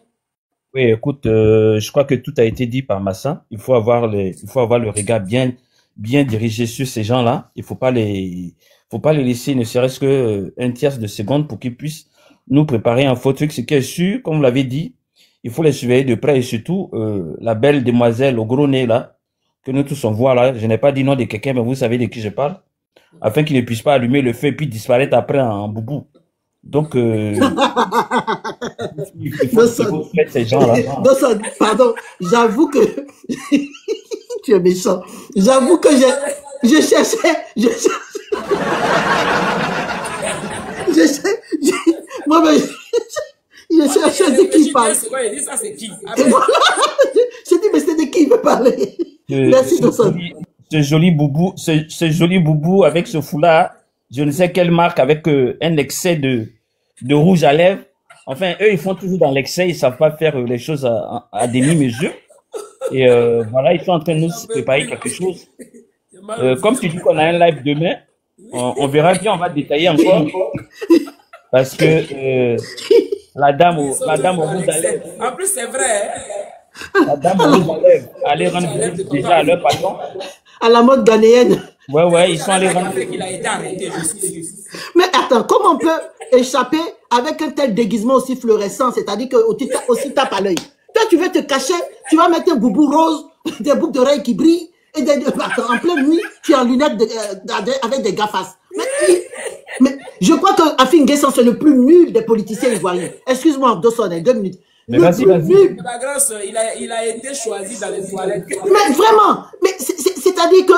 Oui, écoute, je crois que tout a été dit par Massa. Il faut avoir le regard bien dirigé sur ces gens-là. Il faut pas les laisser ne serait-ce que un tiers de seconde pour qu'ils puissent nous préparer un faux truc. Ce qui est sûr, comme vous l'avez dit, il faut les surveiller de près et surtout, la belle demoiselle au gros nez là, que nous tous on voit là. Je n'ai pas dit nom de quelqu'un, mais vous savez de qui je parle. Afin qu'il ne puisse pas allumer le feu et puis disparaître après en boubou. Donc, il faut ces gens-là. Pardon, j'avoue que tu es méchant. J'avoue que je cherchais. Moi, je cherchais de qui il parle. Il dit ça, c'est qui? Je dis, mais c'est de qui il veut parler? Merci, Dawson. Ce joli boubou avec ce foulard, je ne sais quelle marque, avec un excès de rouge à lèvres. Enfin, eux, ils font toujours dans l'excès, ils savent pas faire les choses à demi-mesure. Et voilà, ils sont en train de nous préparer quelque chose. Comme tu dis qu'on a un live demain, on verra bien, on va détailler encore. Parce que la dame au rouge à lèvres. En plus, c'est vrai. La dame au rouge à lèvres allait rendre visite déjà à leur patron. À la mode ghanéenne. Ouais, ils sont allés rendre. Il a été arrêté, je suis sûr. Mais attends, comment on peut échapper avec un tel déguisement aussi fluorescent, c'est-à-dire que aussi tape à l'œil? Toi, tu veux te cacher, tu vas mettre un boubou rose, des boucles d'oreilles qui brillent, et en pleine nuit, tu es en lunettes avec des gaffas. Mais je crois que Afin Guessan, c'est le plus nul des politiciens ivoiriens. Excuse-moi, Dawson, 2 minutes. Mais vas-y. La grâce, il a été choisi dans les toilettes. Mais vraiment, c'est-à-dire que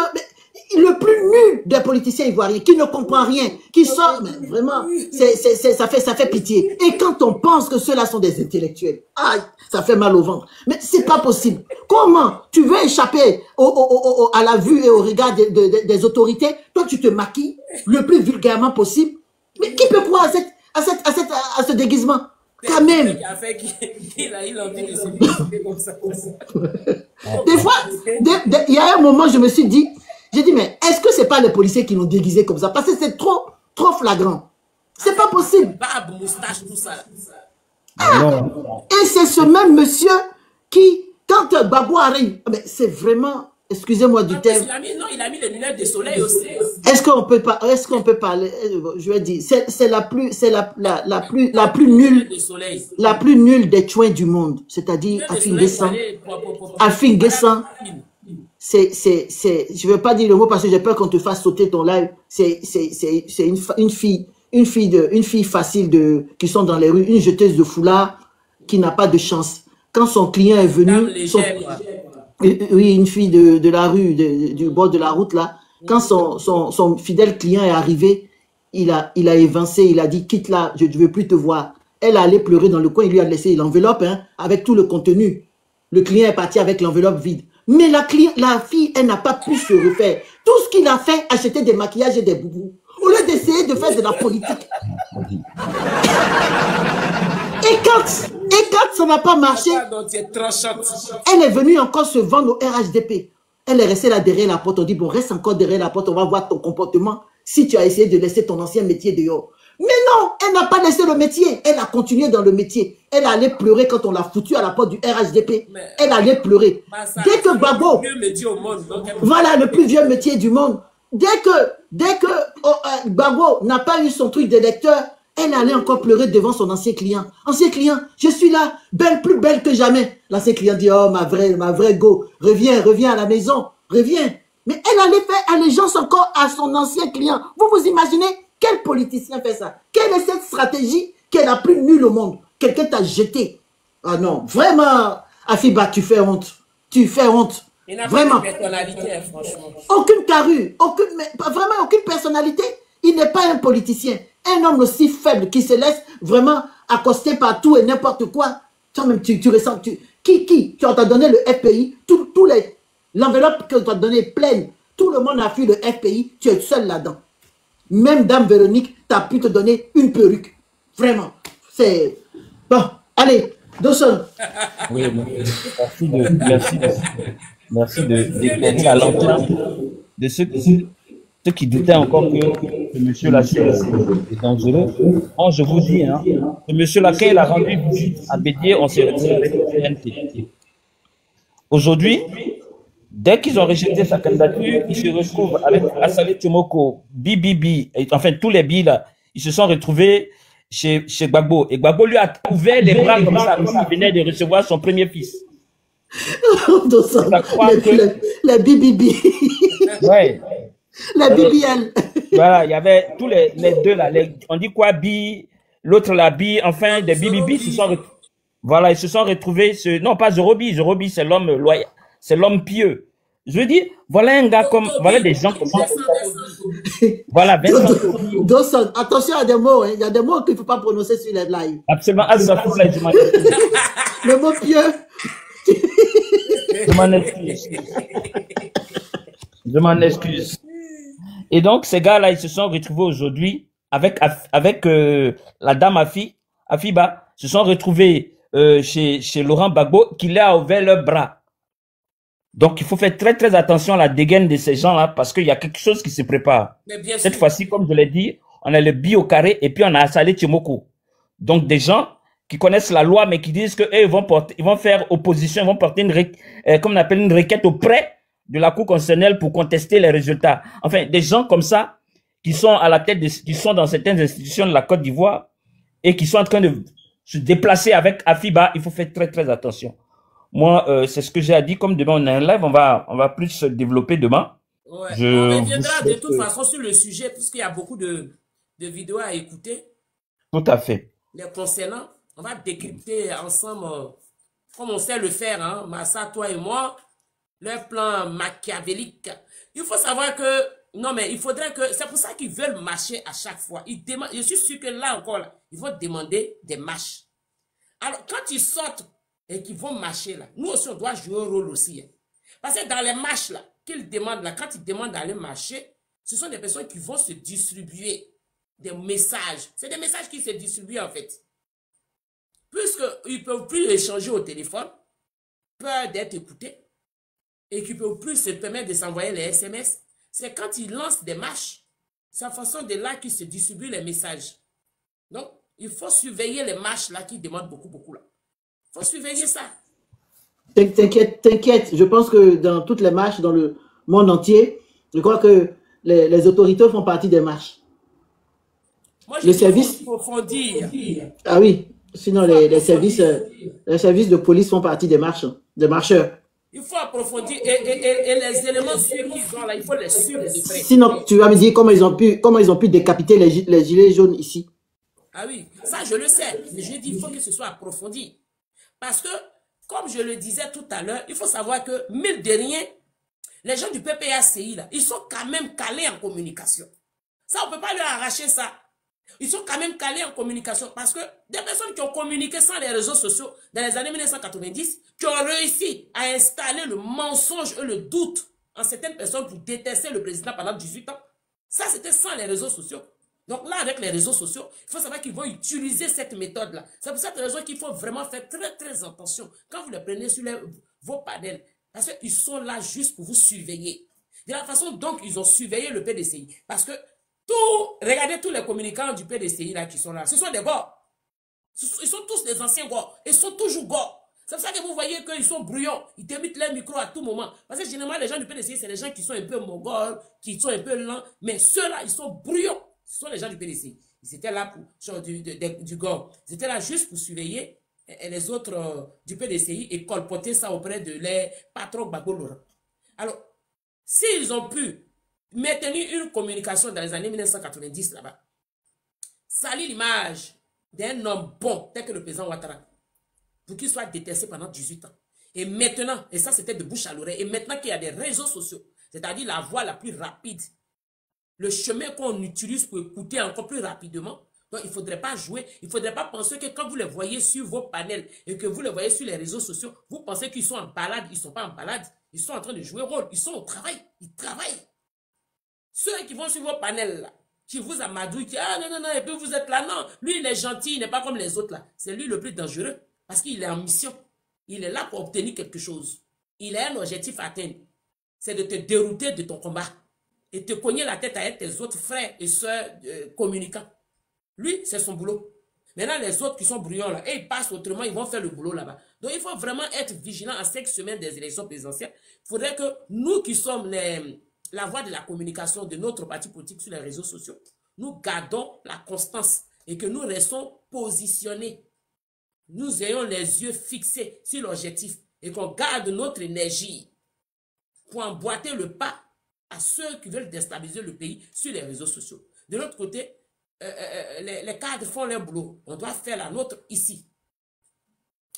le plus nul des politiciens ivoiriens, qui ne comprend rien, qui sort, mais vraiment, ça fait pitié. Et quand on pense que ceux-là sont des intellectuels, aïe, ça fait mal au ventre. Mais c'est pas possible. Comment tu veux échapper à la vue et au regard des autorités? Toi, tu te maquilles le plus vulgairement possible. Mais qui peut croire à ce déguisement? Quand même. Il a envie de se déguiser comme ça. Des fois, il y a un moment, je me suis dit, j'ai dit, mais est-ce que c'est pas les policiers qui l'ont déguisé comme ça? Parce que c'est trop flagrant. C'est pas possible. Barbe, moustache, tout ça. Et c'est ce même monsieur qui, quand Gbagbo arrive, c'est vraiment, excusez-moi du terme. Il a mis les lunettes de soleil aussi. Est-ce qu'on peut parler, je vais dire, c'est la plus nulle des chouins du monde, c'est-à-dire Afin Guessan. Afin Guessan. Je veux pas dire le mot parce que j'ai peur qu'on te fasse sauter ton live. C'est une fille facile qui sont dans les rues, une jeteuse de foulard qui n'a pas de chance. Quand son client est venu, oui, une fille de la rue, du bord de la route là, quand son fidèle client est arrivé, il a évincé, il a dit quitte là, je ne veux plus te voir. Elle allait pleurer dans le coin, il lui a laissé l'enveloppe avec tout le contenu. Le client est parti avec l'enveloppe vide. Mais la fille, elle n'a pas pu se refaire. Tout ce qu'il a fait, acheter des maquillages et des boubous. Au lieu d'essayer de faire de la politique. Et quand ça n'a pas marché, elle est venue encore se vendre au RHDP. Elle est restée là derrière la porte. On dit, bon, reste encore derrière la porte, on va voir ton comportement si tu as essayé de laisser ton ancien métier dehors. Mais non, elle n'a pas laissé le métier. Elle a continué dans le métier. Elle allait pleurer quand on l'a foutu à la porte du RHDP. Elle allait pleurer. Dès que Gbagbo, voilà le plus vieux métier du monde. Dès que Gbagbo n'a pas eu son truc de lecteur, elle allait encore pleurer devant son ancien client. Ancien client, je suis là, belle, plus belle que jamais. L'ancien client dit, oh ma vraie go, reviens à la maison, reviens. Mais elle allait faire allégeance encore à son ancien client. Vous vous imaginez quel politicien fait ça? Quelle est cette stratégie qui est la plus nulle au monde? Quelqu'un t'a jeté. Ah non, vraiment, Afiba, tu fais honte. Tu fais honte. Il n'a Vraiment. pas de personnalité, hein, franchement. Aucune carrure, vraiment aucune personnalité. Il n'est pas un politicien. Un homme aussi faible qui se laisse vraiment accoster par tout et n'importe quoi. Toi-même, tu ressens. Qui t'a donné le FPI, l'enveloppe que tu as donnée est pleine. Tout le monde a fui le FPI, tu es seul là-dedans. Même Dame Véronique t'a pu te donner une perruque. Vraiment. C'est... Bon, allez, Dawson. Oui, merci d'éclairer la lanterne de ceux qui doutaient encore que monsieur Lachaud est dangereux. Bon, je vous dis, hein, ce monsieur Lachaud, il a rendu visite à Bédier, on s'est retrouvé avec le CNT. Aujourd'hui, dès qu'ils ont rejeté sa candidature, ils se retrouvent avec Assalé Tchomoko, Bibibi, enfin tous les billes là, ils se sont retrouvés chez Gbagbo. Et Gbagbo lui a ouvert les bras comme ça, comme il venait de recevoir son premier fils. Les Bibibi. Ouais. La BBL. Voilà, il y avait tous les deux là. On dit quoi, Bi, l'autre la Bi, enfin, des Bibibi se sont retrouvés. Voilà, ils se sont retrouvés. Non, pas Zorobi. Zorobi, c'est l'homme loyal. C'est l'homme pieux. Je veux dire, voilà un gars comme. Voilà des gens comme ça. Voilà, Dawson, attention à des mots. Hein. Il y a des mots qu'il ne faut pas prononcer sur les lives. Absolument. Le mot pieux. Je m'en excuse. Je m'en excuse. Et donc, ces gars-là, ils se sont retrouvés aujourd'hui avec la dame Afiba, se sont retrouvés chez Laurent Gbagbo, qui leur a ouvert leurs bras. Donc, il faut faire très, très attention à la dégaine de ces gens-là, parce qu'il y a quelque chose qui se prépare. Cette fois-ci, comme je l'ai dit, on a le Bi au carré, et puis on a Assalé Tchomoko. Donc, des gens qui connaissent la loi, mais qui disent qu'eux, ils vont faire opposition, ils vont porter comme on appelle une requête auprès de la Cour constitutionnelle pour contester les résultats. Enfin, des gens comme ça, qui sont à la tête qui sont dans certaines institutions de la Côte d'Ivoire et qui sont en train de se déplacer avec Afiba, il faut faire très, très attention. Moi, c'est ce que j'ai à dire. Comme demain, on a un live, on va plus se développer demain. Ouais. On reviendra de toute façon sur le sujet, puisqu'il y a beaucoup de vidéos à écouter. Tout à fait. Les concernant, on va décrypter ensemble, comme on sait le faire, hein, Massa, toi et moi, leur plan machiavélique. Il faut savoir que, non mais il faudrait que, c'est pour ça qu'ils veulent marcher à chaque fois. Ils demandent, je suis sûr que là encore, là, ils vont demander des marches. Alors, quand ils sortent et qu'ils vont marcher là, nous aussi on doit jouer un rôle aussi. Hein. Parce que dans les marches là, qu'ils demandent là, quand ils demandent d'aller marcher, ce sont des personnes qui vont se distribuer des messages. C'est des messages qui se distribuent en fait. Puisqu'ils ne peuvent plus échanger au téléphone, peur d'être écoutés, et qu'ils ne peuvent plus se permettre de s'envoyer les SMS, c'est quand ils lancent des marches, c'est en façon de là qu'ils se distribuent les messages. Donc, il faut surveiller les marches là qui demandent beaucoup là. Il faut surveiller ça. T'inquiète. Je pense que dans toutes les marches dans le monde entier, je crois que les autorités font partie des marches. Moi, je service approfondir. Ah oui. Sinon, les services de police font partie des marches, des marcheurs. Il faut approfondir et les éléments sûrs qu'ils ont là, il faut les suivre de près. Sinon, tu vas me dire comment ils ont pu décapiter les gilets jaunes ici. Ah oui, ça je le sais. Mais je dis il faut que ce soit approfondi. Parce que, comme je le disais tout à l'heure, il faut savoir que, mille de rien, les gens du PPACI, là, ils sont quand même calés en communication. Ça, on ne peut pas leur arracher ça. Ils sont quand même calés en communication parce que des personnes qui ont communiqué sans les réseaux sociaux dans les années 1990, qui ont réussi à installer le mensonge et le doute en certaines personnes pour détester le président pendant 18 ans, ça c'était sans les réseaux sociaux. Donc là, avec les réseaux sociaux, il faut savoir qu'ils vont utiliser cette méthode-là. C'est pour cette raison qu'il faut vraiment faire très très attention quand vous les prenez sur vos panels. Parce qu'ils sont là juste pour vous surveiller. De la façon dont ils ont surveillé le PDCI. Parce que regardez tous les communicants du PDCI là qui sont là. Ce sont des gars. Ils sont tous des anciens gars. Ils sont toujours gars. C'est pour ça que vous voyez qu'ils sont bruyants. Ils débutent leur micro à tout moment. Parce que généralement, les gens du PDCI, c'est les gens qui sont un peu mongols, qui sont un peu lents. Mais ceux-là, ils sont bruyants. Ce sont les gens du PDCI. Ils étaient là pour du gars. Ils étaient là juste pour surveiller et les autres du PDCI et colporter ça auprès de les patrons Gbagbo Laurent. Alors, S'ils ont pu maintenir une communication dans les années 1990 là-bas, salir l'image d'un homme bon tel que le président Ouattara, pour qu'il soit détesté pendant 18 ans. Et maintenant, et ça c'était de bouche à l'oreille, et maintenant qu'il y a des réseaux sociaux, c'est-à-dire la voie la plus rapide, le chemin qu'on utilise pour écouter encore plus rapidement, donc il ne faudrait pas jouer, il ne faudrait pas penser que quand vous les voyez sur vos panels et que vous les voyez sur les réseaux sociaux, vous pensez qu'ils sont en balade, ils ne sont pas en balade, ils sont en train de jouer rôle, ils sont au travail, ils travaillent. Ceux qui vont sur vos panels là, qui vous amadouillent, qui ah non, non, non, et puis vous êtes là, non, lui il est gentil, il n'est pas comme les autres là, c'est lui le plus dangereux, parce qu'il est en mission, il est là pour obtenir quelque chose, il a un objectif à atteindre, c'est de te dérouter de ton combat, et te cogner la tête avec tes autres frères et sœurs communicants. Lui, c'est son boulot. Maintenant, les autres qui sont bruyants là, et ils passent autrement, ils vont faire le boulot là-bas. Donc, il faut vraiment être vigilant à 5 semaines des élections présidentielles. Il faudrait que nous qui sommes la voix de la communication de notre parti politique sur les réseaux sociaux, nous gardons la constance et que nous restons positionnés. Nous ayons les yeux fixés sur l'objectif et qu'on garde notre énergie pour emboîter le pas à ceux qui veulent déstabiliser le pays sur les réseaux sociaux. De l'autre côté, les cadres font leur boulot. On doit faire la nôtre ici.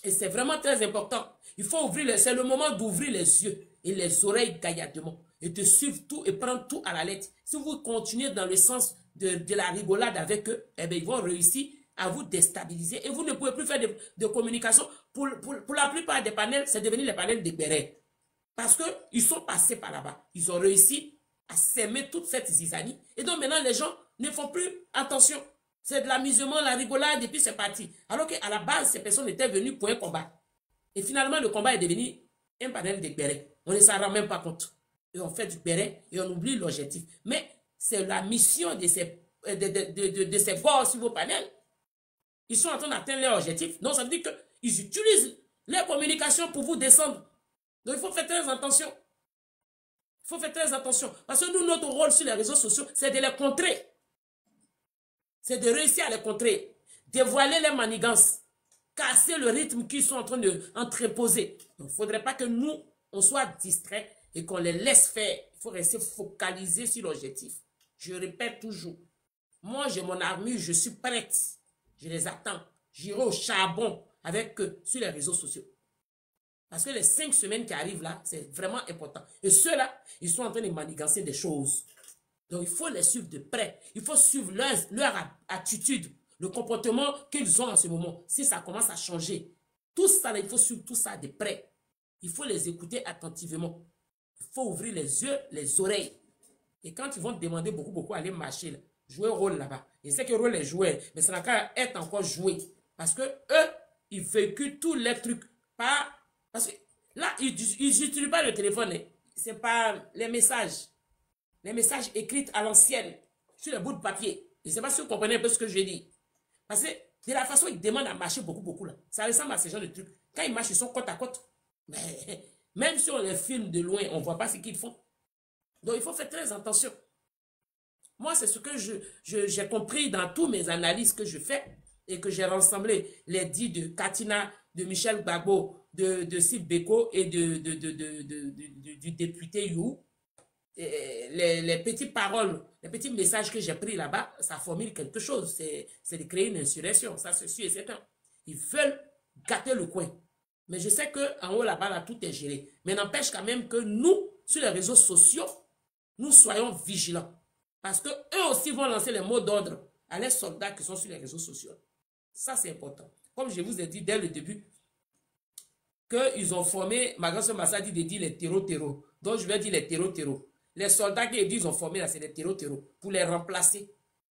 Et c'est vraiment très important. Il faut ouvrir, c'est le moment d'ouvrir les yeux et les oreilles gaillardement et de suivre tout et prendre tout à la lettre. Si vous continuez dans le sens de la rigolade avec eux, eh bien, ils vont réussir à vous déstabiliser et vous ne pouvez plus faire de communication. Pour la plupart des panels, c'est devenu les panels des bérets. Parce qu'ils sont passés par là-bas. Ils ont réussi à s'aimer toute cette zizanie. Et donc maintenant, les gens ne font plus attention. C'est de l'amusement, la rigolade, et puis c'est parti. Alors qu'à la base, ces personnes étaient venues pour un combat. Et finalement, le combat est devenu un panel de bérets. On ne s'en rend même pas compte. Et on fait du béret et on oublie l'objectif. Mais c'est la mission de ces gosses sur vos panels. Ils sont en train d'atteindre leur objectif. Donc ça veut dire qu'ils utilisent les communications pour vous descendre. Donc il faut faire très attention. Il faut faire très attention. Parce que nous, notre rôle sur les réseaux sociaux, c'est de les contrer. C'est de réussir à les contrer. Dévoiler les manigances. Casser le rythme qu'ils sont en train d'entreposer. Donc il ne faudrait pas que nous, on soit distraits et qu'on les laisse faire. Il faut rester focalisé sur l'objectif. Je répète toujours. Moi, j'ai mon armure, je suis prête. Je les attends. J'irai au charbon avec eux sur les réseaux sociaux. Parce que les 5 semaines qui arrivent là, c'est vraiment important. Et ceux-là, ils sont en train de manigancer des choses. Donc, il faut les suivre de près. Il faut suivre leur attitude, le comportement qu'ils ont en ce moment. Si ça commence à changer, tout ça, là, il faut suivre tout ça de près. Il faut les écouter attentivement. Il faut ouvrir les yeux, les oreilles. Et quand ils vont te demander beaucoup, aller marcher, là, jouer un rôle là-bas. Je sais que le rôle est joué, mais ça n'a qu'à être encore joué. Parce que eux, ils véhiculent tous les trucs. Parce que là, ils n'utilisent pas le téléphone. Ce n'est pas les messages. Les messages écrits à l'ancienne, sur les bouts de papier. Je ne sais pas si vous comprenez un peu ce que je dis. Parce que de la façon ils demandent à marcher beaucoup là. Ça ressemble à ce genre de trucs. Quand ils marchent, ils sont côte à côte. Mais même si on les filme de loin, on ne voit pas ce qu'ils font. Donc il faut faire très attention. Moi, c'est ce que j'ai compris dans toutes mes analyses que je fais et que j'ai rassemblé les dits de Katina, de Michel Gbagbo, de Sib Beko et du député You. Les petites paroles, les petits messages que j'ai pris là-bas, ça formule quelque chose. C'est de créer une insurrection. Ça, c'est sûr et certain. Ils veulent gâter le coin. Mais je sais qu'en haut là-bas, là, tout est géré. Mais n'empêche quand même que nous, sur les réseaux sociaux, nous soyons vigilants. Parce qu'eux aussi vont lancer les mots d'ordre à les soldats qui sont sur les réseaux sociaux. Ça, c'est important. Comme je vous ai dit dès le début, qu'ils ont formé, ma grande soeur Massa dit de dire les terreaux. Donc, je vais dire les terreaux. Les soldats qu'ils ont formés là, c'est les terreaux pour les remplacer.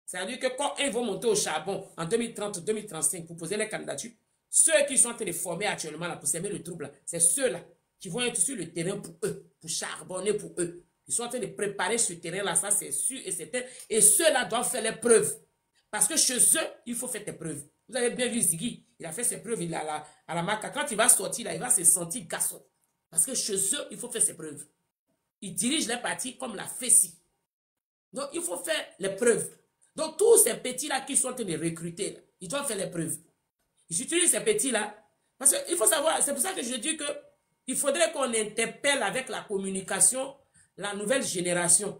C'est-à-dire que quand ils vont monter au charbon en 2030-2035 pour poser les candidatures, ceux qui sont en train de former actuellement là, pour s'aimer le trouble, c'est ceux-là qui vont être sur le terrain pour eux, pour charbonner pour eux. Ils sont en train de préparer ce terrain-là, ça c'est sûr et certain. Et ceux-là doivent faire les preuves. Parce que chez eux, il faut faire des preuves. Vous avez bien vu Ziggy, il a fait ses preuves à la marque. Quand il va sortir là, il va se sentir garçon. Parce que chez eux, il faut faire ses preuves. Ils dirigent les partis comme la FESI. Donc, il faut faire les preuves. Donc, tous ces petits-là qui sont en train de recruter, là, ils doivent faire les preuves. Ils utilisent ces petits-là. Parce qu'il faut savoir, c'est pour ça que je dis qu'il faudrait qu'on interpelle avec la communication la nouvelle génération,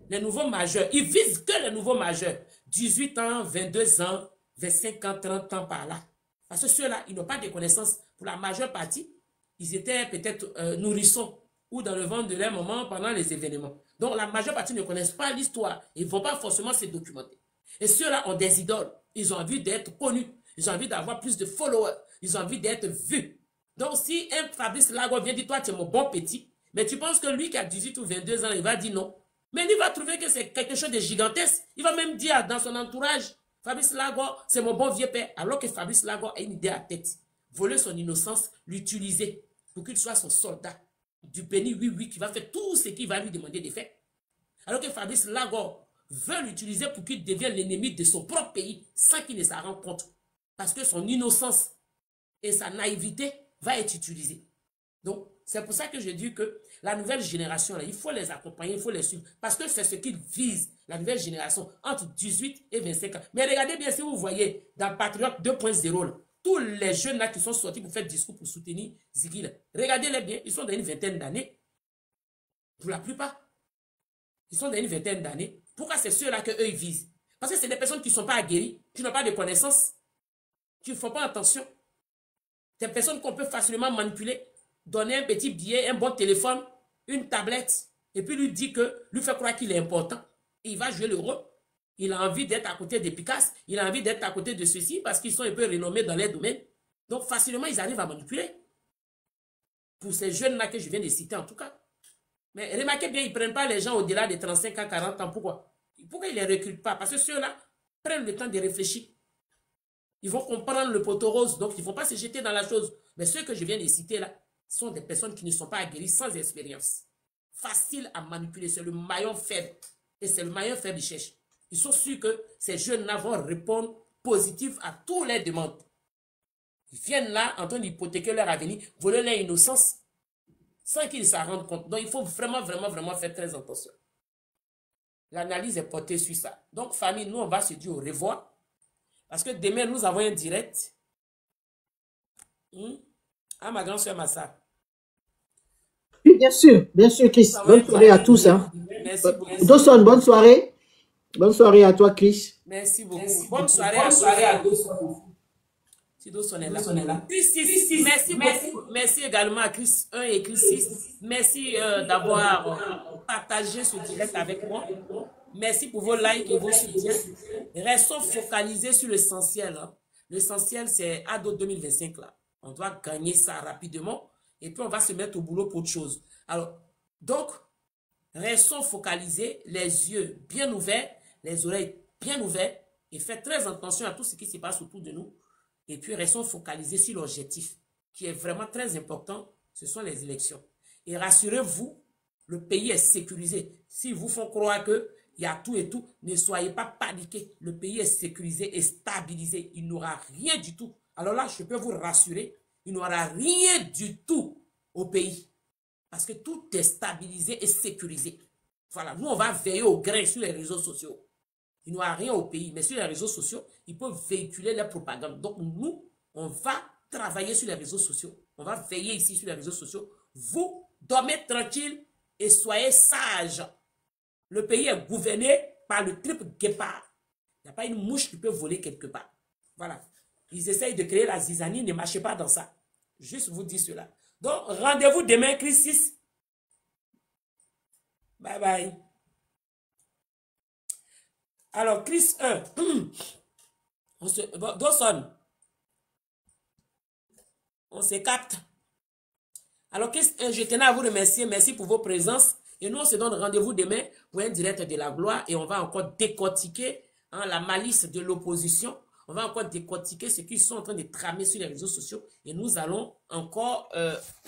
les nouveaux majeurs. Ils visent que les nouveaux majeurs. 18 ans, 22 ans, 25 ans, 30 ans par là. Parce que ceux-là, ils n'ont pas de connaissances. Pour la majeure partie, ils étaient peut-être nourrissons ou dans le ventre de leur maman pendant les événements. Donc la majeure partie ne connaissent pas l'histoire. Ils ne vont pas forcément se documenter. Et ceux-là ont des idoles. Ils ont envie d'être connus. Ils ont envie d'avoir plus de followers. Ils ont envie d'être vus. Donc si un Fabrice Lago vient dire, toi tu es mon bon petit, mais tu penses que lui qui a 18 ou 22 ans, il va dire non. Mais lui va trouver que c'est quelque chose de gigantesque. Il va même dire dans son entourage, Fabrice Lago, c'est mon bon vieux père. Alors que Fabrice Lago a une idée à tête. Voler son innocence, l'utiliser pour qu'il soit son soldat. Du béni, oui, qui va faire tout ce qu'il va lui demander de faire. Alors que Fabrice Lago veut l'utiliser pour qu'il devienne l'ennemi de son propre pays sans qu'il ne s'en rende compte. Parce que son innocence et sa naïveté va être utilisée. Donc, c'est pour ça que je dis que la nouvelle génération, là, il faut les accompagner, il faut les suivre. Parce que c'est ce qu'ils visent, la nouvelle génération, entre 18 et 25 ans. Mais regardez bien, si vous voyez, dans Patriote 2.0, tous les jeunes là qui sont sortis pour faire discours pour soutenir Ziggy, regardez-les bien, ils sont dans une vingtaine d'années. Pour la plupart, ils sont dans une vingtaine d'années. Pourquoi c'est ceux-là qu'eux ils visent? Parce que c'est des personnes qui ne sont pas aguerries, qui n'ont pas de connaissances, qui ne font pas attention. Des personnes qu'on peut facilement manipuler, donner un petit billet, un bon téléphone, une tablette, et puis lui dire que, lui fait croire qu'il est important. Il va jouer le rôle. Il a envie d'être à côté des Picasso, il a envie d'être à côté de ceux-ci parce qu'ils sont un peu renommés dans leur domaine. Donc facilement, ils arrivent à manipuler. Pour ces jeunes-là que je viens de citer en tout cas. Mais remarquez bien, ils ne prennent pas les gens au-delà de 35 ans, 40 ans. Pourquoi? Pourquoi ils ne les recrutent pas? Parce que ceux-là prennent le temps de réfléchir. Ils vont comprendre le poteau rose, donc ils ne vont pas se jeter dans la chose. Mais ceux que je viens de citer là, sont des personnes qui ne sont pas aguerries, sans expérience. Facile à manipuler, c'est le maillon faible. Et c'est le maillon faible qu'ils cherchent. Ils sont sûrs que ces jeunes-là vont répondre positif à toutes les demandes. Ils viennent là en train d'hypothéquer leur avenir, voler leur innocence, sans qu'ils s'en rendent compte. Donc il faut vraiment faire très attention. L'analyse est portée sur ça. Donc famille, nous on va se dire au revoir. Parce que demain nous avons un direct. À ma grande soeur Massa. Oui, bien sûr, Chris. Bonne soirée à tous. Hein. Merci beaucoup. Dawson, bonne soirée. Bonne soirée à toi, Chris. Merci beaucoup. Bonne soirée à tous. Si Dawson est là. Chris 6, merci beaucoup. Merci également à Chris 1 et Chris 6. Merci d'avoir partagé ce direct avec moi. Merci pour vos likes et vos soutiens. Restons focalisés sur l'essentiel. Hein. L'essentiel, c'est ADO 2025 là. On doit gagner ça rapidement et puis on va se mettre au boulot pour autre chose. Alors, donc, restons focalisés, les yeux bien ouverts, les oreilles bien ouvertes et faites très attention à tout ce qui se passe autour de nous. Et puis, restons focalisés sur l'objectif qui est vraiment très important, ce sont les élections. Et rassurez-vous, le pays est sécurisé. S'ils vous font croire qu'il y a tout et tout, ne soyez pas paniqués. Le pays est sécurisé et stabilisé. Il n'aura rien du tout. Alors là, je peux vous rassurer, il n'y aura rien du tout au pays. Parce que tout est stabilisé et sécurisé. Voilà, nous on va veiller au grain sur les réseaux sociaux. Il n'y aura rien au pays, mais sur les réseaux sociaux, ils peuvent véhiculer la propagande. Donc nous, on va travailler sur les réseaux sociaux. On va veiller ici sur les réseaux sociaux. Vous, dormez tranquille et soyez sages. Le pays est gouverné par le triple guépard. Il n'y a pas une mouche qui peut voler quelque part. Voilà. Ils essayent de créer la zizanie, ne marchez pas dans ça. Juste vous dire cela. Donc, rendez-vous demain, Chris 6. Bye bye. Alors, Chris 1. Dawson. On se capte. Alors, Chris 1, je tenais à vous remercier. Merci pour vos présences. Et nous, on se donne rendez-vous demain pour un direct de la gloire. Et on va encore décortiquer la malice de l'opposition. On va encore décortiquer ce qu'ils sont en train de tramer sur les réseaux sociaux et nous allons encore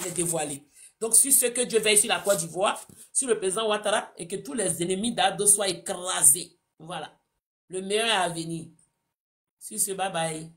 les dévoiler. Donc, sur ce, que Dieu veille sur la Côte d'Ivoire, sur le président Ouattara et que tous les ennemis d'Ado soient écrasés. Voilà. Le meilleur est à venir. Sur ce, bye bye.